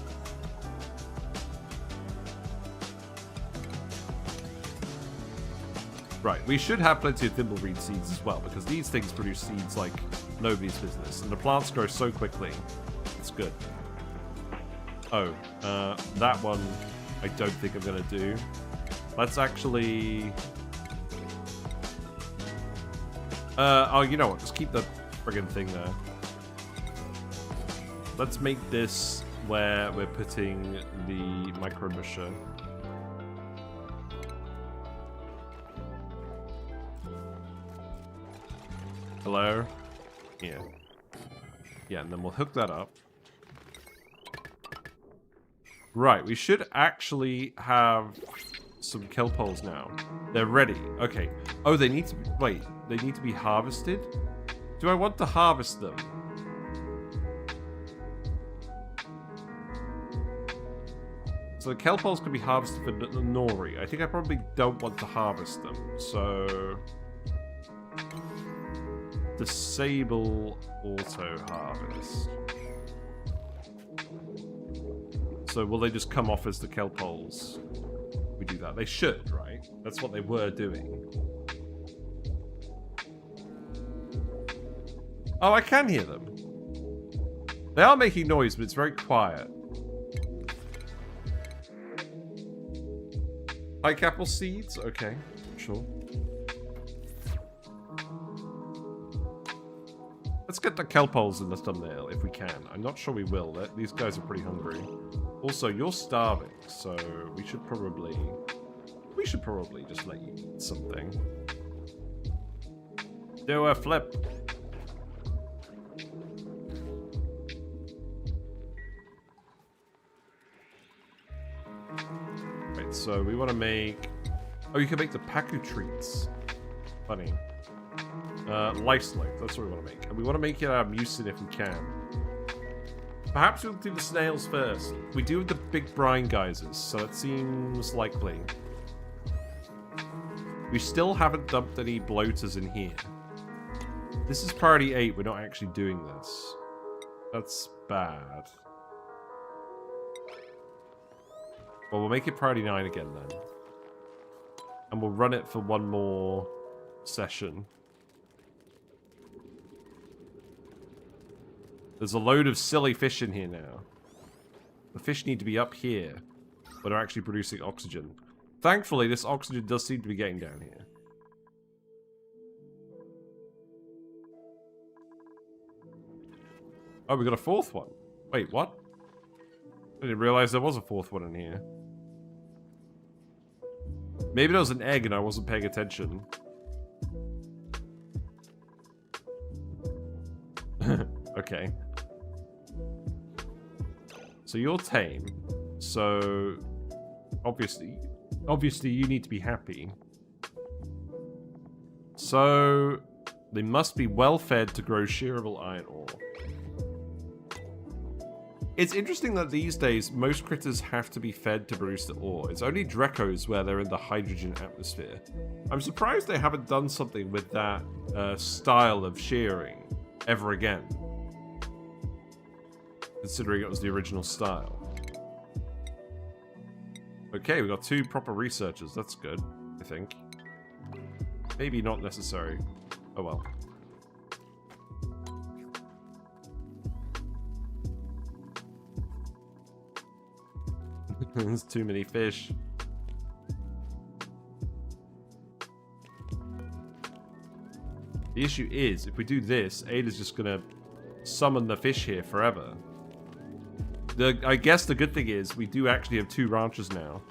Right, we should have plenty of thimbleweed seeds as well, because these things produce seeds like nobody's business, and the plants grow so quickly. It's good. Oh, that one I don't think I'm going to do. Let's actually... oh, you know what? Just keep the friggin' thing there. Let's make this where we're putting the micro busher. Hello? Yeah. Yeah, and then we'll hook that up. Right, we should actually have some kelp holes now. They're ready. Okay. Oh, they need to be... Wait, they need to be harvested? Do I want to harvest them? So the kelp holes can be harvested for the nori. I think I probably don't want to harvest them. So... Disable auto harvest. So will they just come off as the kelp holes? We do that. They should, right? That's what they were doing. Oh, I can hear them. They are making noise, but it's very quiet. Pike apple seeds? Okay, sure. Let's get the kelp holes in the thumbnail if we can. I'm not sure we will. These guys are pretty hungry. Also, you're starving, so we should probably just let you eat something. Do a flip. Right, so we want to make... Oh, you can make the Paku treats. Funny. Life slope, that's what we want to make. And we want to make it out of mucin if we can. Perhaps we'll do the snails first. We do have the big brine geysers, so it seems likely. We still haven't dumped any bloaters in here. This is priority 8, we're not actually doing this. That's bad. Well, we'll make it priority 9 again then. And we'll run it for one more session. There's a load of silly fish in here now. The fish need to be up here, but they're actually producing oxygen. Thankfully, this oxygen does seem to be getting down here. Oh, we got a fourth one. Wait, what? I didn't realize there was a fourth one in here. Maybe there was an egg and I wasn't paying attention. Okay. So you're tame. So obviously you need to be happy. So they must be well fed to grow shearable iron ore. It's interesting that these days most critters have to be fed to produce the ore. It's only Drecos where they're in the hydrogen atmosphere. I'm surprised they haven't done something with that style of shearing ever again. Considering it was the original style. Okay, we got 2 proper researchers. That's good, I think. Maybe not necessary. Oh well. There's too many fish. The issue is, if we do this, Ada's just gonna summon the fish here forever. I guess the good thing is, we do actually have 2 ranches now.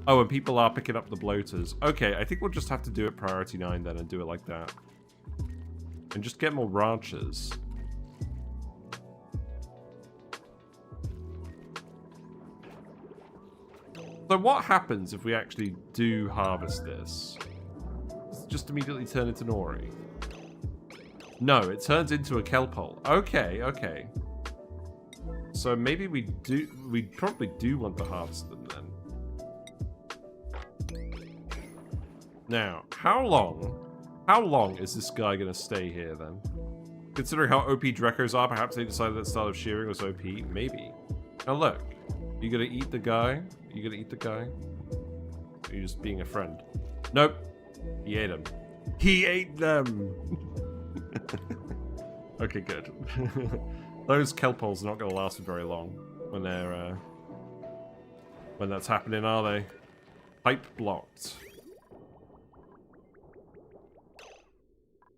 Oh, and people are picking up the bloaters. Okay, I think we'll just have to do it priority 9 then and do it like that. And just get more ranches. So what happens if we actually do harvest this? Does it just immediately turn into nori? No, it turns into a kelp hole. Okay, okay. So maybe we probably do want to harvest them then. Now, how long is this guy gonna stay here then? Considering how OP Drecos are, perhaps they decided that style of shearing was OP. Maybe. Now look, you gonna eat the guy? You gonna eat the guy? Or are you just being a friend? Nope. He ate him. He ate them! Okay, good. Those kelp holes are not going to last very long when they're when that's happening, are they? Pipe blocked.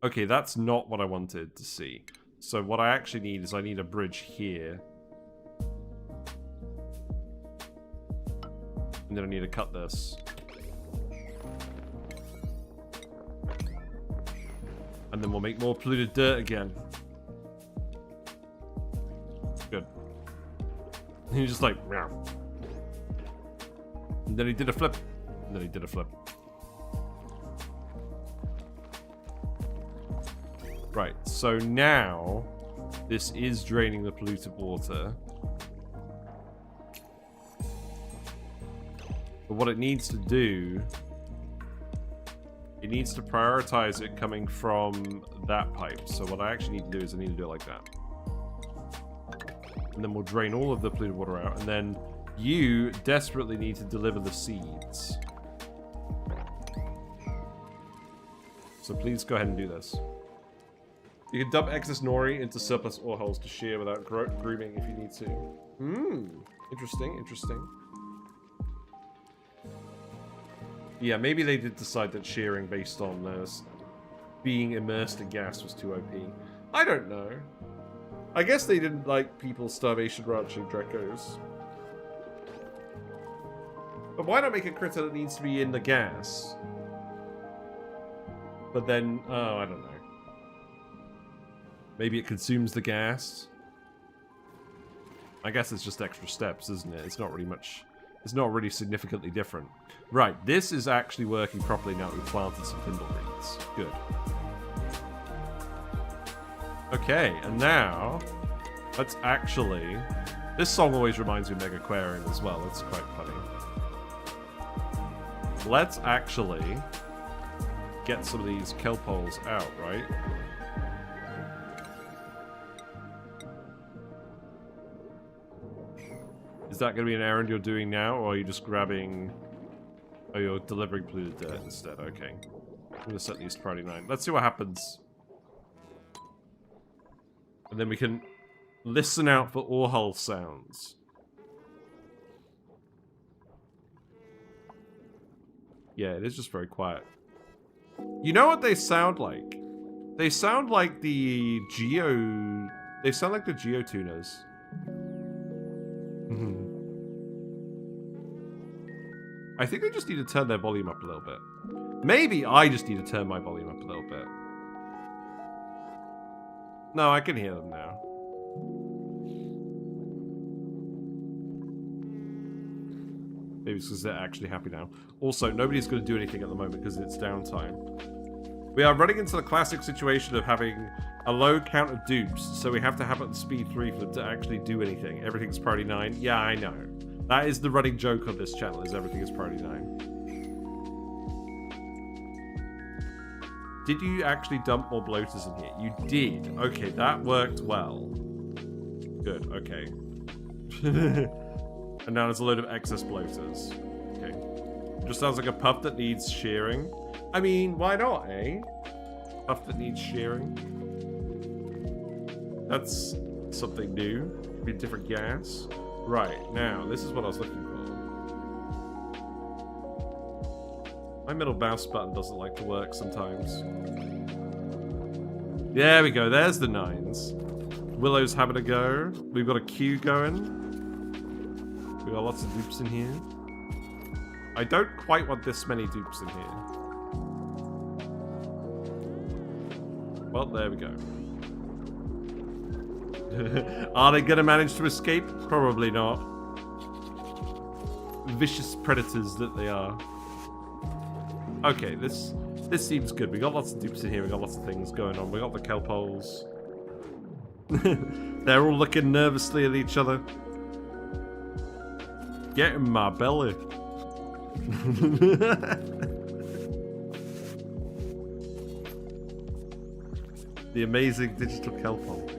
Okay, that's not what I wanted to see. So what I actually need is I need a bridge here. And then I need to cut this. And then we'll make more polluted dirt again. Good. And he's just like, meow. And then he did a flip. And then he did a flip. Right, so now this is draining the polluted water. But what it needs to do, it needs to prioritize it coming from that pipe. So what I actually need to do is I need to do it like that. And then we'll drain all of the polluted water out. And then you desperately need to deliver the seeds. So please go ahead and do this. You can dump excess nori into surplus Orehulls to shear without grooming if you need to. Interesting, interesting. Yeah, maybe they did decide that shearing based on being immersed in gas was too OP. I don't know. I guess they didn't like people starvation ranching Drecos. But why not make a critter that needs to be in the gas? But then, oh, I don't know. Maybe it consumes the gas. I guess it's just extra steps, isn't it? It's not really much... It's not really significantly different. Right, this is actually working properly now that we've planted some thimble reeds. Good. Okay, and now... Let's actually... This song always reminds me of Megaquarium as well. It's quite funny. Let's actually get some of these kelp holes out, right? Is that going to be an errand you're doing now, or are you just grabbing... Oh, you're delivering polluted dirt instead. Okay. I'm going to set these to priority 9. Let's see what happens. And then we can listen out for Orehulls sounds. Yeah, it is just very quiet. You know what they sound like? They sound like the Geo... They sound like the Geotuners. I think they just need to turn their volume up a little bit. Maybe I just need to turn my volume up a little bit. No, I can hear them now. Maybe it's because they're actually happy now. Also, nobody's going to do anything at the moment because it's downtime. We are running into the classic situation of having a low count of dupes, so we have to have it at speed 3 for them to actually do anything. Everything's priority 9. Yeah, I know. That is the running joke on this channel, is everything is priority 9. Did you actually dump more bloaters in here? You did. Okay, that worked well. Good, okay. And now there's a load of excess bloaters. Okay. Just sounds like a puff that needs shearing. I mean, why not, eh? Puff that needs shearing. That's something new. Be a different gas. Right, now, this is what I was looking for. My middle mouse button doesn't like to work sometimes. There we go, there's the 9s. Willow's having a go. We've got a queue going. We've got lots of dupes in here. I don't quite want this many dupes in here. Well, there we go. Are they going to manage to escape? Probably not. Vicious predators that they are. Okay, this seems good. We got lots of dupes in here. We got lots of things going on. We got the kelp holes. They're all looking nervously at each other. Get in my belly. The amazing digital kelp hole.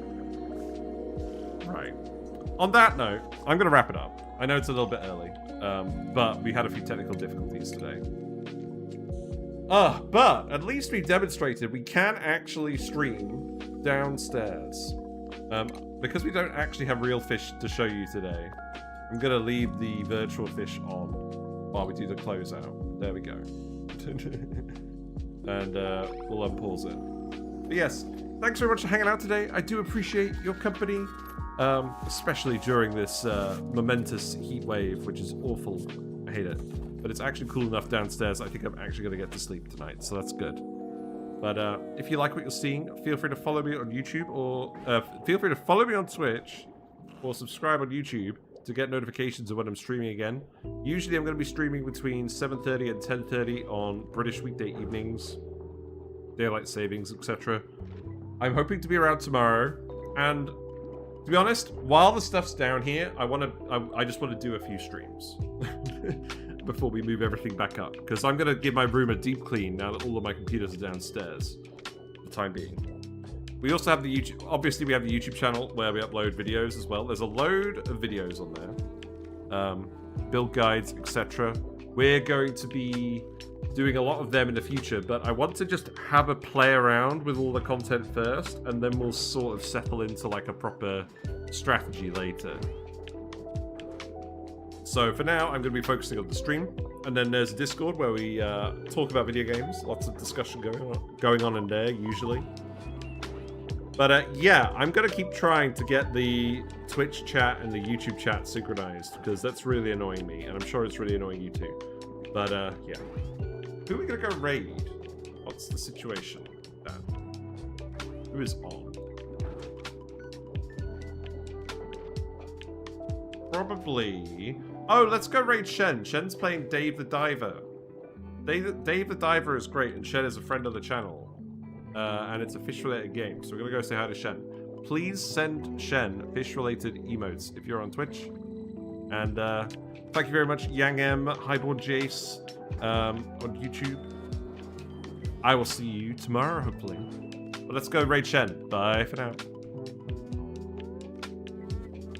Right. On that note, I'm going to wrap it up. I know it's a little bit early, but we had a few technical difficulties today. But at least we demonstrated we can actually stream downstairs. Because we don't actually have real fish to show you today, I'm going to leave the virtual fish on while we do the closeout. There we go. And we'll unpause it. But yes, thanks very much for hanging out today. I do appreciate your company, especially during this momentous heat wave, which is awful. I hate it. But it's actually cool enough downstairs. I think I'm actually going to get to sleep tonight, so that's good. But if you like what you're seeing, feel free to follow me on YouTube, or feel free to follow me on Twitch, or subscribe on YouTube to get notifications of when I'm streaming again. Usually I'm going to be streaming between 7:30 and 10:30 on British weekday evenings, daylight savings, etc. I'm hoping to be around tomorrow, and to be honest, while the stuff's down here, I just want to do a few streams before we move everything back up, because I'm going to give my room a deep clean now that all of my computers are downstairs for the time being. We also have the YouTube, obviously we have the YouTube channel where we upload videos as well. There's a load of videos on there, build guides, etc. We're going to be doing a lot of them in the future, but I want to just have a play around with all the content first, and then we'll sort of settle into like a proper strategy later. So for now, I'm going to be focusing on the stream, and then there's Discord where we talk about video games. Lots of discussion going on in there, usually. But yeah, I'm going to keep trying to get the Twitch chat and the YouTube chat synchronized, because that's really annoying me, and I'm sure it's really annoying you too. But yeah. Who are we going to go raid? What's the situation? Who is on? probably... Oh, let's go raid Shen. Shen's playing Dave the Diver. Dave the Diver is great, and Shen is a friend of the channel. And it's a fish-related game, so we're going to go say hi to Shen. Please send Shen fish-related emotes if you're on Twitch. And thank you very much, Yang M, Highborn Jace, on YouTube. I will see you tomorrow, hopefully. But let's go raid Shen. Bye for now.